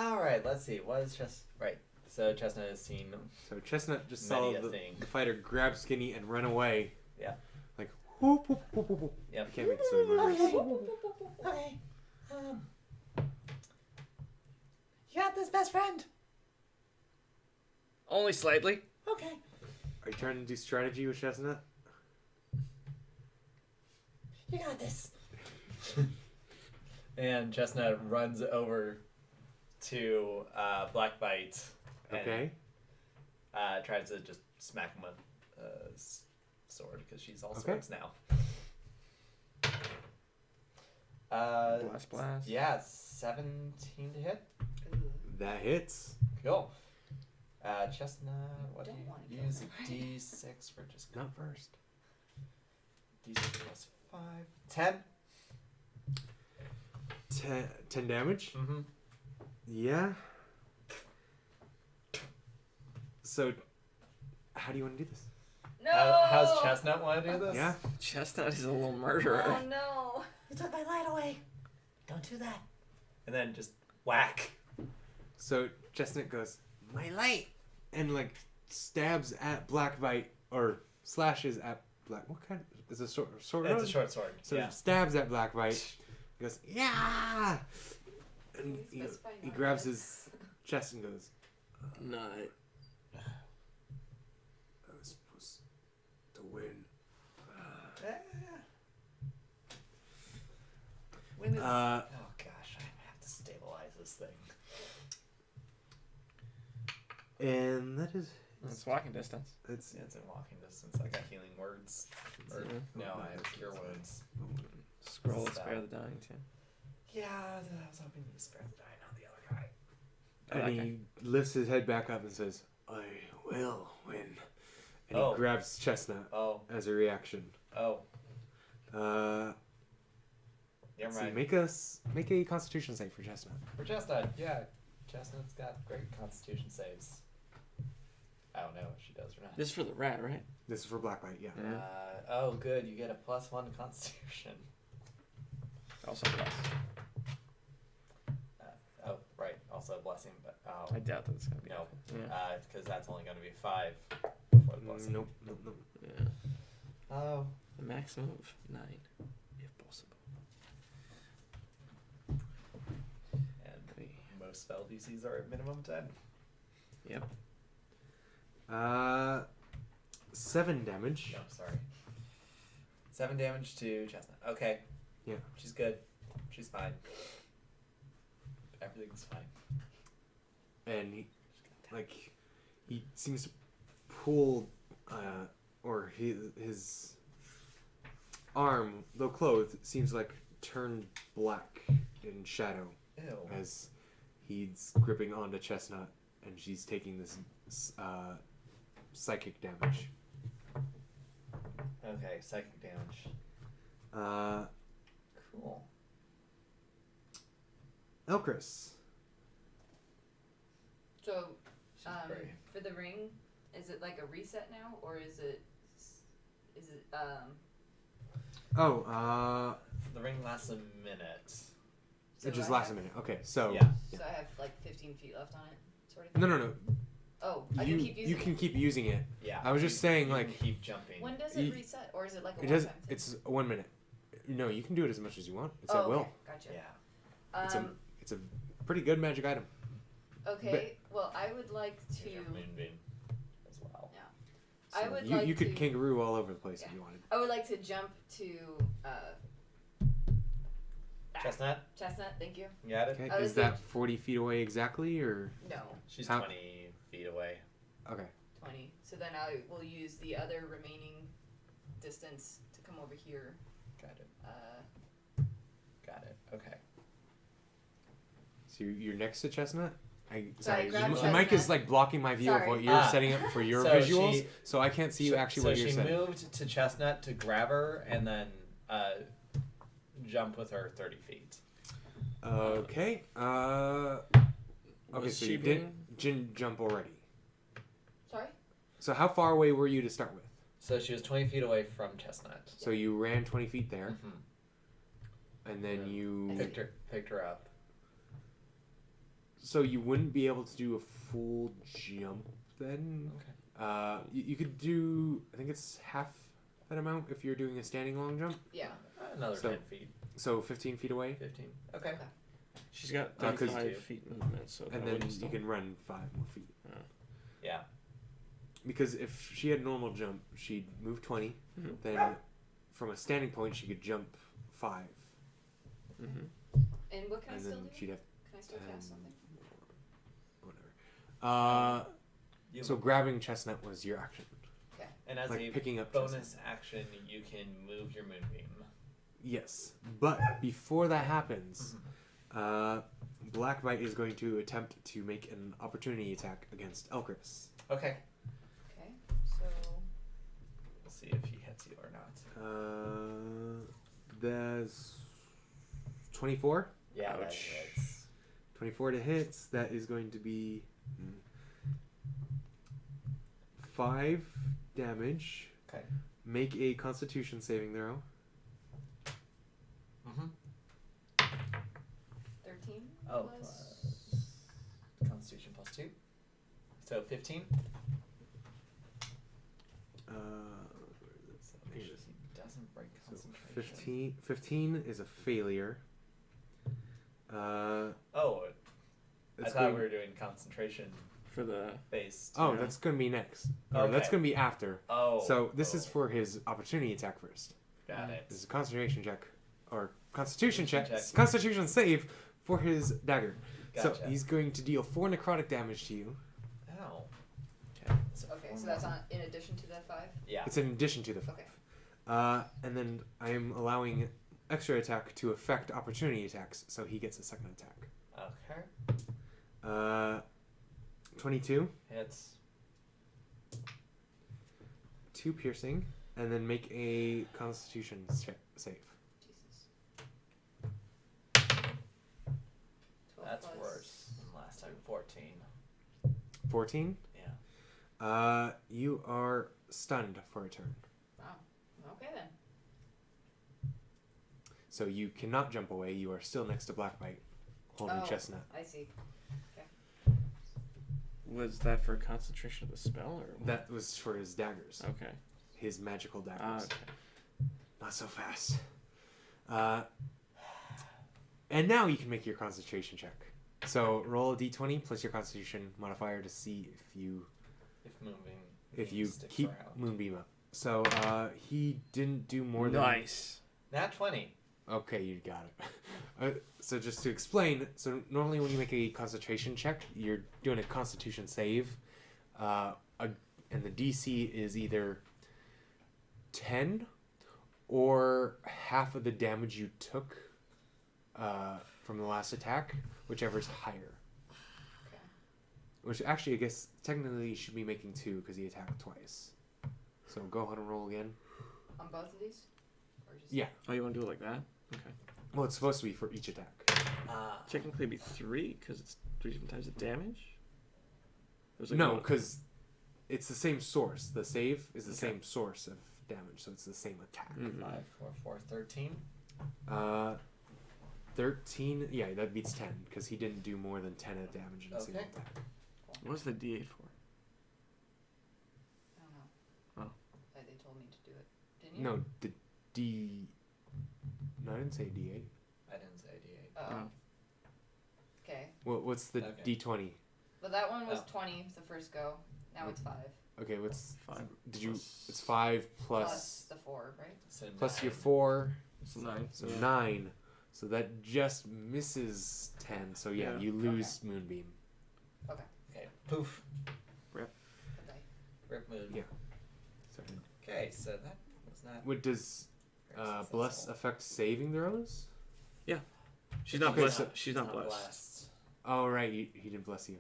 Alright, let's see. What is Right. So Chestnut has seen. So Chestnut just Many saw a the thing. fighter grab Skinny and run away. Yeah. Like whoop whoop whoop whoop. Whoop. Yep. I can't make so many noises. Okay. You got this, best friend. Only slightly. Okay. Are you trying to do strategy with Chestnut? You got this. And Chestnut runs over to Blackbite and Okay. tries to just smack him with sword because she's all Okay. swords now. Blast. Yeah, 17 to hit. That hits. Cool. Chestnut, what do Don't wanna you kill use? her. A D6 for just Not first. D6 plus 5. 10. 10 damage. Mm-hmm. Yeah. So, how do you want to do this? No! How's Chestnut want to do this? Yeah. Chestnut is a little murderer. Oh no! You took my light away. Don't do that. And then just whack. So Chestnut goes, my light, and like stabs at Blackbite or slashes at Black. What kind? Is it a sword? It's a short sword. So yeah. stabs at Blackbite. He goes, yeah. And Can you specify he not grabs yet? his chest and goes, Nut. I was supposed to win. When is... Uh, oh gosh, I have to stabilize this thing. And that is It's walking distance. It's Yeah, it's in walking distance. I got healing words. Or, Yeah. no, I have cure wounds. Scroll Stop. spare the dying too. Yeah, I was hoping you spare the dying on the other guy. and Okay. he lifts his head back up and says, "I will win." And Oh. he grabs Chestnut Oh, as a reaction. oh. Never Never see, mind. make a Constitution save for Chestnut. For Chestnut, yeah. Chestnut's got great constitution saves. I don't know if she does or not. This is for the rat, right? This is for Blackbite, yeah. Yeah. Oh, good. You get a +1 constitution. Also plus. Oh, right. Also a blessing, but I doubt that it's gonna be. No. Yeah. Because that's only going to be 5 before the blessing. Nope, nope, nope. Yeah. Oh. A maximum of 9, if possible. And Three. most spell DCs are at minimum 10. Yep. 7 damage. No, sorry. 7 damage to Chestnut. Okay. Yeah. She's good. She's fine. Everything's fine. And he seems to pull, or his arm, though clothed, seems like turned black in shadow Ew. as he's gripping onto Chestnut, and she's taking this psychic damage. Okay, psychic damage. Cool. Elchris. So, She's brave. for the ring, is it like a reset now, or is it The ring lasts a minute. so It just I lasts a have- minute. Okay, so Yeah. So I have like 15 feet left on it, sort of thing? no. Oh, I can keep using You can keep using it. Yeah. I was just saying, you like, can keep jumping. it. When does it you- reset, or is it like a It does. one-time thing? It's 1 minute. No, you can do it as much as you want. It's oh, at will. okay, gotcha. Yeah. It's a pretty good magic item. Okay, well, I would like Here's to. your moonbeam as well. I So would you like could to- kangaroo all over the place Yeah. if you wanted. I would like to jump to Chestnut, Chestnut. Thank you. you got it? Okay, I was is that 40 feet away exactly, or No, She's How- 20 feet away. okay? 20. So then I will use the other remaining distance to come over here. Got it. Got it. Okay. So you're next to Chestnut. So I Sorry, grabbed the mic is Chestnut. like blocking my view of Sorry. what you're setting up for your So visuals, she- so I can't see actually so what you're she saying. moved to Chestnut to grab her and then jump with her 30 feet. Okay. Okay, Was so she you didn't jump already. Sorry? So how far away were you to start with? So she was 20 feet away from Chestnut. So you ran 20 feet there, Mhm. and then Mm-hmm. you. Picked her up. So you wouldn't be able to do a full jump then. Okay. You could do. I think it's half that amount if you're doing a standing long jump. Yeah. Another So- 10 feet. So 15 feet away, 15. Okay. She's got 'cause- 35 feet movement, so and that then wouldn't you stop. can run 5 more feet. Yeah. Because if she had normal jump, she'd move 20. Mhm. Then, from a standing point, she could jump 5, Mm-hmm. And what can I and still then do? she'd have Can I still 10 cast something? more, whatever. You- So grabbing Chestnut was your action, and as like a picking up bonus Chestnut. action, you can move your moonbeam. Yes, but before that happens, Blackbite is going to attempt to make an opportunity attack against Elchris. Okay. Okay, so. We'll see if he hits you or not. There's 24. Yeah, that Ouch. hits. 24 to hits. That is going to be 5 damage. Okay. Make a Constitution saving throw. Mm-hmm. 13 Oh, plus. Constitution plus 2. So 15. So make sure he doesn't break So concentration. 15 is a failure. Oh, I It's thought going- we were doing concentration For the based. Oh, Yeah. that's going to be next. Or that's Okay. going to be after. Oh. So this is oh, for his opportunity attack first. Got it. This is a concentration check. Or Constitution check. Check. Constitution save for his dagger. So Gotcha. he's going to deal 4 necrotic damage to you. Ow. Okay, so that's on in addition to the 5. Yeah. It's in addition to the 5. Okay. And then I am allowing extra attack to affect opportunity attacks, so he gets a second attack. Okay. 22, Hits. 2 piercing, and then make a Constitution save. Jesus. 12 That's plus- worse than last time. 14. 14. Yeah. You are stunned for a turn, Wow. Okay then. so you cannot jump away. You are still next to Blackbite, holding Oh. Chestnut. I see. Was that for concentration of the spell, or what? That was for his daggers, Okay. his magical daggers. Ah, okay. Not so fast. And now you can make your concentration check. So roll a d20 plus your Constitution modifier to see if you sticks keep around. Moonbeam up. So he didn't do more than. Nice. Nat 20. Okay, you got it. So just to explain, so normally when you make a concentration check, you're doing a Constitution save, and the DC is either 10 or half of the damage you took from the last attack, whichever's higher. Okay. Which actually, I guess technically you should be making 2 because he attacked twice. So go ahead and roll again. On both of these? Or just Yeah. Oh, you want to do it like that? Okay. Well, it's supposed to be for each attack. Technically, it'd be 3 because it's 3 different times the damage. There's like No, one- because it's the same source. The save is the Okay. same source of damage, so it's the same attack. 5, 4, 4, 13. 13. Yeah, that beats 10 because he didn't do more than 10 of damage in a single Okay. attack. What's the D8 for? I don't know. Oh. They told me to do it. Didn't you? No, the D. No, I didn't say D8. I didn't say D8. Oh. Okay. What's the Okay. D20? But that one was Oh. 20 the first go. Now it's 5. Okay, what's 5. Did you? plus- It's 5 Plus plus the 4, right? So plus your 9. 4, So 9. so Yeah. 9. So that just misses 10. So yeah, Yeah. you lose Moonbeam. Okay. Poof. Okay. Rip moon. Yeah. Sorry. Okay, so that was not. What does very bless successful. affect saving throws? She's not Okay, blessed. so- She's not blessed. Oh right, he didn't bless you.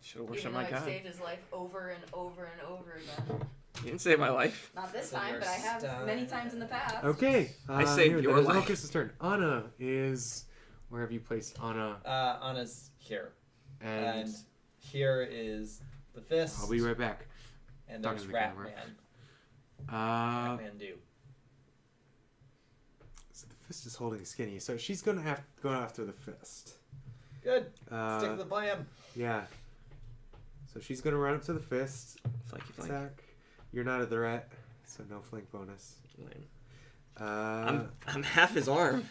Should have Even worshipped though my I've God. saved his life over and over and over again. You didn't save my life. Not this So time, you're but I have many stunned. times in the past. Okay, I saved here, your that is life. Malchus's turn. Anna is. Where have you placed Anna? Anna's here. And And here is the fist. I'll be right back. And Talking there's to the camera. Ratman. Ratman do. So the fist is holding Skinny, so she's gonna have to go after the fist. Good. Stick to the plan. Yeah. So she's gonna run up to the fist, Flanky flank. attack. You're not a threat, so no flank bonus. Lame. Uh, I'm half his arm.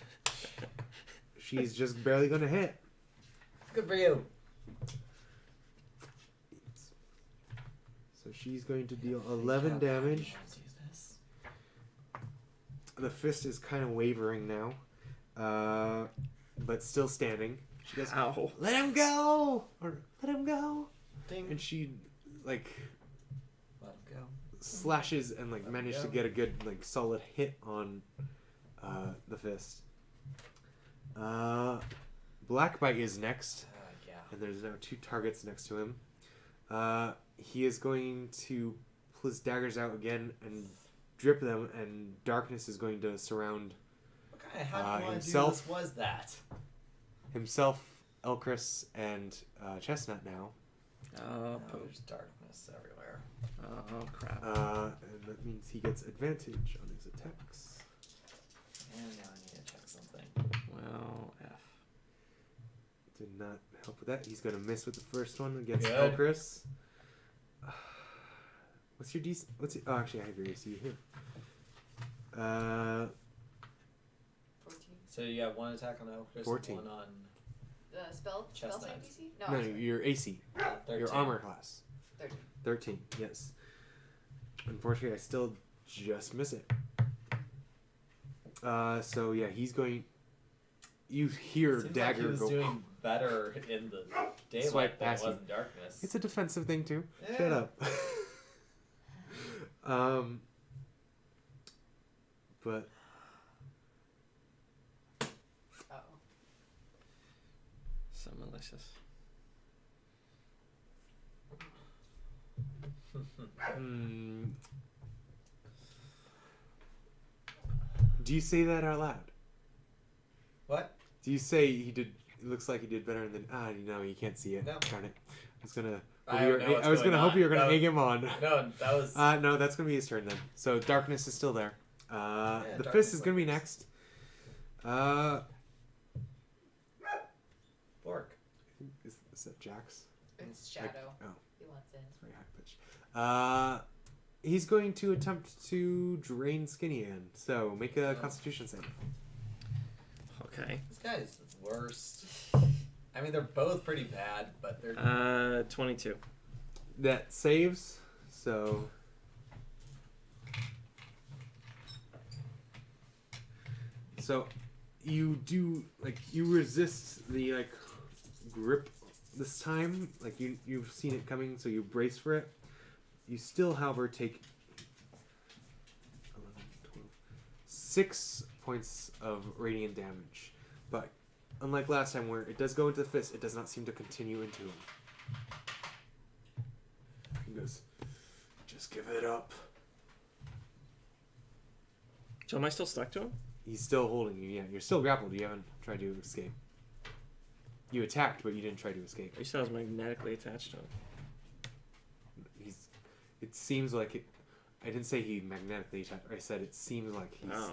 she's just barely gonna hit. Good for you. So she's going to deal 11 damage. Let's use this. The fist is kind of wavering now, but still standing. She goes, Ow. "Let him go!" Or "Let him go!" Ding. And she like Let him go. slashes and like Let him manages to go. get a good like solid hit on the fist. Blackbite is next, Yeah. and there's now 2 targets next to him. He is going to pull his daggers out again and drip them, and darkness is going to surround What kind of happy one himself. was that? himself, Elchris, and Chestnut now. Oh, There's darkness everywhere. oh crap. And that means he gets advantage on his attacks. And now I need to check something. Well, F. Did not help with that. He's going to miss with the first one against Good. Elchris. What's your DC? Oh, actually, I have your AC here. 14. So you have 1 attack on Elchris 14. and 1 on Spell Chestnut. save DC? No, No, I'm sorry. your AC. 13. Your armor class. 13. 13, yes. Unfortunately, I still just miss it. So yeah, he's going. You hear Seems dagger like he was go. doing better in the daylight Swipe than it past was you. in darkness. It's a defensive thing too. Yeah. Shut up. But Oh. So malicious. do you say that out loud? What? Do you say he did? It looks like he did better than. No, you can't see it. No. Darn it. I was gonna. I don't know what's I was going gonna hope on. you were gonna That egg him on. No, that was. No, that's gonna be his turn then. So darkness is still there. The darkness fist is gonna be lingers. next. Fork. Is that Jax? It's Like- Shadow. oh. He wants in. Very high pitch. He's going to attempt to drain Skinny Ann. So make a Constitution save. Okay. This guy is the worst. I mean, they're both pretty bad, but they're. 22. That saves. So. So, you do you resist the grip this time. Like you've seen it coming, so you brace for it. You still, however, take 11, 12, 6 points of radiant damage. But unlike last time, where it does go into the fist, it does not seem to continue into him. He goes, "Just give it up." So am I still stuck to him? He's still holding you. Yeah, you're still grappled. You haven't tried to escape. You attacked, but you didn't try to escape. You said I was magnetically attached to him. It seems like it. I didn't say he magnetically attacked. I said it seems like he's Oh.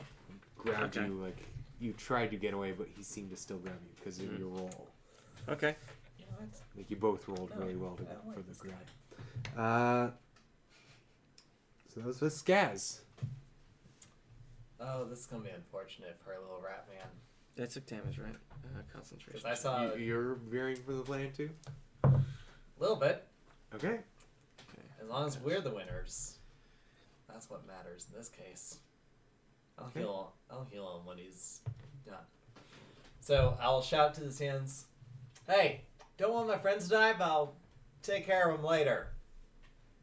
grabbed Okay. you. Like you tried to get away, but he seemed to still grab you because of your roll. Okay. You know, it's, Like you both rolled No, really well I don't for like the this grab. So that was with Skaz. oh, this is gonna be unfortunate for a little rat man. That took damage, right? Concentration. Because I saw You're veering for the plan too. a little bit. Okay. As long as we're the winners, that's what matters in this case. I'll Okay. heal him when he's done. So I'll shout to the stands, "Hey, don't want my friends to die, but I'll take care of them later."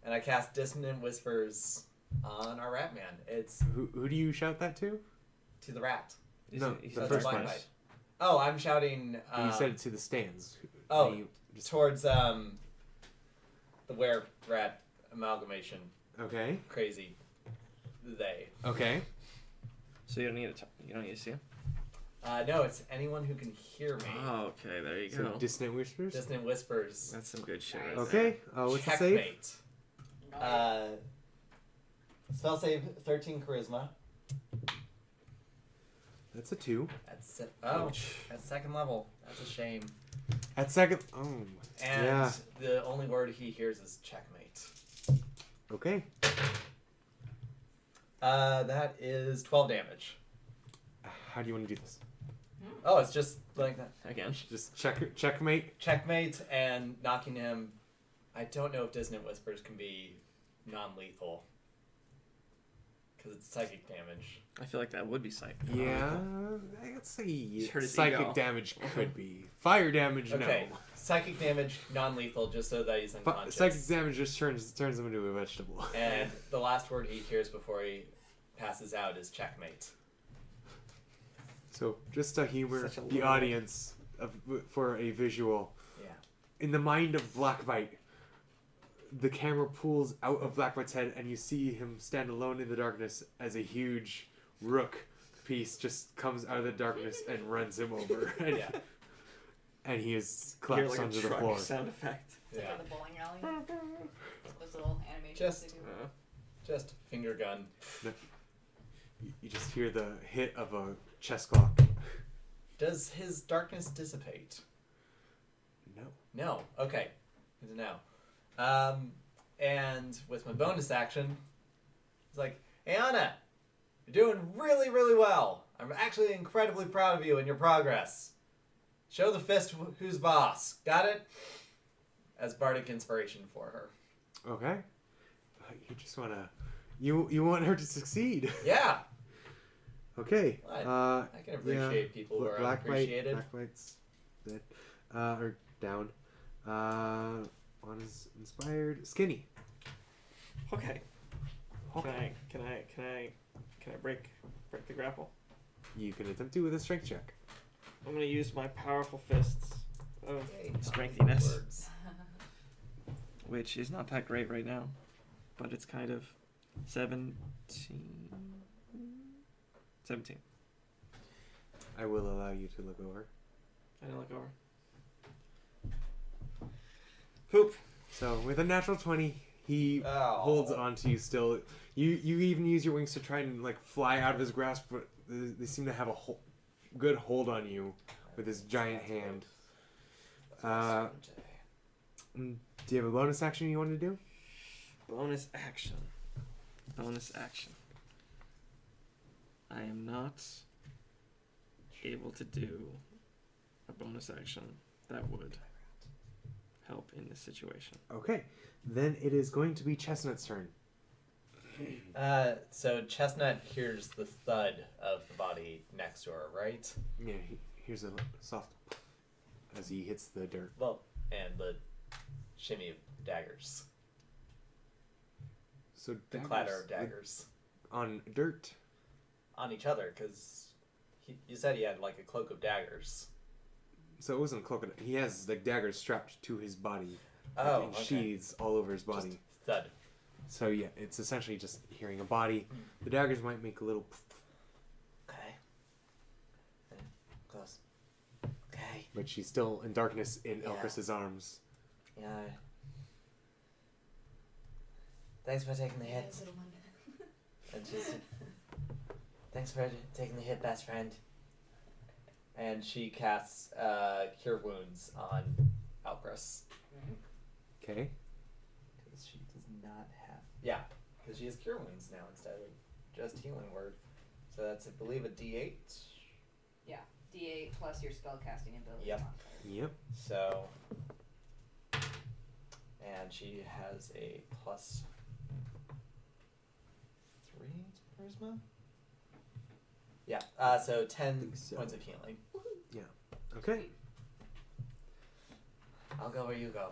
And I cast Dissonant Whispers on our rat man. It's Who do you shout that to? to the rat. No, He's the That's first a blind one. bite. Oh, I'm shouting. You said it to the stands. oh, You just, towards the were rat amalgamation. okay. Crazy. They. Okay. So you don't need to. You don't need to see him. No, it's anyone who can hear me. Oh, okay. There you So go. dissonant whispers. Dissonant Whispers. That's some good shit. Right Okay. What's the save? Checkmate. Spell save 13 charisma. That's a 2. At second level. That's a shame. At second. Oh. And Yeah. the only word he hears is checkmate. Okay. That is 12 damage. How do you want to do this? Oh, it's just like that. there. Again. Just checkmate. Checkmate and knocking him. I don't know if Dissonant Whispers can be non-lethal. Because it's psychic damage. I feel like that would be psych. Yeah, I'd say Sure as you psychic go. damage could be. Fire damage, Okay. no. Psychic damage, non-lethal, just so that he's unconscious. Psychic damage just turns him into a vegetable. And the last word he hears before he passes out is checkmate. So just to humor Such a the low- audience for a visual. Yeah. In the mind of Blackbite, the camera pulls out of Blackbite's head, and you see him stand alone in the darkness as a huge rook piece just comes out of the darkness and runs him over. And, Yeah. and he is Hear collapsed like a onto the truck floor. sound effect. It's like Yeah. in the bowling alley. Those little animations Just- they do. Just finger gun. You just hear the hit of a chest clock. Does his darkness dissipate? No. No. Okay. Good to know. And with my bonus action, it's like, "Hey Anna, you're doing really, really well. I'm actually incredibly proud of you and your progress. Show the fist who's boss. Got it?" As bardic inspiration for her. Okay. You just wanna, you want her to succeed. Yeah. Okay. What? I can appreciate people who are Blackbite. unappreciated. Blackbite's dead. or down. Anna's inspired. Skinny. Okay. Can I break the grapple? You can attempt to with a strength check. I'm gonna use my powerful fists of Yay, strengthiness, words. which is not that great right now, but it's kind of 17. I will allow you to look over. I didn't look over. Poop. So with a natural 20, he Oh. holds onto you still. You even use your wings to try and like fly out of his grasp, but they seem to have a good hold on you with his giant hand. Do you have a bonus action you want to do? Bonus action. I am not able to do a bonus action that would help in this situation. Okay, then it is going to be Chestnut's turn. So Chestnut hears the thud of the body next to her, right? Yeah, here's a soft as he hits the dirt. Well, and the shimmy of daggers. So The clatter of daggers. on dirt. On each other, because you said he had like a cloak of daggers. So it wasn't a cloak. He has like daggers strapped to his body. Oh, in okay. sheaths all over his body. Just thud. So yeah, it's essentially just hearing a body. The daggers might make a little. Okay. Close. Okay. But she's still in darkness in Yeah. Elcris's arms. Yeah. Thanks for taking the hit. And she's, thanks for taking the hit, best friend. And she casts Cure Wounds on Alcris. Okay. Because she does not have... Yeah, because she has Cure Wounds now instead of just Healing Word. So that's, I believe, a D8. Yeah, D8 plus your spellcasting ability. Yep. modifier. Yep. So... And she has a +3 to Charisma? Yeah, so 10 think so. points of healing. Okay. I'll go where you go.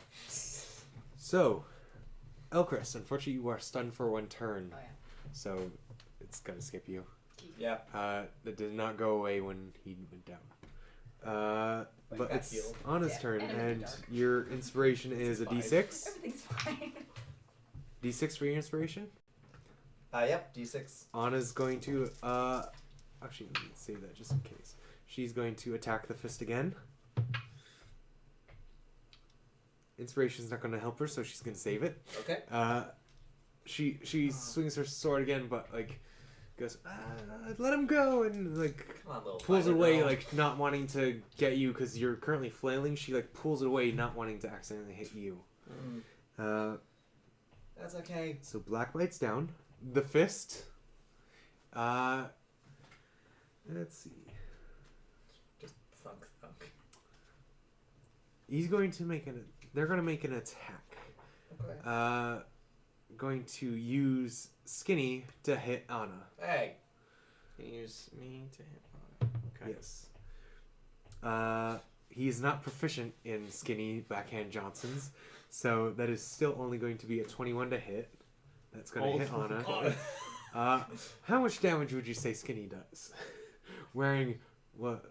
So, Elcris, unfortunately, you are stunned for one turn, Oh yeah. so it's gonna skip you. Yeah. That did not go away when he went down. But got it's healed. Anna's Yeah, turn, and it went and dark. your inspiration is a Fine. D6. Everything's fine. D6 for your inspiration. Yep, D6. Anna's going to actually let me save that just in case. She's going to attack the fist again. Inspiration's not going to help her, so she's going to save it. Okay. She swings her sword again, but like goes, let him go, and like Come on, little pulls it fighter away, girl. like not wanting to get you because you're currently flailing. She like pulls it away, not wanting to accidentally hit you. That's okay. So Black bites down. The fist. Let's see. Just thunk, thunk. He's going to make they're going to make an attack. Okay. Going to use Skinny to hit Anna. Hey. Can you use me to hit? Okay. Yes. He is not proficient in Skinny backhand Johnsons, so that is still only going to be a 21 to hit. That's going to hit Anna. God. How much damage would you say Skinny does? Wearing what?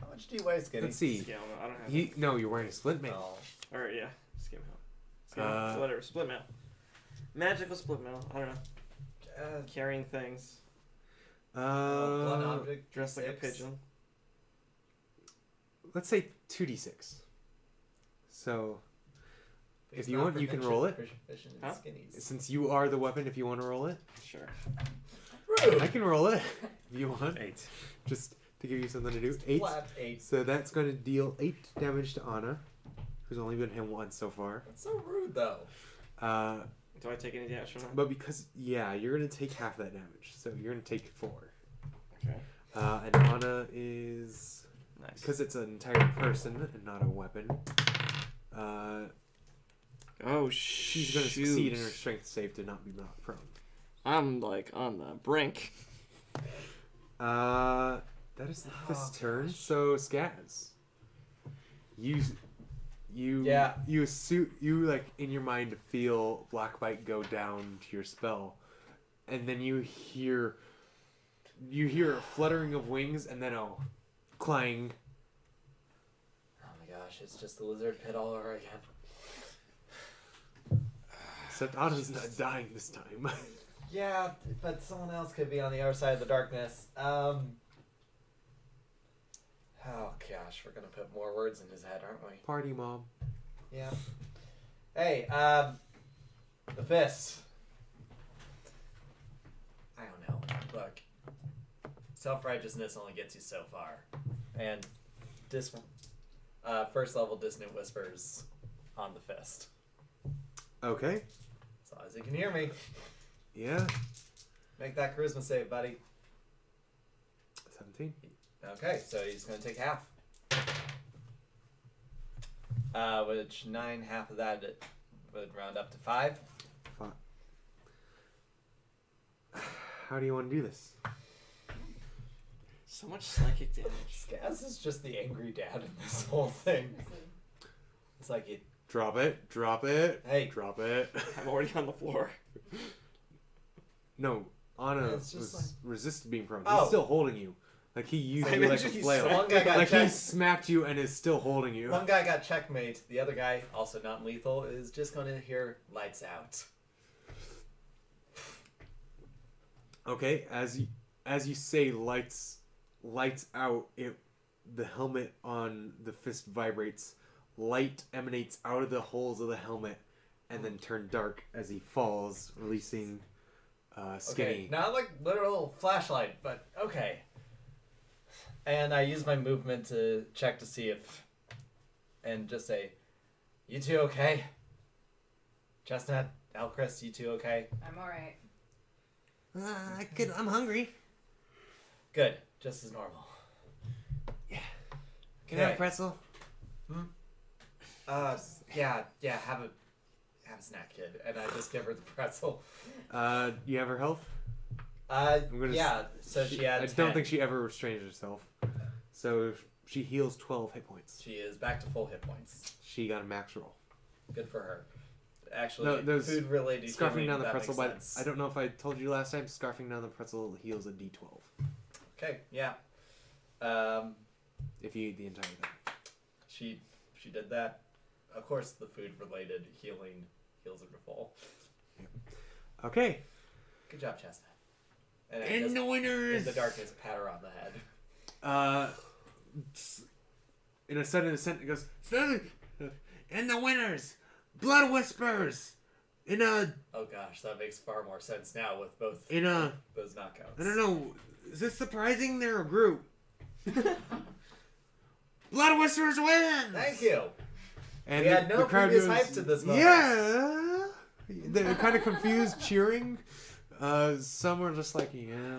How much do you weigh, Skinny? Let's see. Scale mail. I don't have it. No, you're wearing a splint mail. Oh. Or yeah, skim mail. Skim mail. Whatever. Split mail. Magical split mail. I don't know. Carrying things. One object. Dressed like a D6. pigeon. Let's say 2d6. So, if He's you not want, you can roll it. proficient in Huh? Skinnies. Since you are the weapon, if you want to roll it, Sure. I can roll it if you want. 8. Just to give you something to do. 8. Flat 8. So that's going to deal 8 damage to Anna, who's only been hit once so far. That's so rude, though. Do I take any damage from that? But because, yeah, you're going to take half that damage. So you're going to take 4. Okay. And Anna is, Nice. because it's an entire person and not a weapon, Oh, she's going to succeed in her strength save to not be knocked prone. I'm like on the brink. That is the fifth turn. So Skaz. Yeah. you like in your mind feel Black Bite go down to your spell, and then you hear a fluttering of wings and then a clang. Oh my gosh, it's just the lizard pit all over again. Except Anna's not dying this time. Yeah, but someone else could be on the other side of the darkness. Oh gosh, we're gonna put more words in his head, aren't we? Party mom. Yeah. Hey, the fist. I don't know. Look, self-righteousness only gets you so far, and first level dissonant whispers on the fist. Okay. As long as you can hear me, Yeah. make that charisma save, buddy. 17. Okay, so he's gonna take half. Which 9, half of that would round up to 5. How do you want to do this? So much psychic damage. Skaz is just the angry dad in this whole thing. It's like he. Drop it. Drop it. Hey. Drop it. I'm already on the floor. No, Anna It's just was resisted being prone. Oh. He's still holding you. Like he used I you like a mentioned he's flail. so- One guy got Like he checked. smacked you and is still holding you. One guy got checkmate. The other guy, also not lethal, is just going to hear lights out. Okay, as you say lights out, the helmet on the fist vibrates. Light emanates out of the holes of the helmet and then turn dark as he falls, releasing Skinny. Okay, not like literal flashlight, but okay. And I use my movement to check to see if, and just say, "You two okay? Chestnut, Alchrist, you two okay? I'm alright. I'm hungry. Good, just as normal." Can I have a pretzel? Yeah, have a snack, kid. And I just give her the pretzel. You have her health? Yeah. So she had. I 10. don't think she ever restrained herself. So she heals 12 hit points. She is back to full hit points. She got a max roll. Good for her. Actually, No, there's food related. Scarfing down the pretzel, but sense. I don't know if I told you last time. Scarfing down the pretzel heals a D12 Okay, yeah. if you eat the entire thing. She did that. Of course, the food related healing heals her to full. Okay. Good job, Chestnut. And I And just, the in winners. the darkness, pat her on the head. In a sudden ascent, it goes. And the winners. Blood Whispers. In a Oh gosh, that makes far more sense now with both in a those knockouts. I don't know. Is this surprising? They're a group. Blood Whispers wins. Thank you. And We had no crowd previous goes, hype to this moment. Yeah. They're kind of confused, cheering. Some were just like, yeah,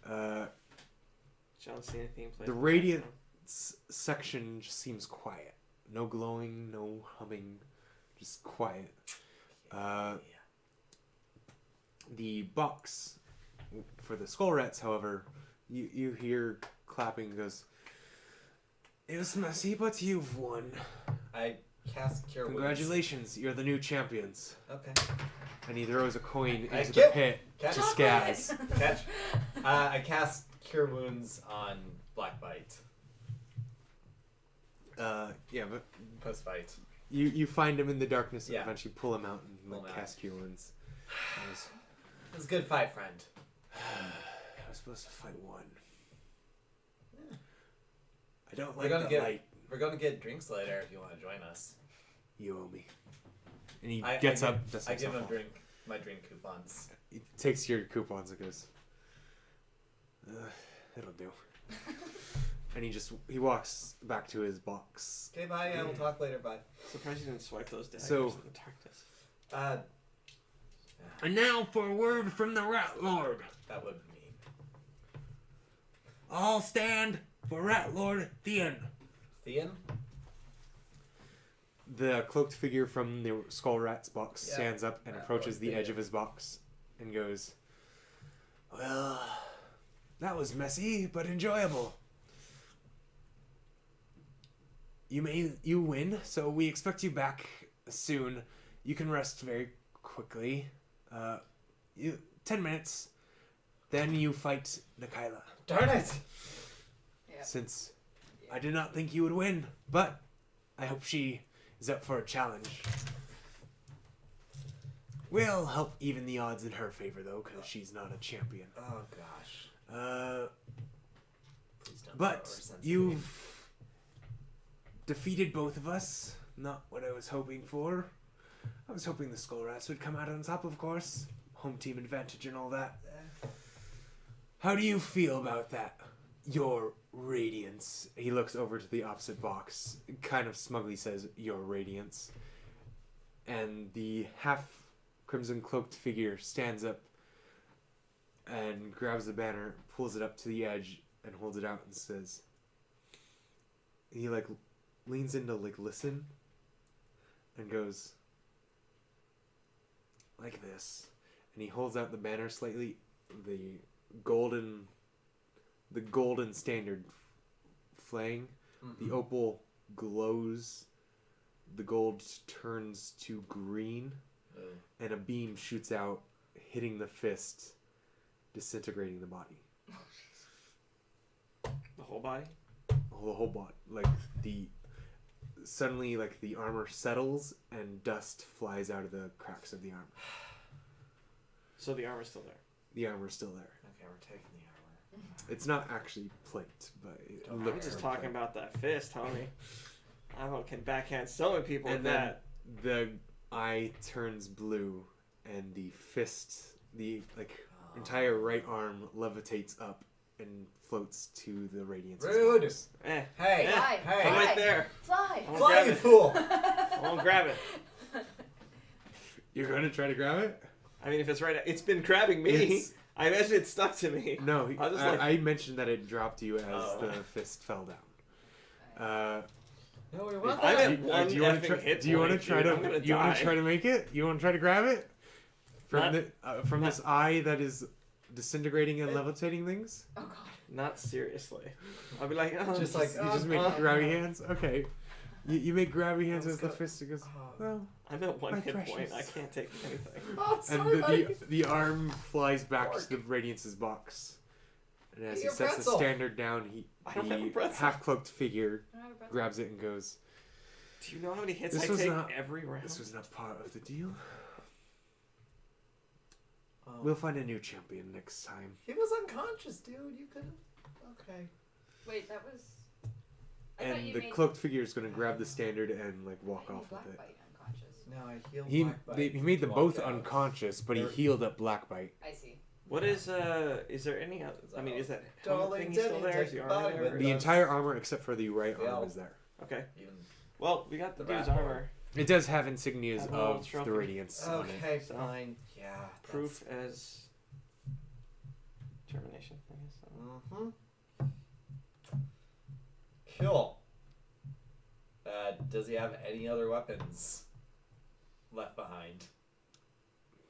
whatever. John Cena theme plays. The radiant section just seems quiet. No glowing, no humming, just quiet. The box for the skull rats, however, you hear clapping. Goes. It was messy, but you've won. I cast Cure Wounds. Congratulations, you're the new champions. Okay. And he throws a coin I into get- the pit Catch. to Skaz. Catch. I cast Cure Wounds on Black Bite. Yeah, but Post fight. you find him in the darkness and Yeah. eventually pull him out and Pull him out. cast cure wounds. It was a good fight, friend. I was supposed to fight one. I don't We're like gonna the get- light. We're gonna get drinks later if you want to join us. You owe me. And he I gets give- up, dusts I give himself him off. my drink coupons. He takes your coupons and goes, it'll do. And he walks back to his box. Okay, bye. I will talk later. Bye. Surprised you didn't swipe those daggers So- in the darkness. And now for a word from the Rat Lord. That would mean. All stand for Rat Lord Theon. Theon? The cloaked figure from the Skull Rat's box Yeah. stands up and Rat approaches Lord the edge Theon. of his box and goes, well, that was messy, but enjoyable. you win, so we expect you back soon. You can rest very quickly. 10 minutes. Then you fight Nikayla. Darn it! Yep. Since I did not think you would win, but I hope she is up for a challenge. We'll help even the odds in her favor, though, because she's not a champion. Oh gosh. Please don't But throw our sense of you've defeated both of us. Not what I was hoping for. I was hoping the Skull Rats would come out on top, of course. Home team advantage and all that. How do you feel about that? Your radiance. He looks over to the opposite box, kind of smugly says, your radiance. And the half crimson cloaked figure stands up and grabs the banner, pulls it up to the edge, and holds it out and says, he like leans in to like listen and goes like this, and he holds out the banner slightly. The golden standard flaying, the opal glows, the gold turns to green, and a beam shoots out, hitting the fist, disintegrating the body. The whole body? The whole body. Suddenly, like, the armor settles and dust flies out of the cracks of the armor. So the armor's still there. The armor's still there. Okay, we're taking the armor. It's not actually plate, but it I'm looks just like talking plate. about that fist, homie. I can backhand so many people And with then that. the eye turns blue, and the fist, the entire right arm levitates up and floats to the radiance. Rude. Box. Eh. Hey, Fly. hey, I'm Fly. right there. Fly. I won't fly, grab you it. fool! I won't grab it. You're gonna try to grab it? I mean, if it's right, it's been grabbing me. It's- I imagine it stuck to me. No, I was just I mentioned that it dropped you as Oh. the fist fell down. No, we If- want I'm that. at one do you want effing to try? hit Do you want to point, try dude. I'm gonna to? You want die. to try to make it? You want to try to grab it from Not- from this eye that is disintegrating and levitating things? Oh god. Not seriously. I'll be like, oh, Just like- You just make grabby hands. Okay, you make grabby hands Let's as the go. fist goes. Oh. Well, I'm at one My hit point. precious. I can't take anything. Oh, and sorry, buddy. the arm flies back to the radiance's box, and as Get he your sets pretzel. the standard down, I don't have a the pretzel. half cloaked figure I don't have a pretzel. grabs it and goes. Do you know how many hits This I was take not- every round? This was not part of the deal. Oh. We'll find a new champion next time. He was unconscious, dude. You could have. Okay. Wait, that was. I thought And you the made- cloaked figure is going to grab the standard and like walk I made off with it. Blackbite unconscious. No, I healed He Blackbite. he made them He both walked out. unconscious, but he They're- healed up Blackbite. I see. What is there any other? I mean, is that helmet Darling, thing still Denny, there? Is take the the armor body there? with The us. entire armor except for the right Yeah. arm is there. Okay. Even. Well, we got the The dude's rat armor. It does have insignias Have a little of trophy. the radiance on it. Okay, So- fine. Yeah. Proof as termination. I guess. Mm-hmm. Cool. Does he have any other weapons left behind?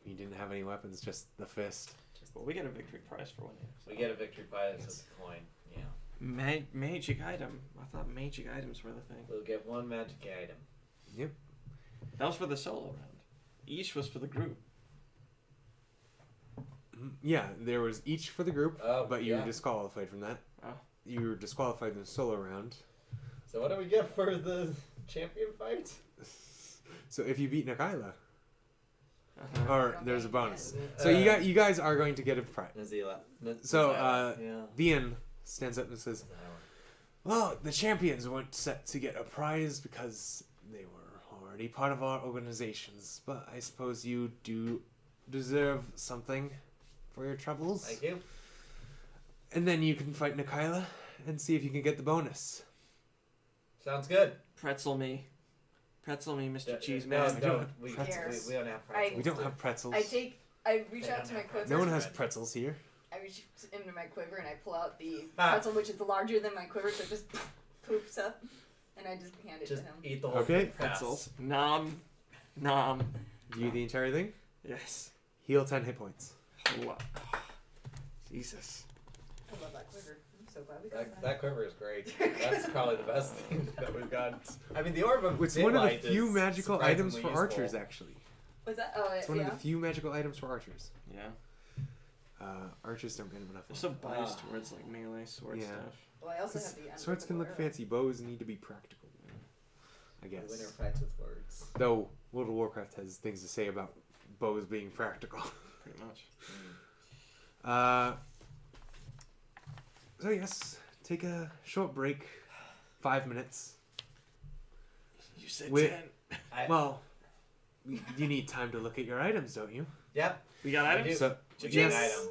He didn't have any weapons, just the fist. Well, we get a victory prize for winning. So. We get a victory prize Yes. with the coin. Yeah. Magic item. I thought magic items were the thing. We'll get one magic item. That was for the solo round. Each was for the group. Yeah, there was each for the group, Oh, but you yeah. were disqualified from that. Oh. You were disqualified in the solo round. So what do we get for the champion fight? So if you beat Nikayla, Uh-huh. or Okay, there's a bonus. yes. So you guys are going to get a prize. Nazila. So, yeah. Bian stands up and says, "Well, the champions weren't set to get a prize because they were already part of our organizations. But I suppose you do deserve something for your troubles. Thank you. And then you can fight Nikayla and see if you can get the bonus." Sounds good. Pretzel me, Mr. No, Cheeseman. no, we Pretzels. don't have I- pretzels. We don't have pretzels. I reach They out don't to my have quiver. No one has Bread. pretzels here. I reach into my quiver and I pull out the Ah. pretzel, which is larger than my quiver, so it just poops up, and I just hand it Just to him. eat the whole Okay. thing fast. Pretzels. Nom. Nom. You the entire thing. Yes. Heal 10 hit points. Whoa. Jesus. I love that quiver. I'm so glad we got That quiver is great. That's probably the best thing that we've got. I mean, the orb of It's one of the daylight few is magical items for surprisingly archers, useful. actually. What's that? Oh, It's one yeah. of the few magical items for archers. Yeah. Archers don't get enough. They're so of biased towards like melee sword Yeah. stuff. Well, I also it. have the Swords can look unbreakable arrow. fancy. Bows need to be practical. I The winner guess. fights with words. Though World of Warcraft has things to say about bows being practical. Pretty much. So yes, take a short break, 5 minutes. You said Wait. 10. Well, you need time to look at your items, don't you? Yep. We got I items? do. So We get yes.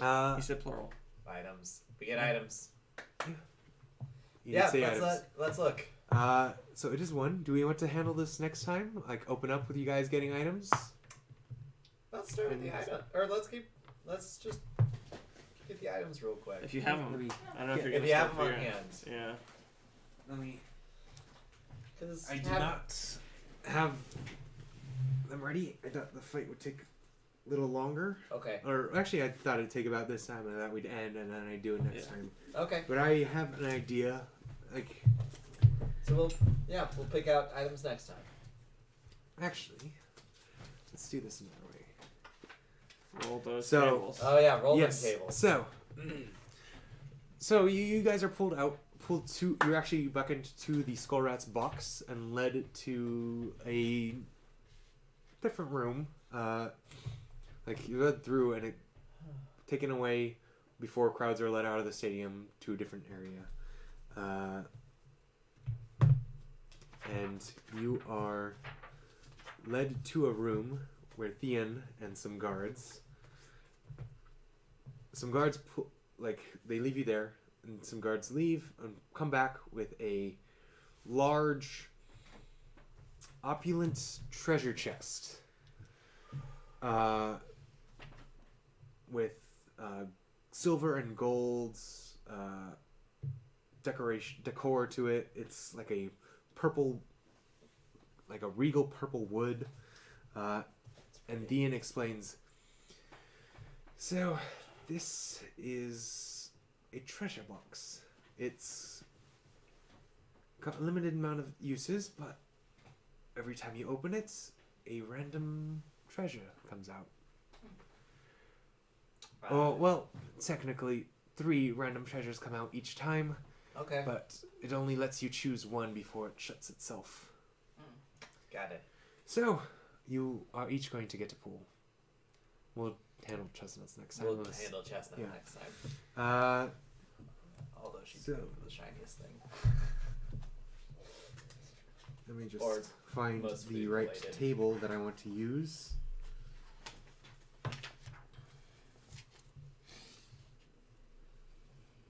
an Uh, You said plural. items. We get items. you Yeah, did say let's items. let's look. So it is one. Do we want to handle this next time? Like open up with you guys getting items? Let's start with the item, or let's just get the items real quick. If you have them. Let me- I don't know if you're If gonna you have start them on figuring- hand, Yeah. Let me. because I did not have them ready. I thought the fight would take a little longer. Okay. Or actually, I thought it'd take about this time, and that we'd end, and then I'd do it next Yeah. time. Okay. But I have an idea. Like, So we'll pick out items next time. actually, let's do this another way. Roll those So- tables. Oh yeah, roll Yes. them tables. So you guys are pulled to. You're actually beckoned to the Skull Rat's box and led to a different room. Like you led through and it taken away before crowds are let out of the stadium to a different area. And you are led to a room where Theon and some guards. Some guards they leave you there, and some guards leave and come back with a large, opulent treasure chest. With silver and gold decor to it. It's like a purple, like a regal purple wood. And Dean explains. So, this is a treasure box. It's got a limited amount of uses, but every time you open it, a random treasure comes out. Oh, well, technically, 3 random treasures come out each time, Okay. but it only lets you choose one before it shuts itself. Got it. So, you are each going to get a pool. We'll handle chestnuts next time. We'll Let's- handle Chestnut yeah. next time. Uh, Although she's So- going for the shiniest thing. let me just Or find most the food right related. table that I want to use.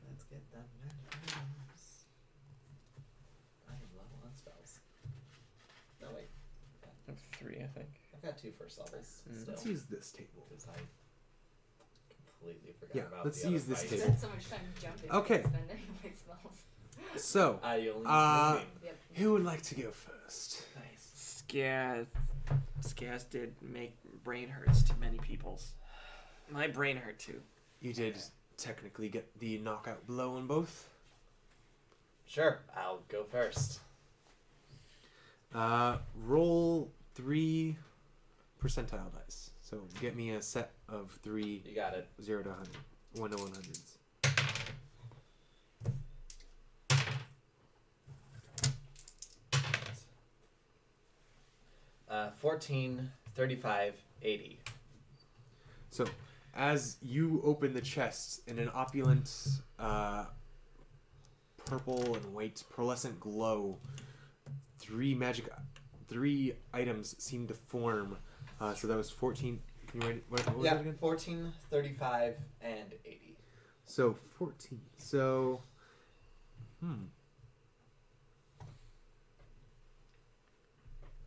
Let's get them items. I am level on spells. No wait, I have 3, I think. I've got 2 first levels still. Let's use this table. Because I completely forgot Yeah, about let's the other use this fight. I table. spent so much time jumping. Okay. I didn't spend any of my spells. So, You only use Uh, moving. Yep. who would like to go first? Nice. Scaz did make brain hurts to many peoples. My brain hurt too. You did technically get the knockout blow on both. Sure, I'll go first. Roll 3 percentile dice. So get me a set of 3 You got it. 0 to 100, 1 to 100s. 14, 35, 80. So, as you open the chest in an opulent purple and white pearlescent glow, 3 items seem to form. So that was 14. Can you write it? What was Yeah, that again? 14, 35, and 80. So 14. So,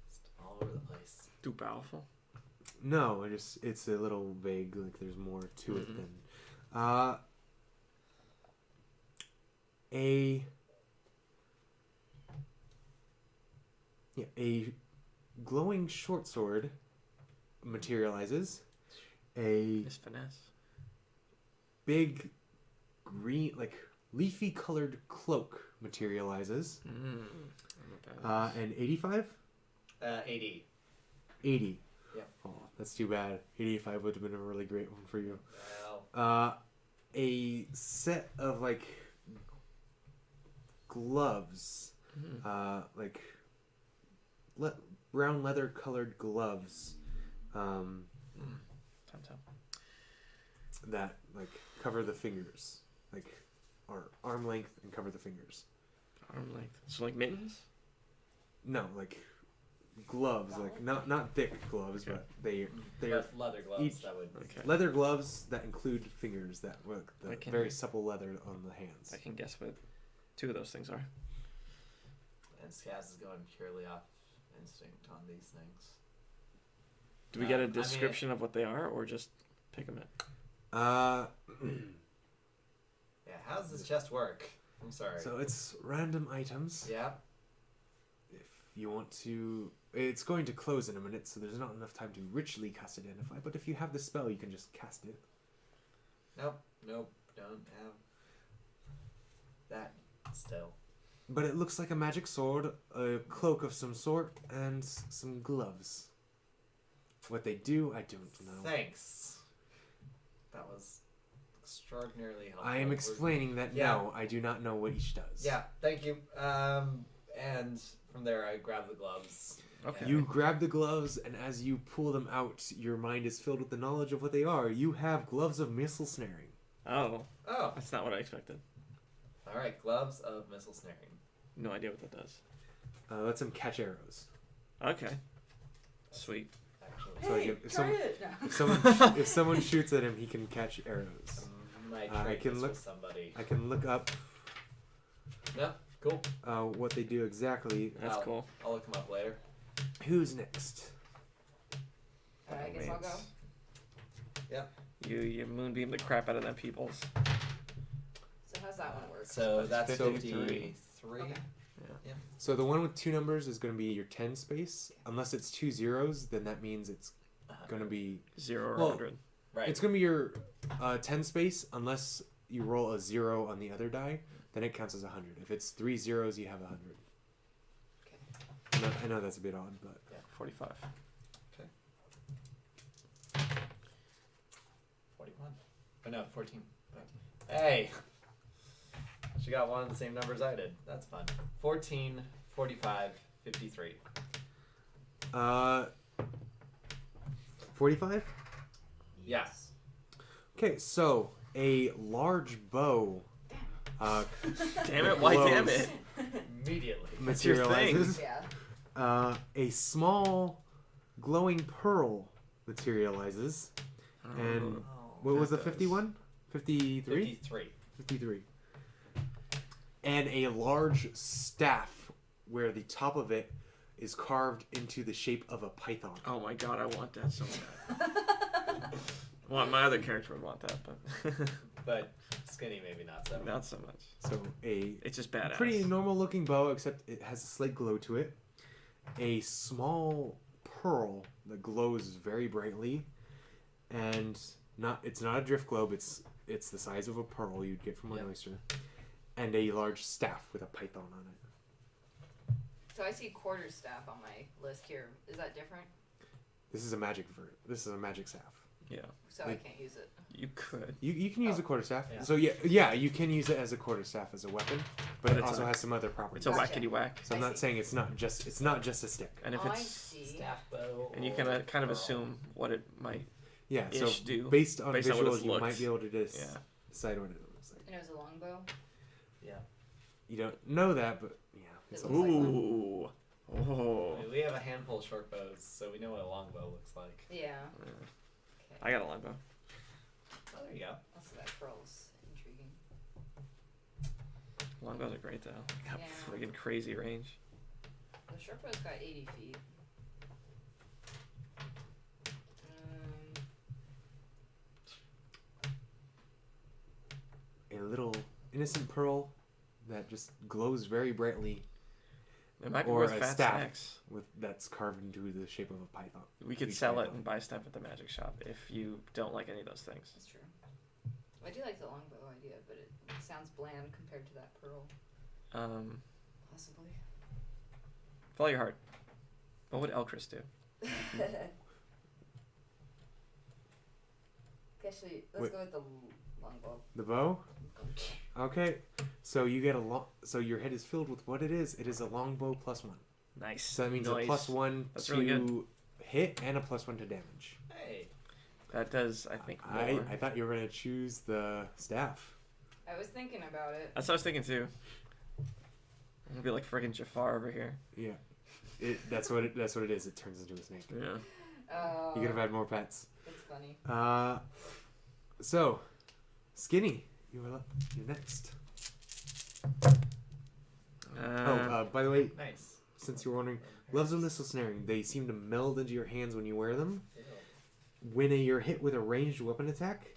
Just all over the place. Too powerful. No, it's a little vague. Like there's more to it Mhm. than a glowing short sword materializes. A Miss Finesse. big green, like leafy colored cloak materializes. And 85? 80. 80. Yeah. Oh, that's too bad. 85 would have been a really great one for you. Well, A set of like gloves, like brown leather colored gloves, that like cover the fingers, like are arm length and cover the fingers. Arm length. So like mittens? No, like gloves, like not thick gloves, Okay. but they are leather gloves. each- That would. Okay. leather gloves that include fingers that work the I can- very supple leather on the hands. I can guess what 2 of those things are. And Skaz is going purely off instinct on these things. Do we get I a mean- description of what they are, or just pick them at? Yeah, how does this chest work? I'm sorry. So it's random items. Yeah. If you want to, it's going to close in a minute, so there's not enough time to richly cast identify. But if you have the spell, you can just cast it. Nope. Don't have that still. But it looks like a magic sword, a cloak of some sort, and some gloves. What they do, I don't know. Thanks. That was extraordinarily helpful. I am explaining that Yeah. no, I do not know what each does. Yeah, thank you. And from there I grab the gloves. Okay. You grab the gloves, and as you pull them out, your mind is filled with the knowledge of what they are. You have gloves of missile snaring. Oh, Oh, that's not what I expected. all right. Gloves of missile snaring. No idea what that does. Lets him catch arrows. Okay. Sweet. Actually, So like if try someone, it. No. if someone shoots at him, he can catch arrows. might I trade can this look- with somebody. I can look up No, cool. what they do exactly. That's I'll- cool. I'll look them up later. Who's next? I guess I'll go. You moonbeam the crap out of them peoples. So how's that one work? So that's 53. 53. Okay. So the one with 2 numbers is going to be your 10 space. Unless it's 2 zeros, then that means it's going to be 0 or Well, 100. Right. it's going to be your 10 space. Unless you roll a 0 on the other die, then it counts as 100. If it's 3 zeros, you have 100. I know that's a bit odd, but 45. 41. Oh no, 14. But, hey! She got one of the same numbers I did. That's fun. 14, 45, 53. 45. Yes. Okay, so a large bow Damn it, why damn glows. it? Immediately. That's your thing. materializes. Yeah. A small glowing pearl materializes. And Oh, what was the that does. 51? 53? 53. 53. And a large staff where the top of it is carved into the shape of a python. Oh my god, I want that so bad. Well, my other character would want that, but But skinny, maybe not so. not so much. So a It's just badass. pretty normal looking bow, except it has a slight glow to it. A small pearl that glows very brightly, and it's not a drift globe. It's the size of a pearl you'd get from an Yep. oyster, and a large staff with a python on it. So I see quarterstaff on my list here. Is that different? This is a magic staff. Yeah, So Like- I can't use it. you could. You can use a quarterstaff. Yeah. So yeah, you can use it as a quarterstaff as a weapon, but it it's also a- has some other properties. It's a Gotcha. whackety whack. So I'm I not see. saying it's not just a stick. And if I it's see. Staff bow. and you can or kind of pearl. assume what it might Yeah. So ish do. based on based on what visuals, it's you looked. might be able to just Yeah. decide what it looks like. And it was a longbow. You don't know that, but yeah. It's It all- looks like one. Ooh. Oh. I mean, we have a handful of short bows, so we know what a long bow looks like. Yeah. Yeah. Okay. I got a longbow. Oh, there you go. Also, that pearl's intriguing. Longbows are great though. Got Yeah. friggin' crazy range. The short bow's got 80 feet. a little innocent pearl that just glows very brightly It might be Or worth a fat staff. snacks. with that's carved into the shape of a python. We could Big sell it python. and buy stuff at the magic shop if you don't like any of those things. That's true. I do like the longbow idea, but it sounds bland compared to that pearl. Possibly. Follow your heart. What would Elchris do? Actually, let's Wait. go with the longbow. The bow? Okay. So you get so your head is filled with what it is. It is a longbow +1. Nice. So that means Nice. a +1 That's to really good. hit and a +1 to damage. Hey. That does, I think, more. I thought you were gonna choose the staff. I was thinking about it. That's what I was thinking too. I'm gonna be like friggin' Jafar over here. Yeah. That's what it is. It turns into a snake. Yeah. Oh, You could have had more pets. that's funny. So, Skinny, you're next. By the way, Nice. since you're wondering, gloves of missile snaring, they seem to meld into your hands when you wear them. When you're hit with a ranged weapon attack,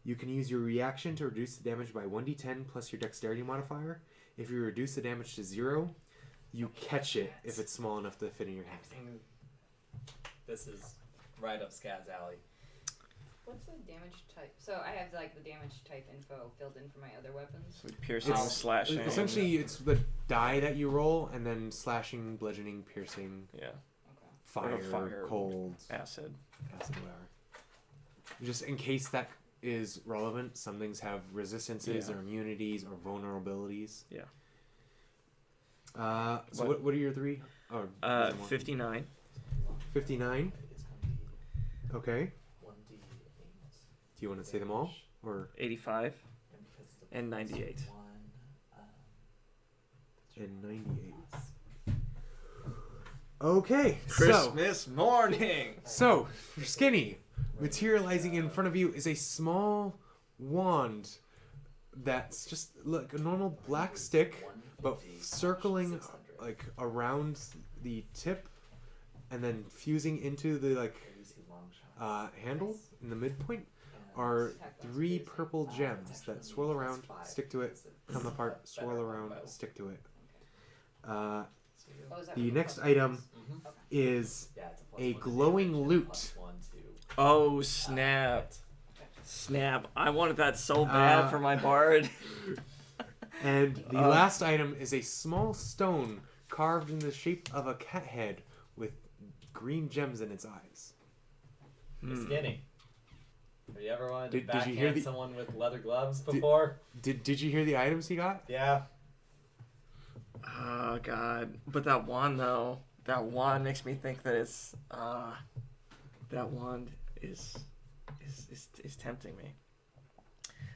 you can use your reaction to reduce the damage by 1d10 plus your dexterity modifier. If you reduce the damage to 0, you catch it if it's small enough to fit in your hand. This is right up Scad's alley. What's the damage type? So I have like the damage type info filled in for my other weapons. So piercing, It's- slashing. Essentially, it's the die that you roll, and then slashing, bludgeoning, piercing, Yeah. Okay. fire, cold, Acid. acid, whatever. Just in case that is relevant, some things have resistances Yeah. or immunities or vulnerabilities. Yeah. So what are your three? Oh, is there more? 59. 59. It's going to be Okay. 1d8. Do you want to say them all, or 85. And because it's a And 98. +1, and 98? Okay. Christmas morning. So for Skinny, materializing in front of you is a small wand that's just like a normal black stick, but circling like around the tip, and then fusing into the handle in the midpoint are 3 purple gems that swirl around, stick to it, come apart, swirl around, stick to it. Oh, is that The for next +1? item Mhm. is Yeah, it's a +1 to glowing damage and lute. +1 to Oh, snap. Snap. I wanted that so bad for my bard. And the last item is a small stone carved in the shape of a cat head with green gems in its eyes. Hey, Skinny. Have you ever wanted to Did you backhand hear the- someone with leather gloves before? Did you hear the items he got? Yeah. Oh, God. But that wand, though. That wand makes me think that it's... that wand is tempting me.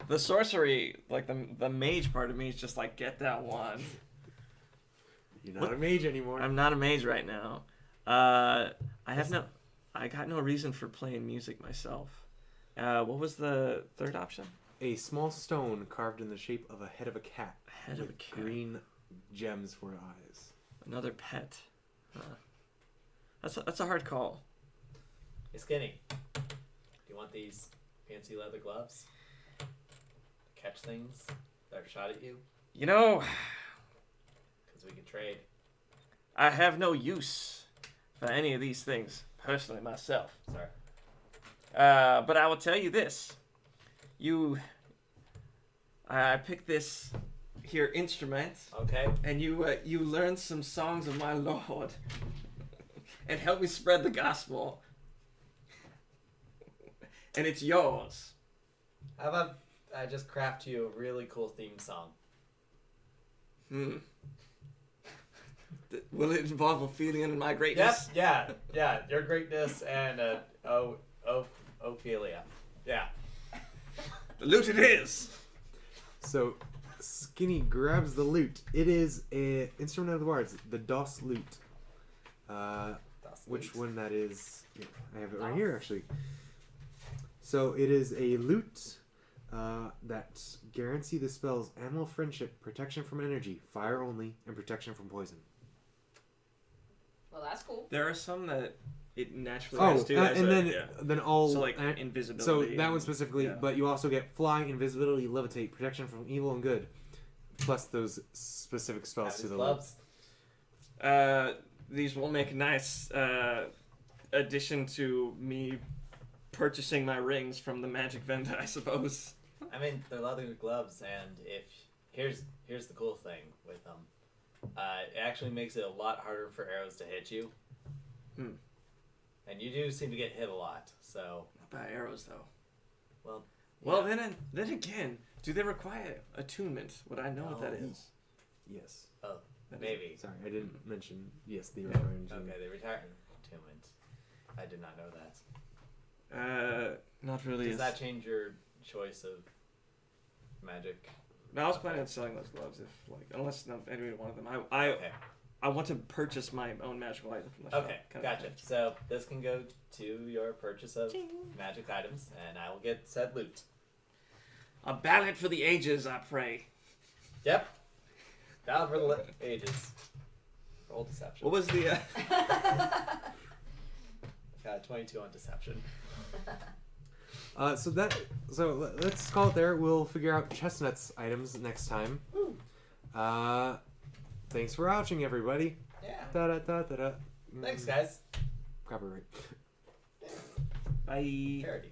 The sorcery, like the mage part of me is just like, get that wand. You're not a mage anymore. I'm not a mage right now. I got no reason for playing music myself. What was the third option? A small stone carved in the shape of a head of a cat. Head of a with cat. green gems for eyes. Another pet. That's a hard call. Hey, Skinny. Do you want these fancy leather gloves? Catch things that are shot at you? You know, Because we can trade. I have no use for any of these things personally myself. Sorry. But I will tell you this: I picked this here instrument, Okay. and you learn some songs of my Lord, and help me spread the gospel. And it's yours. How about I just craft you a really cool theme song? Will it involve Ophelia and my Yep. greatness? Yeah. Your greatness and Ophelia. Yeah. The loot it is. So, Skinny grabs the lute. It is a instrument of the bards, the Das lute. Which one that is? Yeah, I have it right here actually. So it is a lute that guarantee the spells animal friendship, protection from energy, fire only, and protection from poison. Well, that's cool. There are some that it naturally Oh, has to. then all So like so invisibility. that one and- specifically, yeah. but you also get fly, invisibility, levitate, protection from evil and good, plus those specific spells Have to these the gloves. These will make a nice addition to me purchasing my rings from the magic vendor, I suppose. I mean, they're leather gloves, and here's the cool thing with them. It actually makes it a lot harder for arrows to hit you. And you do seem to get hit a lot, so. Not by arrows, though. Well, Well, then again, do they require attunement? Would I know what that is? Yes. Oh, That is- maybe. Sorry, I didn't mention. Yes, the return. Okay, they retire attunement. I did not know that. Not really. Does that change your choice of magic? No, I was planning on selling those gloves unless anybody wanted them. I Okay. I want to purchase my own magical item from the shop. Okay, kind of gotcha. thing. So this can go to your purchase of magic items, and I will get said loot. A ballot for the ages, I pray. Yep. Down for the ages. Roll deception. What was the? Got a 22 on deception. So let's call it there. We'll figure out Chestnut's items next time. Thanks for watching, everybody. Yeah. Da da da da da. Thanks, guys. Copyright. Bye. Parody.